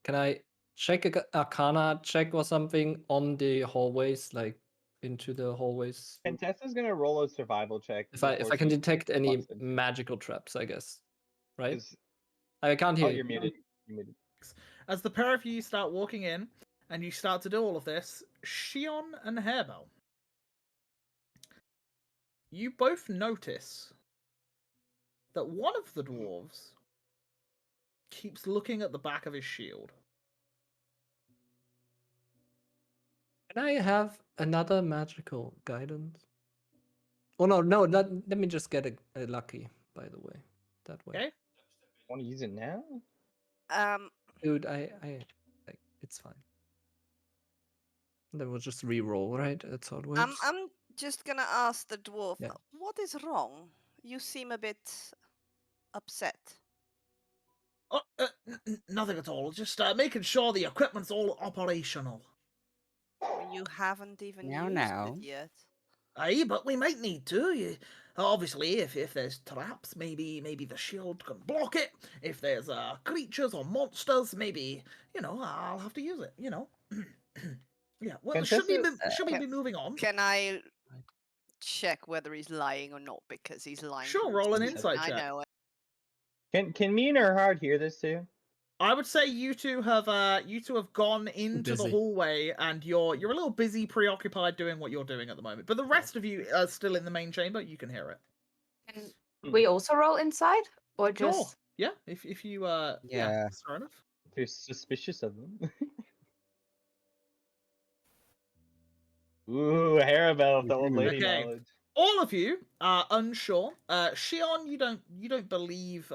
can I check Arcana check or something on the hallways, like into the hallways? Contessa's gonna roll a survival check. If I can detect any walks in. magical traps, I guess. Right? Is- I can't hear Oh, you. you're muted. You're muted. As the pair of you start walking in and you start to do all of this, Shion and Hairbell, you both notice that one of the dwarves keeps looking at the back of his shield. Can I have another magical guidance? Oh no, let me just get a lucky, by the way. That way. Okay? Want to use it now? Dude, I like it's fine. Then we'll just re-roll, right? That's how it works. I'm just gonna ask the dwarf, Yeah. what is wrong? You seem a bit upset. Oh, nothing at all. Just making sure the equipment's all operational. You haven't even Now, used now. it yet. Aye, but we might need to. Obviously, if there's traps, maybe the shield can block it. If there's creatures or monsters, maybe I'll have to use it. Yeah. Well, should we be moving on? Can I check whether he's lying or not? Because he's lying. Sure, for roll an himself, insight I check. know it. Can me and Erhard hear this too? I would say you two have gone into the Busy. hallway and you're a little busy, preoccupied doing what you're doing at the moment. But the rest of you are still in the main chamber. You can hear it. Can we also roll inside, or Sure. just? Yeah. If you Yeah. that's fair enough. They're suspicious of them. Ooh, Harabelle, the old lady Okay. knowledge. All of you are unsure. Shion, you don't believe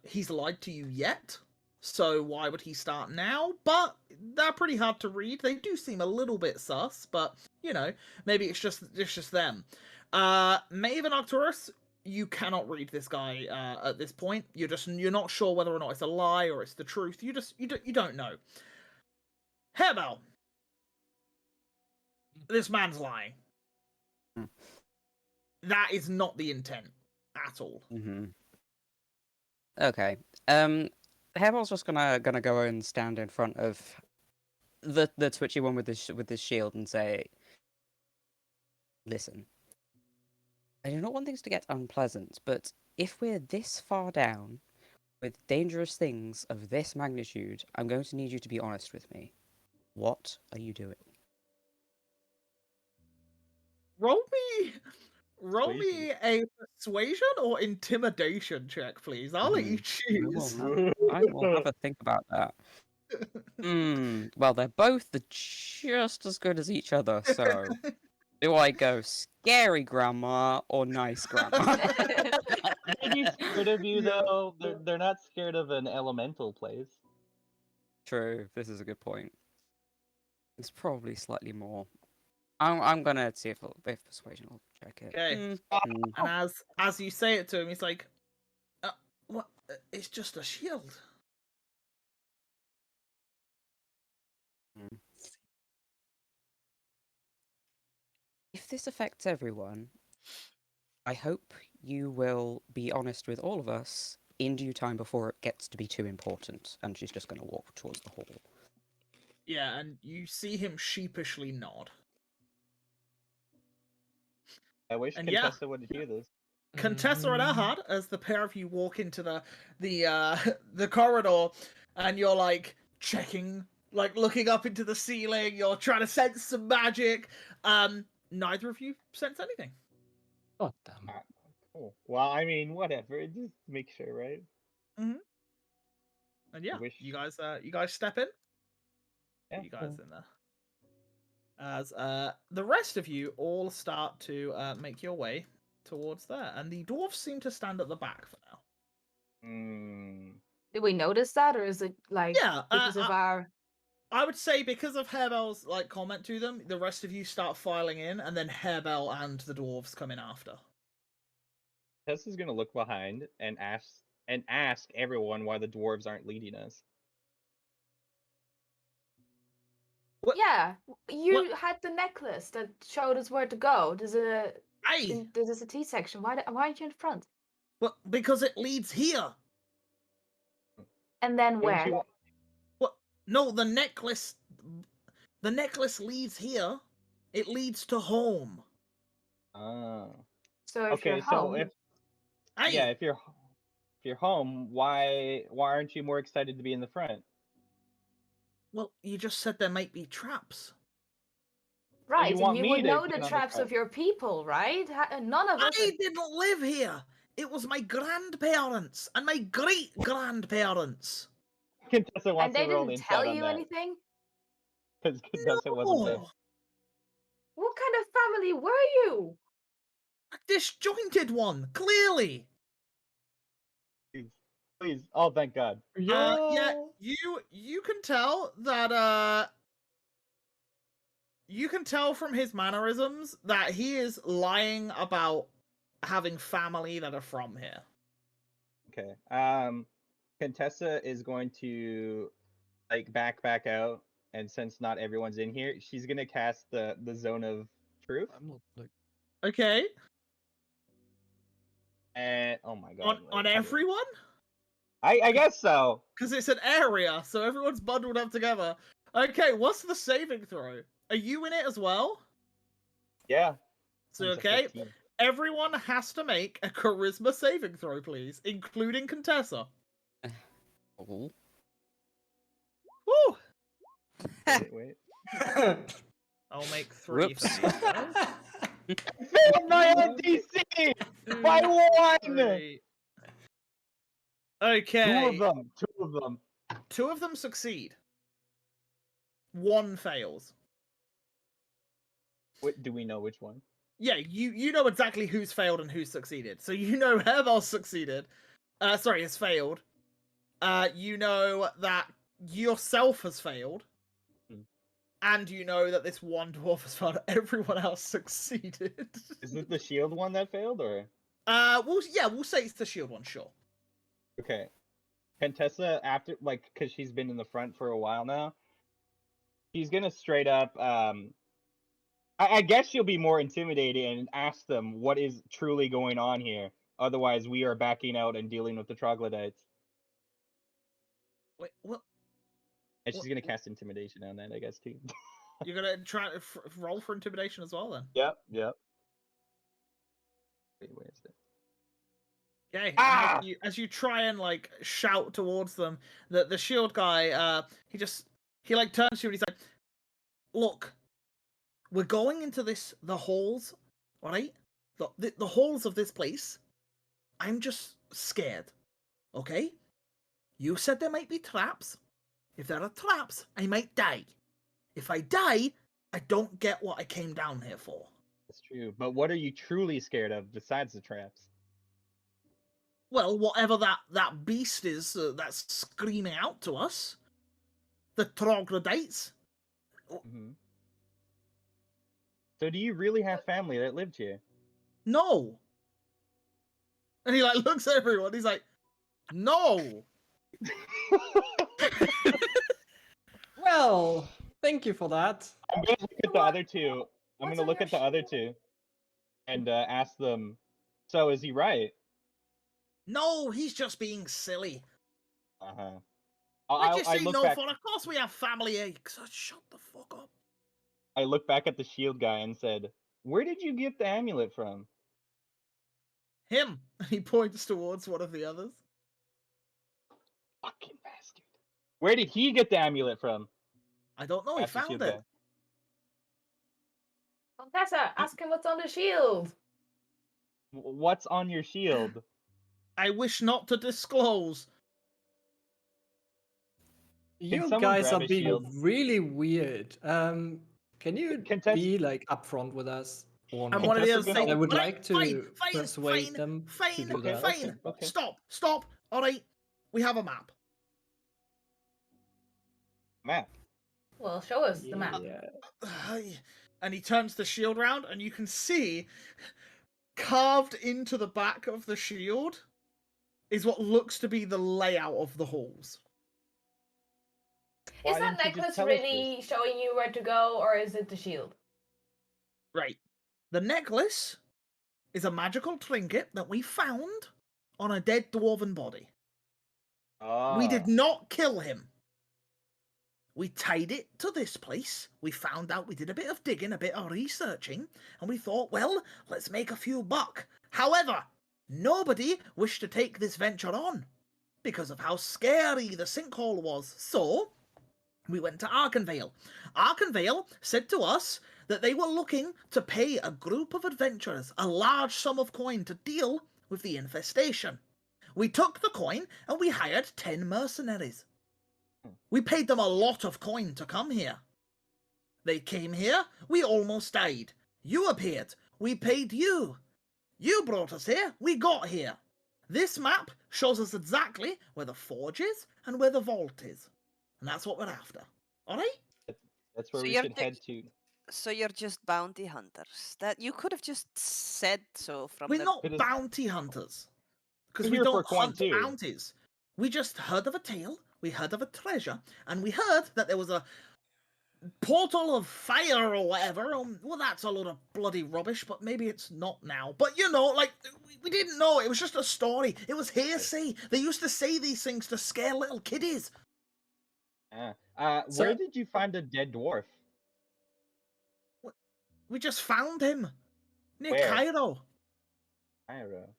he's lied to you yet. So why would he start now? But they're pretty hard to read. They do seem a little bit sus, but maybe it's just them. Maeve and Arcturus, you cannot read this guy at this point. You're not sure whether or not it's a lie or it's the truth. You don't know. Hairbell, this man's lying. That is not the intent at all. Mm-hmm. Okay. Hairball's just gonna go and stand in front of the twitchy one with this shield and say, "Listen, I do not want things to get unpleasant, but if we're this far down with dangerous things of this magnitude, I'm going to need you to be honest with me. What are you doing?" Roll me a persuasion or intimidation check, please. I'll let you choose. I will have a think about that. Well, they're both just as good as each other, so do I go scary grandma or nice grandma? They'd be scared of you though. They're not scared of an elemental place. True, this is a good point. It's probably slightly more. I'm gonna see if persuasion will check it. Okay. And as you say it to him, he's like, "What? It's just a shield." If this affects everyone, I hope you will be honest with all of us in due time before it gets to be too important. And she's just going to walk towards the hall. Yeah, and you see him sheepishly nod. I wish And Contessa would hear this. Contessa and Ahad, as the pair of you walk into the corridor, and you're like checking, like looking up into the ceiling. You're trying to sense some magic. Neither of you sense anything. Oh damn. Cool. Well, I mean, whatever. Just make sure, right? Mm-hmm. And yeah, you guys step in. Yeah. You guys in there. As the rest of you all start to make your way towards there, and the dwarves seem to stand at the back for now. Did we notice that, or is it like because of our? I would say because of Hairbell's comment to them, the rest of you start filing in, and then Hairbell and the dwarves come in after. Tessa's gonna look behind and ask everyone why the dwarves aren't leading us. Yeah, you had the necklace that showed us where to go. There's a T section. Why aren't you in front? Well, because it leads here. And then Don't where? you- What? No, the necklace. The necklace leads here. It leads to home. Oh. So if you're Okay, so home, if Hey, if you're home, why aren't you more excited to be in the front? well, you just said there might be traps. right, and want you me would to know get the on the traps front. of your people, right? None of us. I didn't live here. It was my grandparents and my great grandparents. Contessa wants And they to roll didn't insight tell on you that anything? because Contessa wasn't there. No, What kind of family were you? a disjointed one, clearly. Please. Oh, thank God. Yeah, you can tell that you can tell from his mannerisms that he is lying about having family that are from here. Okay. Contessa is going to like back out, and since not everyone's in here, she's gonna cast the zone of truth. I'm not like. Okay, And oh my God. on wait, how do everyone, I guess so. because it's an area, so everyone's bundled up together. Okay, what's the saving throw? Are you in it as well? Yeah. So It's a okay, 15. everyone has to make a charisma saving throw, please, including Contessa. Oh. Woo! Wait. I'll make 3 Whoops. for these guys. Failed my NDC by 1. 3. Okay. 2 of them. 2 of them. 2 of them succeed. 1 fails. What do we know which one? Yeah, you know exactly who's failed and who's succeeded. So you know Herbal's succeeded. Sorry, has failed. You know that yourself has failed. Hmm. And you know that this one dwarf has failed. Everyone else succeeded. Is it the shield one that failed, or? We'll say it's the shield one, sure. Okay. Contessa, after because she's been in the front for a while now, she's gonna straight up. I guess she'll be more intimidated and ask them what is truly going on here. Otherwise, we are backing out and dealing with the troglodytes. Wait, what? And she's What- gonna cast intimidation on that, I guess, too. You're gonna try to roll for intimidation as well, then? Yep. Wait, where is it? Okay. Ah! As you try and like shout towards them, the shield guy, he like turns to you and he's like, "Look, we're going into the halls, right? The halls of this place. I'm just scared. Okay? You said there might be traps. If there are traps, I might die. If I die, I don't get what I came down here for." That's true. But what are you truly scared of besides the traps? Well, whatever that beast is that's screaming out to us. The troglodytes. Mm-hmm. So do you really have family that lived here? No. And he like looks at everyone. He's like, no. Well, thank you for that. I'm gonna look at the other two. I'm gonna look at the other two and ask them. So is he right? No, he's just being silly. Uh huh. Why'd you I say look no back. for? Of course we have family aches. So shut the fuck up. I look back at the shield guy and said, "Where did you get the amulet from?" Him. And he points towards one of the others. Fucking bastard. Where did he get the amulet from? I don't know. He Ask the found shield it. guy. Contessa, ask him what's on the shield. What's on your shield? I wish not to disclose. You someone guys grab are a being shield? really weird. Can you be like upfront with us? Or And not? one of the Contessa's others gonna- say, I would "Right, like to fine, persuade them to fine, do that. fine. Okay. Stop. All right, we have a map. Map. Well, show us the map. Yeah. And he turns the shield round, and you can see carved into the back of the shield is what looks to be the layout of the halls. Why Is that didn't you just necklace tell us really showing you where to go, or is it the shield? Right. The necklace is a magical trinket that we found on a dead dwarven body. We did Ah. not kill him. We tied it to this place. We found out, we did a bit of digging, a bit of researching, and we thought, well, let's make a few buck. However, nobody wished to take this venture on because of how scary the sinkhole was. So, we went to Arkenvale. Arkenvale said to us that they were looking to pay a group of adventurers a large sum of coin to deal with the infestation. We took the coin and we hired 10 mercenaries. We paid them a lot of coin to come here. They came here, we almost died. You appeared, we paid you. You brought us here, we got here. This map shows us exactly where the forge is and where the vault is. And that's what we're after. Alright? That's where So we you're should the- head to. So you're just bounty hunters. That you could have just said so from We're the. not It is- bounty hunters. Because We're we here for don't coin hunt too. bounties. We just heard of a tale, we heard of a treasure, and we heard that there was a portal of fire or whatever. Well, that's a lot of bloody rubbish, but maybe it's not now. But you know, like, we didn't know. It was just a story. It was hearsay. They used to say these things to scare little kiddies. So- Where did you find a dead dwarf? We just found him. Near Where? Cairo. Cairo.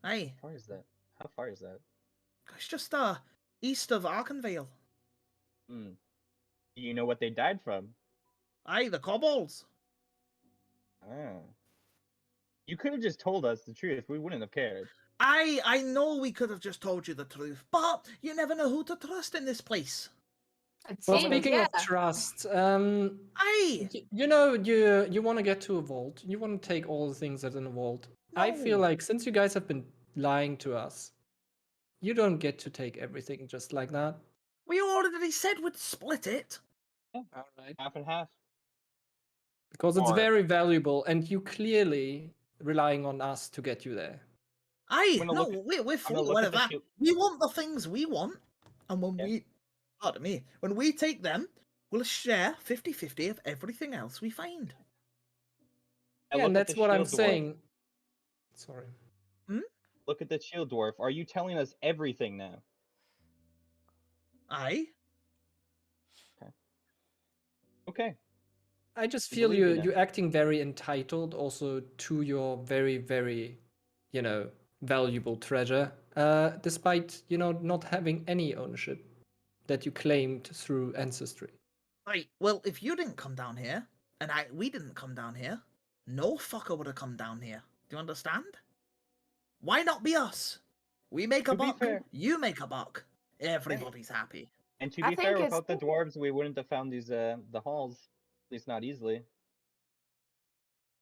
Aye. How far is that? How far is that? It's just east of Arkenvale. Hmm. Do you know what they died from? Aye, the kobolds. Ah. You could have just told us the truth. We wouldn't have cared. I know we could have just told you the truth, but you never know who to trust in this place. Well, Same, speaking yeah. of trust, Aye. you know, you want to get to a vault. You want to take all the things that are in a vault. I feel No. like since you guys have been lying to us, you don't get to take everything just like that. We already said we'd split it. All right. Half and half. Because it's Or- very valuable, and you clearly relying on us to get you there. Aye, I'm gonna no, look we're gonna fully look aware at of the that. shield- We want the things we want, and when Yeah. pardon me, when we take them, we'll share 50-50 of everything else we find. I Yeah, look and at that's the what I'm shield dwarf. saying. Sorry. Look at the shield dwarf. Are you telling us everything now? Aye. Okay. I just We feel believe you now. you're acting very entitled also to your very, very, valuable treasure, despite, not having any ownership that you claimed through ancestry. Right, well, if you didn't come down here, and we didn't come down here, no fucker would have come down here. Do you understand? Why not be us? We make a To be buck, fair- you make a buck. Everybody's happy. And to I be fair, think it's- without the dwarves, we wouldn't have found these the halls. At least not easily.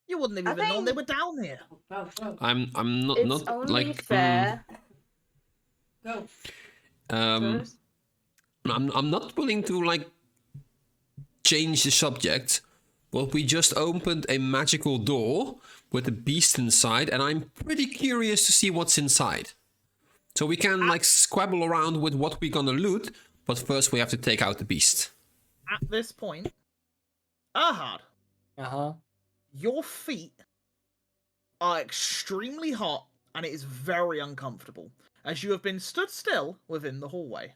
You wouldn't have I even known they think- were down here. I'm not It's not only like fair. I'm not willing to like change the subject, but we just opened a magical door with a beast inside, and I'm pretty curious to see what's inside. So we can like squabble around with what we're gonna loot, but first we have to take out the beast. At this point, Ahad, Uh-huh. your feet are extremely hot and it is very uncomfortable as you have been stood still within the hallway.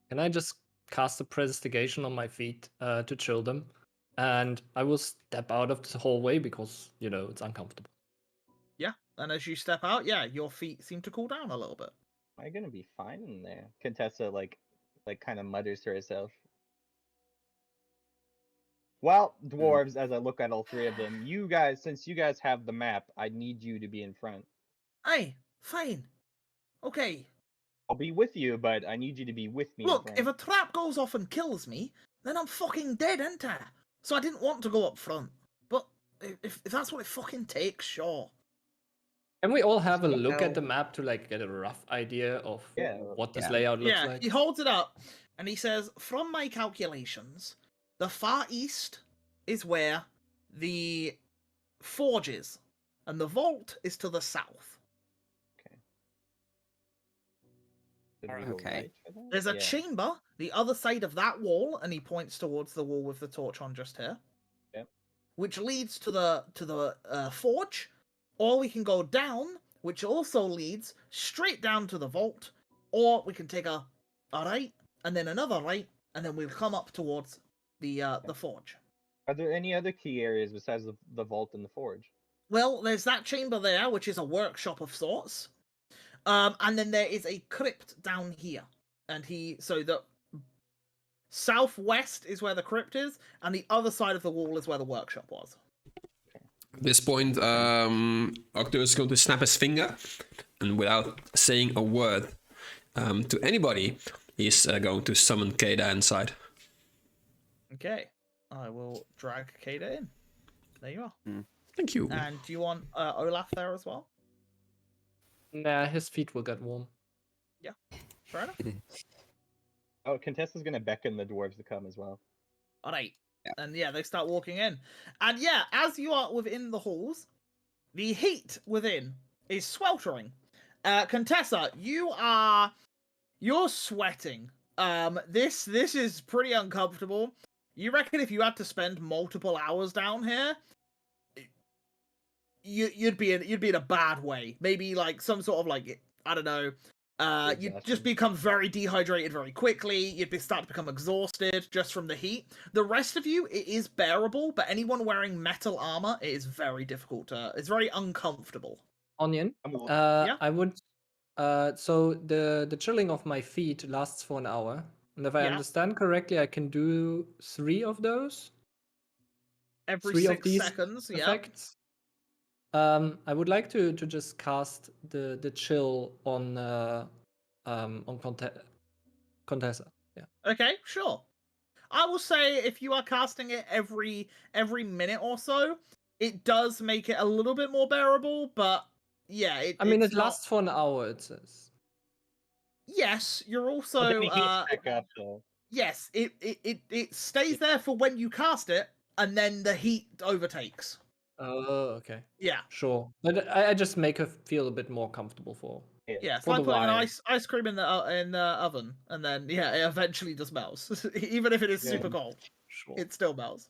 Can I just cast a prestidigitation on my feet to chill them? And I will step out of the hallway because, it's uncomfortable. Yeah, and as you step out, yeah, your feet seem to cool down a little bit. Am I gonna be fine in there? Contessa like kind of mutters to herself. Well, dwarves, as I look at all three of them, you guys, since you guys have the map, I need you to be in front. Aye, fine. Okay, I'll be with you, but I need you to be with me. in look, front. if a trap goes off and kills me, then I'm fucking dead, ain't I? So I didn't want to go up front. But if that's what it fucking takes, sure. Can we all have a look No. at the map to like get a rough idea of Yeah. what this Yeah. layout looks Yeah, like? he holds it up and he says, from my calculations, the far east is where the forge is, and the vault is to the south. Did we go Okay. right for that? There's a Yeah. chamber the other side of that wall, and he points towards the wall with the torch on just here. Yep. Which leads to the forge, or we can go down which also leads straight down to the vault, or we can take a right and then another right, and then we'll come up towards the forge. Are there any other key areas besides the vault and the forge? Well, there's that chamber there, which is a workshop of sorts. And then there is a crypt down here. And so the southwest is where the crypt is, and the other side of the wall is where the workshop was. At this point, Octo is going to snap his finger, and without saying a word to anybody, he's going to summon Kada inside. Okay. I will drag Kada in. There you are. Thank you. And do you want Olaf there as well? Nah, his feet will get warm. Yeah. Fair enough. Oh, Contessa's gonna beckon the dwarves to come as well. All right. And yeah, they start walking in. And yeah, as you are within the halls, the heat within is sweltering. Contessa, you're sweating. This is pretty uncomfortable. You reckon if you had to spend multiple hours down here, you'd be in a bad way. Maybe like some sort of like, I don't know, you'd just become very dehydrated very quickly. You'd start to become exhausted just from the heat. The rest of you, it is bearable, but anyone wearing metal armor, it is very difficult it's very uncomfortable. Onion, Yeah? I would. So the chilling of my feet lasts for an hour, and if I Yeah. understand correctly, I can do 3 of those. Every 3 of 6 these seconds, yeah. effects. I would like to just cast the chill on Contessa. Yeah. Okay, sure. I will say if you are casting it every minute or so, it does make it a little bit more bearable, but yeah, I mean, it's it lasts for an hour, it says. Yes, you're But also then he heats back up, though. yes, it stays there for when you cast it, and then the heat overtakes. Oh, okay. Yeah. Sure. But I just make her feel a bit more comfortable for. Yeah, it's for like the putting an while. ice cream in the oven, and then yeah, it eventually just melts. Even if it is super cold, Sure. it still melts.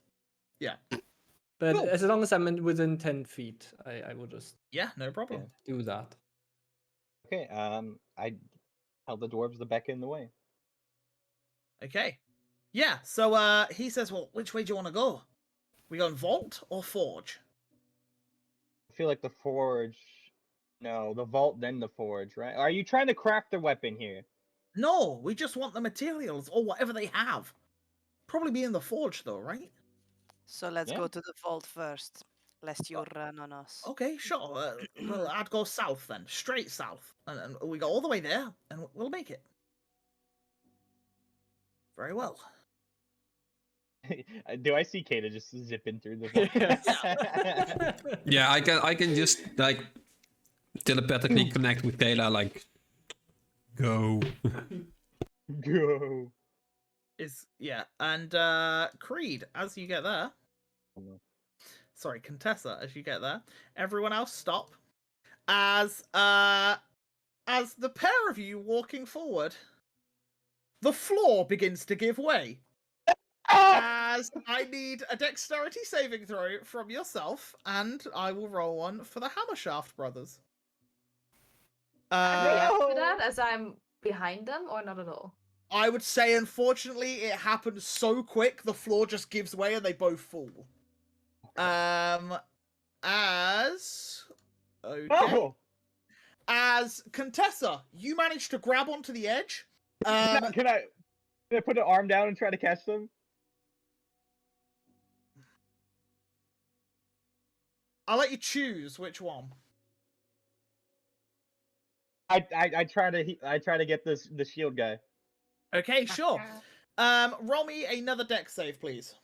Yeah. But Cool. as long as I'm within 10 feet, I will just Yeah, no problem. do that. Okay, I tell the dwarves to beckon the way. Okay. Yeah, so he says, well, which way do you want to go? We going vault or forge? I feel like the forge. No, the vault, then the forge, right? Are you trying to craft the weapon here? No, we just want the materials or whatever they have. Probably be in the forge though, right? So let's Yeah. go to the vault first, lest you run on us. Okay, sure. Well, I'd go south then, straight south, and we go all the way there, and we'll make it. Very well. Do I see Kata just zipping through the vault? Yeah, I can just like telepathically connect with Kayla, like go. Go. And Creed, as you get there. Sorry, Contessa, as you get there. Everyone else stop. As the pair of you walking forward, the floor begins to give way. As I need a dexterity saving throw from yourself, and I will roll one for the Hammershaft brothers. Can I react to that as I'm behind them, or not at all? I would say, unfortunately, it happens so quick, the floor just gives way and they both fall. Okay. As Contessa, you manage to grab onto the edge. Can I put an arm down and try to catch them? I'll let you choose which one. I try to get the shield guy. Okay, sure. Roll me another dex save, please.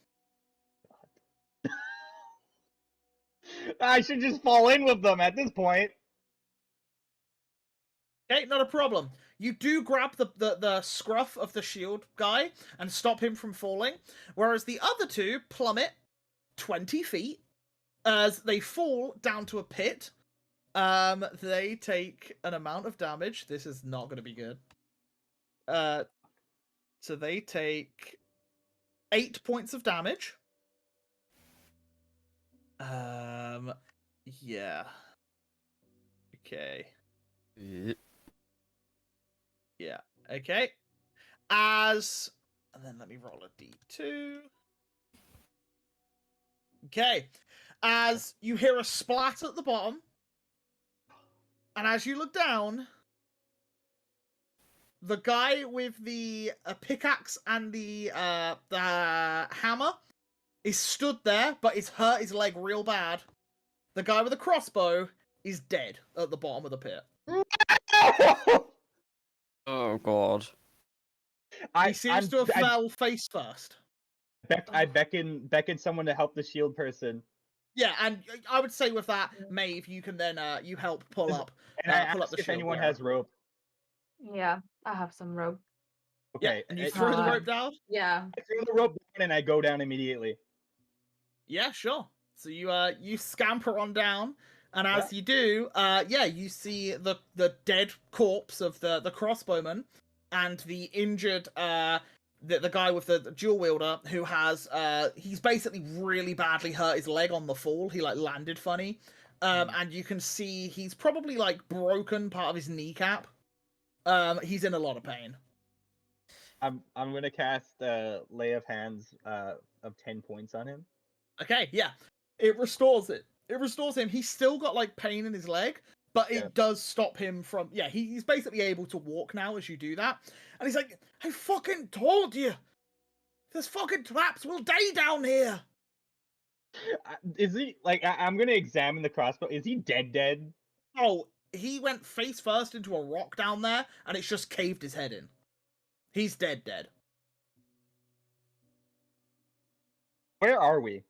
I should just fall in with them at this point. Okay, not a problem. You do grab the scruff of the shield guy and stop him from falling, whereas the other two plummet 20 feet as they fall down to a pit. They take an amount of damage. This is not going to be good. So they take 8 points of damage. Yeah. Okay. Yeah. Okay. And then let me roll a d2. Okay. As you hear a splat at the bottom, and as you look down, the guy with the pickaxe and the hammer is stood there, but he's hurt his leg real bad. The guy with the crossbow is dead at the bottom of the pit. Oh god. He seems to have fell face first. I beckon someone to help the shield person. Yeah, and I would say with that, Maeve, you can then you help pull up. And I pull up ask the if shield anyone bearer. has rope. Yeah, I have some rope. Okay. Yeah, and you throw the rope down? Yeah. I throw the rope down and I go down immediately. Yeah, sure. So you scamper on down, and as you do, you see the dead corpse of the crossbowman, and the injured the guy with the dual wielder who has he's basically really badly hurt his leg on the fall. He like landed funny, and you can see he's probably like broken part of his kneecap. He's in a lot of pain. I'm gonna cast Lay of Hands of 10 points on him. Okay, yeah. It restores it. It restores him. He's still got like pain in his leg, but it does stop him from he's basically able to walk now as you do that. And he's like, I fucking told you. There's fucking traps will die down here. Is he like I'm gonna examine the crossbow. Is he dead? Oh, he went face first into a rock down there and it's just caved his head in. He's dead. Where are we?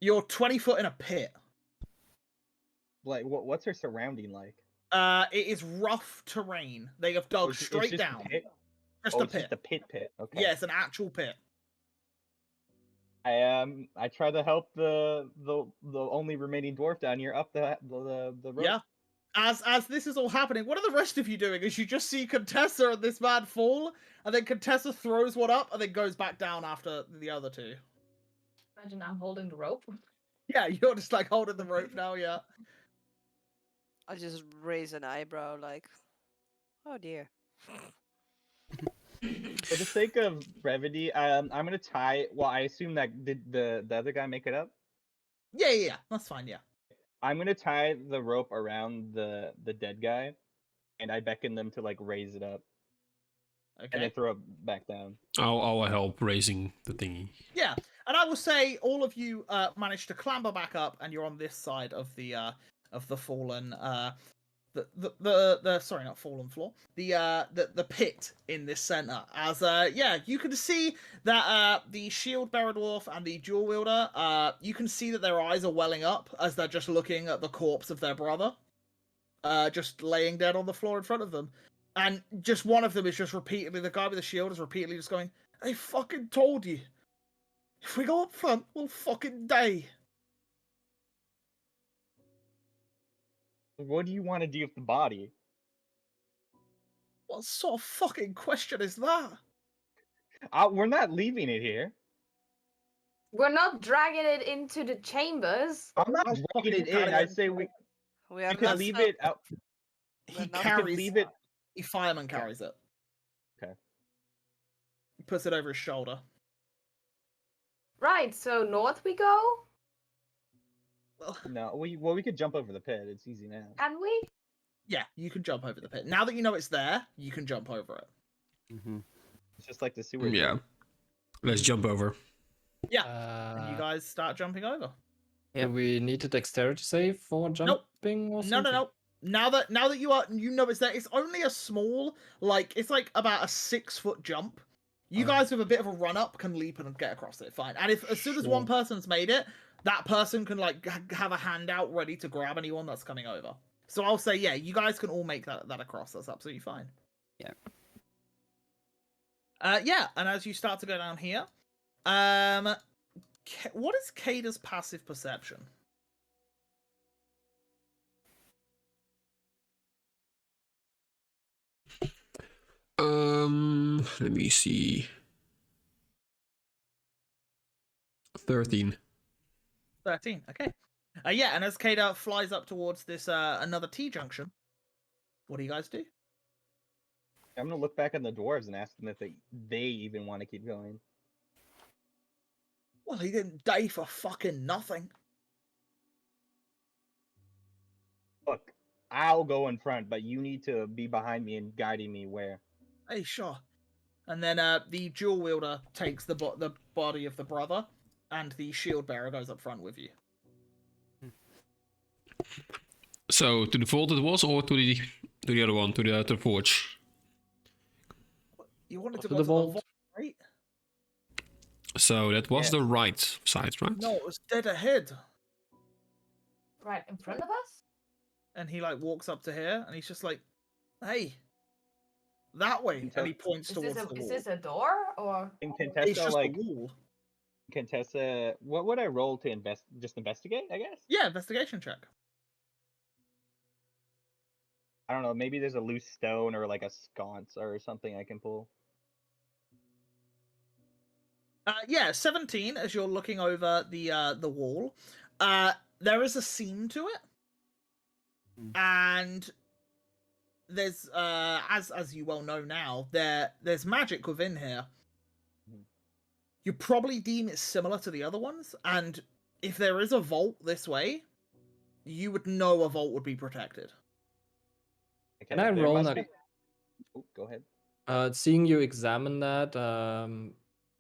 You're 20 foot in a pit. Like what's our surrounding like? It is rough terrain. They have dug straight down. Just a pit. Just a pit. Okay. Yeah, it's an actual pit. I try to help the only remaining dwarf down here up the rope. Yeah. As this is all happening, what are the rest of you doing? As you just see Contessa and this man fall, and then Contessa throws one up and then goes back down after the other two. Imagine I'm holding the rope. Yeah, you're just like holding the rope now, yeah. I just raise an eyebrow like, oh dear. For the sake of brevity, I'm gonna tie. Well, I assume that did the other guy make it up? Yeah. That's fine, yeah. I'm gonna tie the rope around the dead guy, and I beckon them to like raise it up. Okay. And then throw it back down. I'll help raising the thingy. Yeah, and I will say all of you managed to clamber back up, and you're on this side of the fallen the sorry, not fallen floor, the pit in this center. As you can see that the shield bearer dwarf and the dual wielder, you can see that their eyes are welling up as they're just looking at the corpse of their brother, just laying dead on the floor in front of them. And just one of them is just repeatedly, the guy with the shield is repeatedly just going, I fucking told you. If we go up front, we'll fucking die. What do you want to do with the body? What sort of fucking question is that? We're not leaving it here. We're not dragging it into the chambers. I'm not dragging it in. I say we can leave it out. He carries leave it. The fireman carries it. Okay. He puts it over his shoulder. Right, so north we go? Well, no, we could jump over the pit. It's easy now. Can we? Yeah, you can jump over the pit. Now that you know it's there, you can jump over it. Mm-hmm. It's just like the sewer. Yeah. Let's jump over. Yeah. And you guys start jumping over. Do we need a dexterity save for jumping or something? No. Now that you know it's there, it's only a small, it's like about a 6-foot jump. You guys with a bit of a run up can leap and get across it, fine. And if as soon as one person's made it, that person can have a hand out ready to grab anyone that's coming over. So I'll say, yeah, you guys can all make that across. That's absolutely fine. Yeah. And as you start to go down here, what is Kada's passive perception? Let me see. 13. 13, okay. Yeah, and as Kada flies up towards this another T junction, what do you guys do? I'm gonna look back at the dwarves and ask them if they even want to keep going. Well, he didn't die for fucking nothing. Look, I'll go in front, but you need to be behind me and guiding me where. Hey, sure. And then the dual wielder takes the body of the brother, and the shield bearer goes up front with you. So to the vault it was, or to the other one, to the forge. You wanted to To go the to the vault. vault, right? So that was Yes. the right side, right? No, it was dead ahead. Right in front of us? And he like walks up to here, and he's just like, "Hey, that way," and he points Is towards this, the is wall. this a door or? In It's Contessa, just like a wall. Contessa, what would I roll to investigate? I guess. Yeah, investigation check. I don't know. Maybe there's a loose stone or like a sconce or something I can pull. Yeah, 17 as you're looking over the wall. There is a seam to it. And there's as you well know now, there's magic within here. You probably deem it similar to the other ones, and if there is a vault this way, you would know a vault would be protected. Okay, Can I there roll must an be- Oh, go ahead. Seeing you examine that,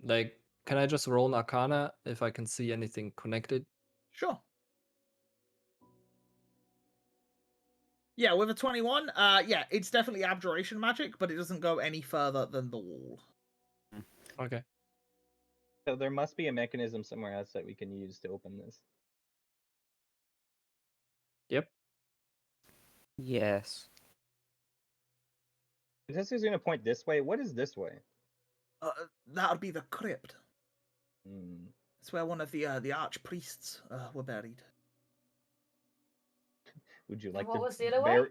like, can I just roll an Arcana if I can see anything connected? Sure. Yeah, with a 21, yeah, it's definitely abjuration magic, but it doesn't go any further than the wall. Okay. So there must be a mechanism somewhere else that we can use to open this. Yep. Yes. Contessa's gonna point this way. What is this way? That would be the crypt. Hmm. It's where one of the archpriests were buried. Would you And like what to was the other way?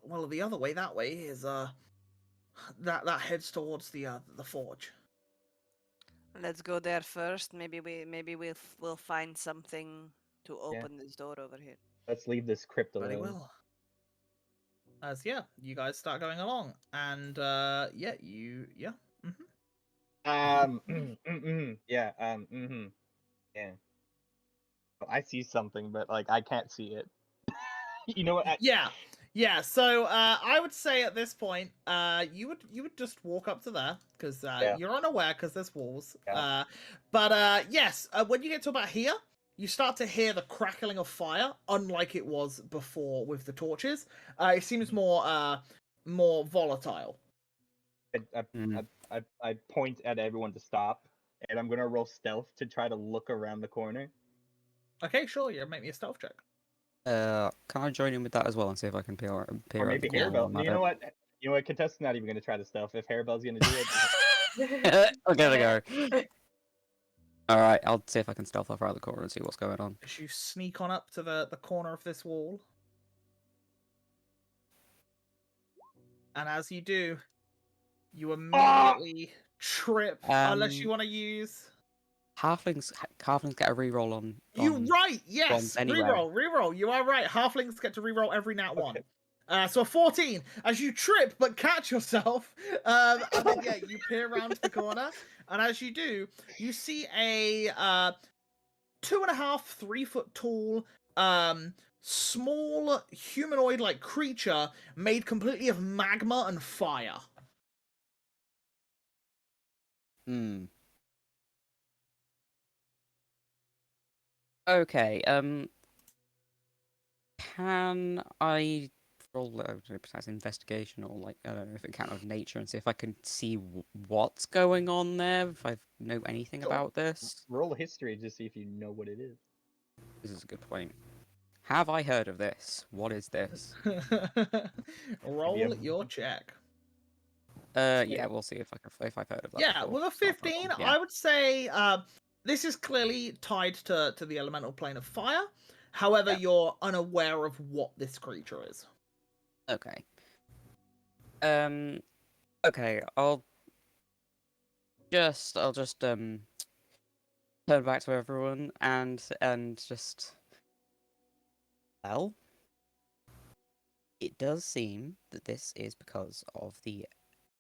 Well, the other way, that way is that heads towards the forge. Let's go there first. Maybe we'll find something to open this door over here. Let's leave this crypt Very alone. well. As yeah, you guys start going along, and yeah, yeah. Yeah. Yeah. I see something, but like I can't see it. You know what? Yeah. So I would say at this point, you would just walk up to there because Yeah. you're unaware because there's walls. Yeah. But yes, when you get to about here, you start to hear the crackling of fire, unlike it was before with the torches. It seems more volatile. I point at everyone to stop, and I'm gonna roll stealth to try to look around the corner. Okay, sure. Yeah, make me a stealth check. Can I join in with that as well and see if I can peer Or out maybe the corner while I'm Hairbell. at You know what? You know what? Contessa's not even gonna try to stealth. If Hairbell's gonna do it, it? I'll give it a go. Alright, I'll see if I can stealth off around the corner and see what's going on. As you sneak on up to the corner of this wall, and as you do, you immediately trip. Unless you want to use. Halflings get a reroll on. You right, yes. bombs anyway. Reroll. You are right. Halflings get to reroll every nat one. So a 14 as you trip but catch yourself. And then yeah, you peer around the corner, and as you do, you see a 2.5, 3 foot tall, small humanoid-like creature made completely of magma and fire. Okay, can I roll besides investigation or like I don't know if it count of nature and see if I can see what's going on there, if I know anything about this? roll history to see if you know what it is. This is a good point. Have I heard of this? What is this? Roll your check. Yeah, we'll see if I've heard of that. Yeah, before. with a 15, Yeah. I would say this is clearly tied to the elemental plane of fire. However, you're unaware of what this creature is. Okay. Okay, I'll just turn back to everyone and just, well, it does seem that this is because of the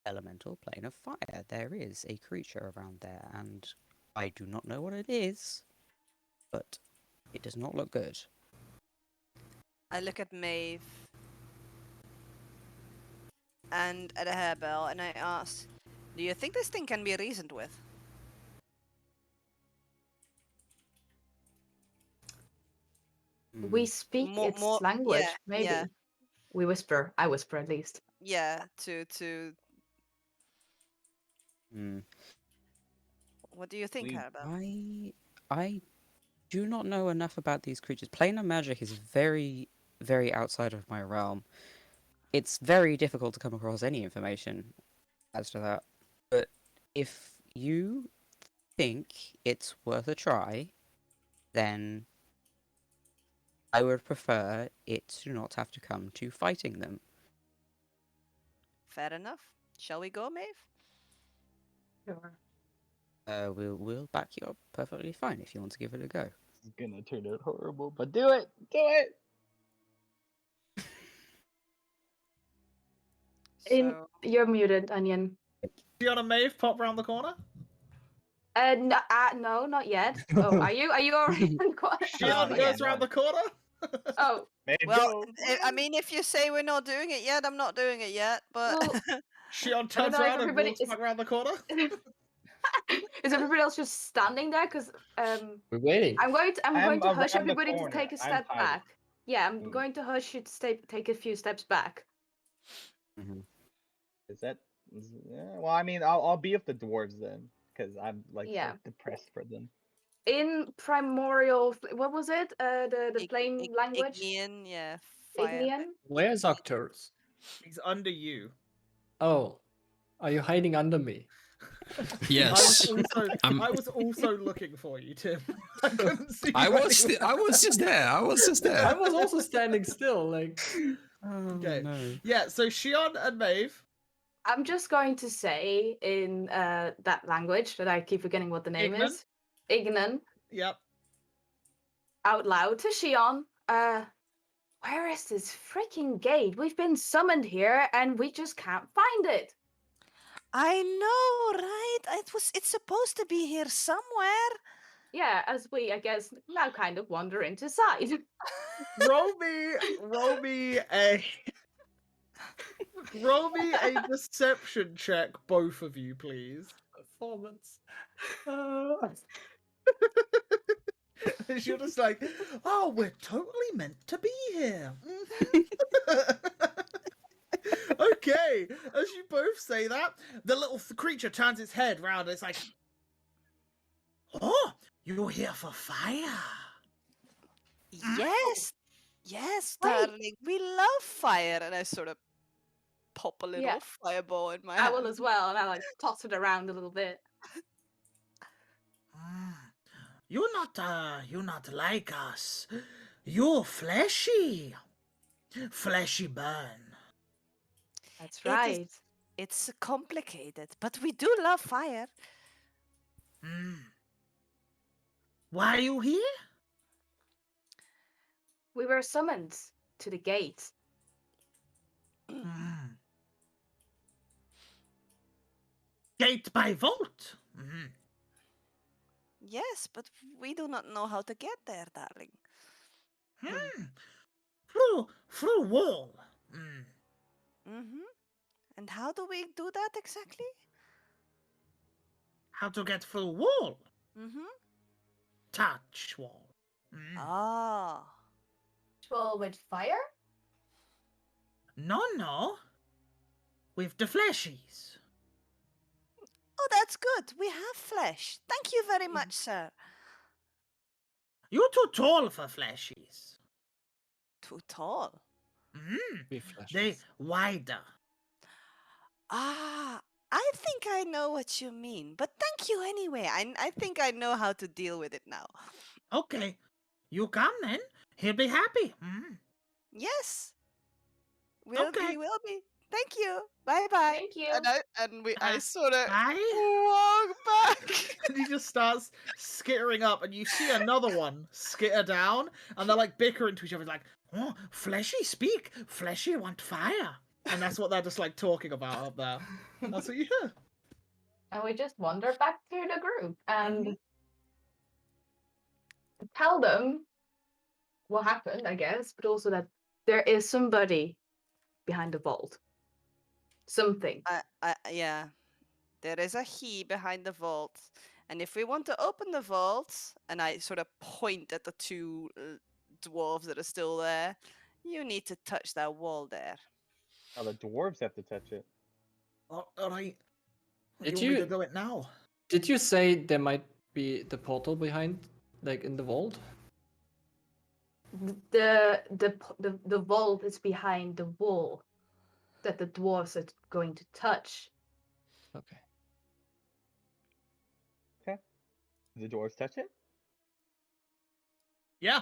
elemental plane of fire. There is a creature around there, and I do not know what it is, but it does not look good. I look at Maeve and at a Hairbell, and I ask, "Do you think this thing can be reasoned with?" We speak its language, yeah, maybe. yeah, We whisper. I whisper at least. yeah. To Hmm. what do you think, Hairbell? I do not know enough about these creatures. Planar magic is very, very outside of my realm. It's very difficult to come across any information as to that. But if you think it's worth a try, then I would prefer it to not have to come to fighting them. Fair enough. Shall we go, Maeve? Sure. We'll back you up perfectly fine if you want to give it a go. It's gonna turn out horrible, but do it! Do it! So, You're muted, Onion. Shion and Maeve pop round the corner. No, not yet. Oh, are you? Are you already? Shion not goes yet, round no. the corner. Oh, Maeve, well, go! I mean, if you say we're not doing it yet, I'm not doing it yet. But well, Shion I don't turns know if around and everybody walks back round the corner. is everybody else just standing there? Because We're waiting. I'm going to hush around the everybody to corner. take a I'm step hiding. back. Yeah, I'm Mm. going to hush you to take a few steps back. Is that? Well, I mean, I'll be with the dwarves then, because I'm like Yeah. so depressed for them. In primordial, what was it? The plain language. Ignean, yeah, fire. Ignean. Where's Arcturus? He's under you. Oh, are you hiding under me? Yes. I was also looking for you, Tim. I couldn't see. I you was anywhere. I was just there. I was just I there. was also standing still, like. Okay. No. Yeah. So Shion and Maeve. I'm just going to say in that language that I keep forgetting what the name Ignan. is. Ignan. Yep. Out loud to Shion. Where is this freaking gate? We've been summoned here and we just can't find it. I know, right? It's supposed to be here somewhere. Yeah, as we, I guess, now kind of wander into sight. Roll me a deception check, both of you, please. Performance. You're just like, oh, we're totally meant to be here. Okay, as you both say that, the little creature turns its head round. It's like, oh, you're here for fire. Yes, yes, Wait. darling. We love fire, and I sort of pop a little Yeah. fireball in my I hand. will as well, and I like toss it around a little bit. You're not like us. You're fleshy. Fleshy burn. That's It is- right. It's complicated, but we do love fire. Why are you here? We were summoned to the gate. Gate by vault. Yes, but we do not know how to get there, darling. Through wall. And how do we do that exactly? How to get through wall? Touch wall. Ah. Well, with fire? No. With the fleshies. Oh, that's good. We have flesh. Thank you very much, sir. You're too tall for fleshies. Too tall. They wider. Ah, I think I know what you mean, but thank you anyway. I think I know how to deal with it now. Okay. You come then. He'll be happy. Yes. Will Okay. be. Thank you. Bye bye. Thank you. And I sort of Bye. walk back. And he just starts skittering up, and you see another one skitter down, and they're like bickering to each other, like, "Oh, fleshy speak, fleshy want fire," and that's what they're just like talking about up there. That's what you hear. And we just wander back to the group and tell them what happened, I guess, but also that there is somebody behind the vault. Something. Yeah. There is a he behind the vault. And if we want to open the vault, and I sort of point at the two dwarves that are still there, you need to touch that wall there. Oh, the dwarves have to touch it. All right. Did You want me to you do it now? did you say there might be the portal behind, like in the vault? The vault is behind the wall that the dwarves are going to touch. Okay. Okay. The dwarves touch it? Yeah,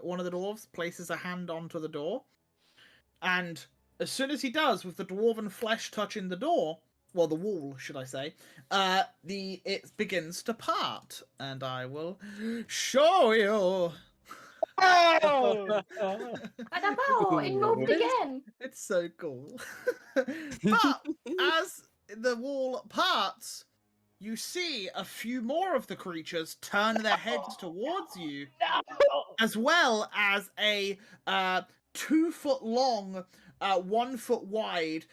one of the dwarves places a hand onto the door, and as soon as he does, with the dwarven flesh touching the door, well, the wall, should I say, it begins to part, and I will show you. Oh! Oh, it moved again. It's so cool. But as the wall parts, you see a few more of the creatures turn their heads towards you, as well as a 2-foot long, 1 foot wide,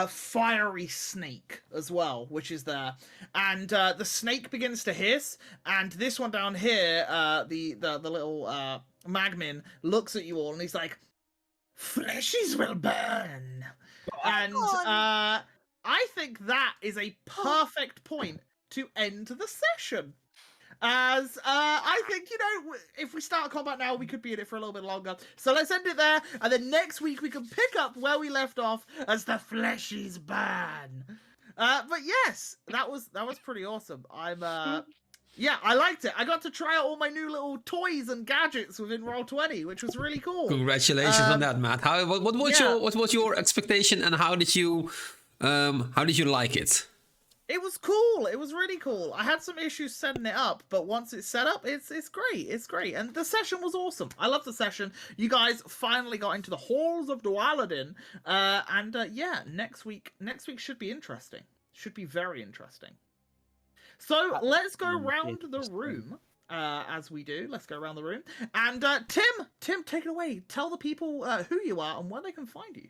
fiery snake as well, which is there. And the snake begins to hiss, and this one down here, the little magmin, looks at you all, and he's like, "Fleshies will burn." And I think that is a perfect point to end the session. As I think, if we start combat now, we could be in it for a little bit longer. So let's end it there, and then next week we can pick up where we left off as the fleshies burn. But yes, that was pretty awesome. Yeah, I liked it. I got to try out all my new little toys and gadgets within Roll20, which was really cool. Congratulations on that, Matt. What was your expectation, and how did you like it? It was cool. It was really cool. I had some issues setting it up, but once it's set up, it's great. It's great. And the session was awesome. I love the session. You guys finally got into the halls of Dwalladin. Yeah, next week should be interesting. Should be very interesting. So let's go around the room. As we do, let's go around the room. And Tim, take it away. Tell the people who you are and where they can find you.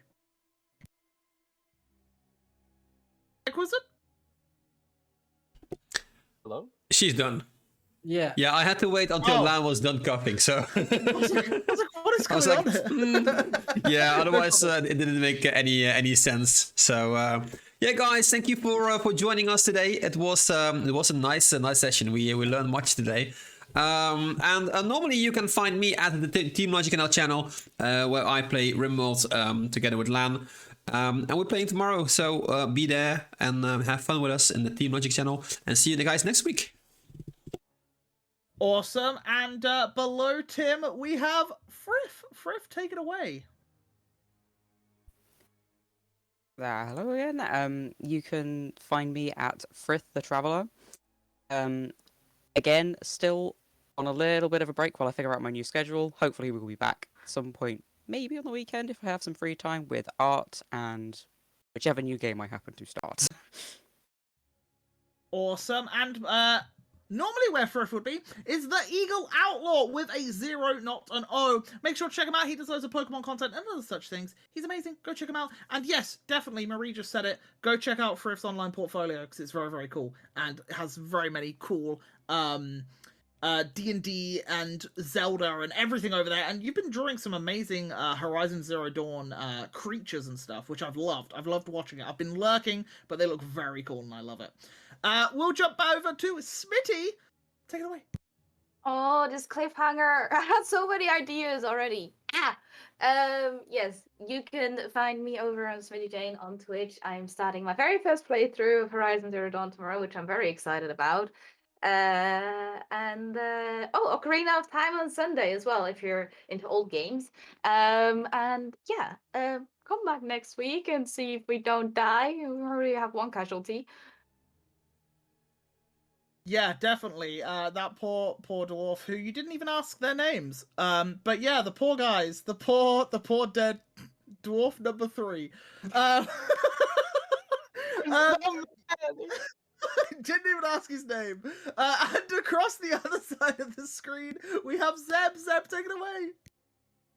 Was it? Hello? She's done. Yeah. Yeah, I had to wait until Lan was done coughing, so... I was like, what is going on? Yeah, otherwise it didn't make any sense. So yeah, guys, thank you for joining us today. It was a nice session. We learned much today. And normally you can find me at the Team Logic NL channel, where I play RimWorld together with Lan. And we're playing tomorrow, so be there and have fun with us in the Team Logic channel. And see you guys next week. Awesome. And below Tim, we have Frith. Frith, take it away. Hello again. You can find me at Frith the Traveller. Again, still on a little bit of a break while I figure out my new schedule. Hopefully we'll be back at some point, maybe on the weekend if I have some free time, with art and whichever new game I happen to start. Awesome. And normally where Frith would be is the Eagle Outlaw with a 0, not an O. Make sure to check him out. He does loads of Pokemon content and other such things. He's amazing. Go check him out. And yes, definitely, Marie just said it. Go check out Frith's online portfolio because it's very, very cool and has very many cool D&D and Zelda and everything over there. And you've been drawing some amazing Horizon Zero Dawn creatures and stuff, which I've loved. I've loved watching it. I've been lurking, but they look very cool and I love it. We'll jump over to Smitty. Take it away. Oh, this cliffhanger. I had so many ideas already. Yes, you can find me over on Smitty Jane on Twitch. I'm starting my very first playthrough of Horizon Zero Dawn tomorrow, which I'm very excited about. Ocarina of Time on Sunday as well, if you're into old games. Come back next week and see if we don't die. We already have one casualty. Yeah, definitely. That poor dwarf who you didn't even ask their names. But yeah, the poor guys, the poor dead dwarf number 3. Um, didn't even ask his name. And across the other side of the screen, we have Zeb. Zeb, take it away.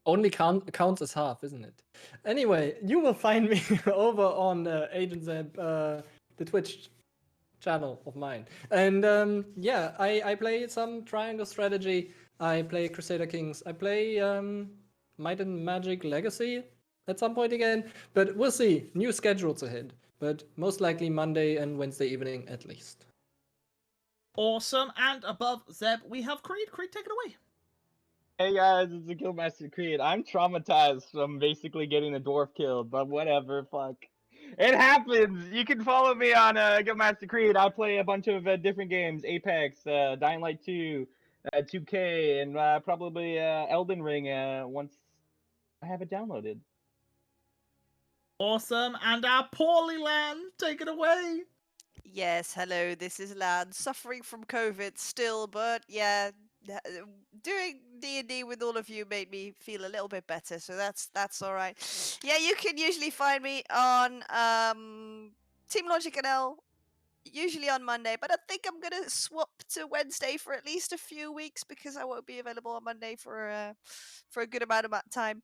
Only counts as half, isn't it? Anyway, you will find me over on Agent Zeb, the Twitch channel of mine. And yeah, I play some Triangle Strategy. I play Crusader Kings. I play Might and Magic Legacy at some point again. But we'll see. New schedules ahead. But most likely Monday and Wednesday evening at least. Awesome. And above Zeb, we have Creed. Creed, take it away. Hey guys, it's the Guildmaster Creed. I'm traumatized from basically getting a dwarf killed, but whatever, fuck. It happens! You can follow me on Guildmaster Creed. I play a bunch of different games. Apex, Dying Light 2, 2K, and probably Elden Ring once I have it downloaded. Awesome. And our poorly Land, take it away. Yes, hello, this is Lan, suffering from COVID still, but yeah, doing D&D with all of you made me feel a little bit better, so that's all right. Yeah, you can usually find me on Team Logic and L, usually on Monday, but I think I'm gonna swap to Wednesday for at least a few weeks because I won't be available on Monday for a good amount of time.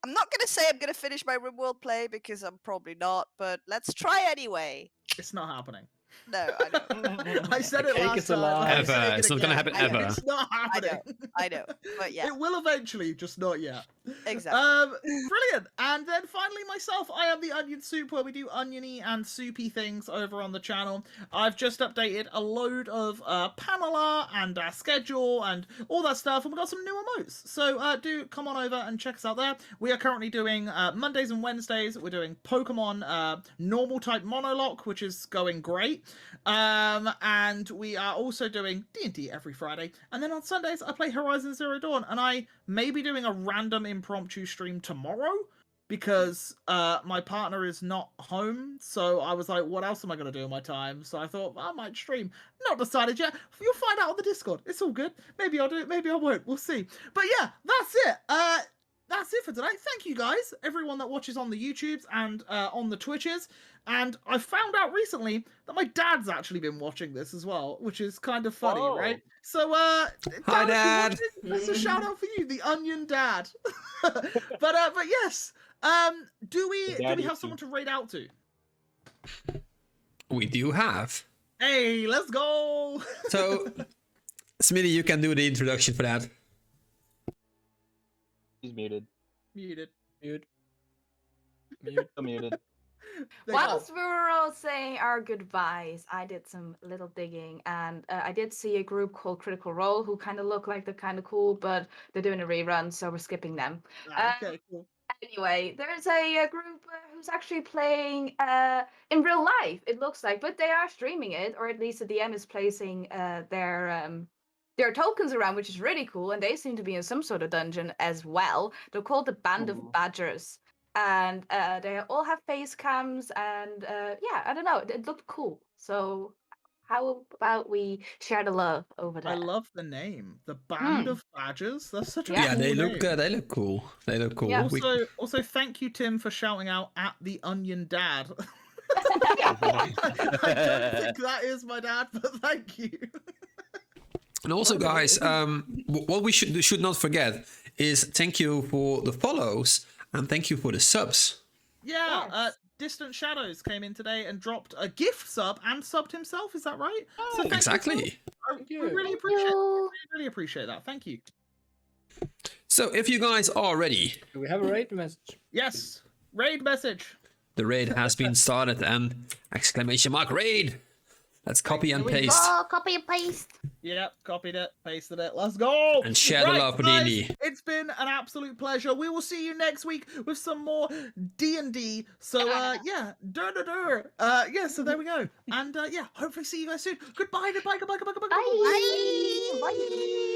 I'm not gonna say I'm gonna finish my RimWorld play because I'm probably not, but let's try anyway. It's not happening. No, I know. I said it Cake last is time. alive. I'm saying Ever. it It's not gonna again. happen ever. It's not happening. I know, but yeah. It will eventually, just not yet. Exactly. Brilliant. And then finally myself, I am the Onion Soup, where we do oniony and soupy things over on the channel. I've just updated a load of panel art and schedule and all that stuff, and we've got some new emotes. So do come on over and check us out there. We are currently doing Mondays and Wednesdays. We're doing Pokemon normal type monologue, which is going great. And we are also doing D&D every Friday. And then on Sundays, I play Horizon Zero Dawn, and I may be doing a random impromptu stream tomorrow because my partner is not home. So I was like, what else am I going to do in my time? So I thought, I might stream. Not decided yet. You'll find out on the Discord. It's all good. Maybe I'll do it. Maybe I won't. We'll see. But yeah, that's it. That's it for today. Thank you guys, everyone that watches on the YouTubes and on the Twitches. And I found out recently that my dad's actually been watching this as well, which is kind of funny, Oh. right? So, Hi, if you're Dad. watching, that's a shout out for you, the Onion Dad. but yes, do we have someone to raid out to? We do have. Hey, let's go. So, Smitty, you can do the introduction for that. He's muted. Muted. Mute. Muted. Whilst we were all saying our goodbyes, I did some little digging, and I did see a group called Critical Role who kind of look like they're kind of cool, but they're doing a rerun, so we're skipping them. Okay, cool. Anyway, there's a group who's actually playing in real life, it looks like, but they are streaming it, or at least the DM is placing their tokens around, which is really cool, and they seem to be in some sort of dungeon as well. They're called the Band of Badgers. And they all have face cams, and yeah, I don't know, it looked cool. So how about we share the love over there? I love the name, the Band of Badgers. That's such a Yeah, cool they name. look cool. They look cool. Yeah. Also, thank you, Tim, for shouting out at the Onion Dad. I don't think that is my dad, but thank you. And also, guys, what we should not forget is thank you for the follows and thank you for the subs. Yeah, Yes. Distant Shadows came in today and dropped a gift sub and subbed himself. Is that right? So thank you, Exactly. we really appreciate. Really appreciate that. Thank you. So if you guys are ready, Do we have a raid message? Yes. Raid message. the raid has been started and exclamation mark raid. Let's copy and paste Copy and paste. Yep, copied it, pasted it. Let's go. and share the love for guys, D&D. It's been an absolute pleasure. We will see you next week with some more D&D. So yeah, yeah. So there we go. And yeah, hopefully see you guys soon. Goodbye. Bye. Bye.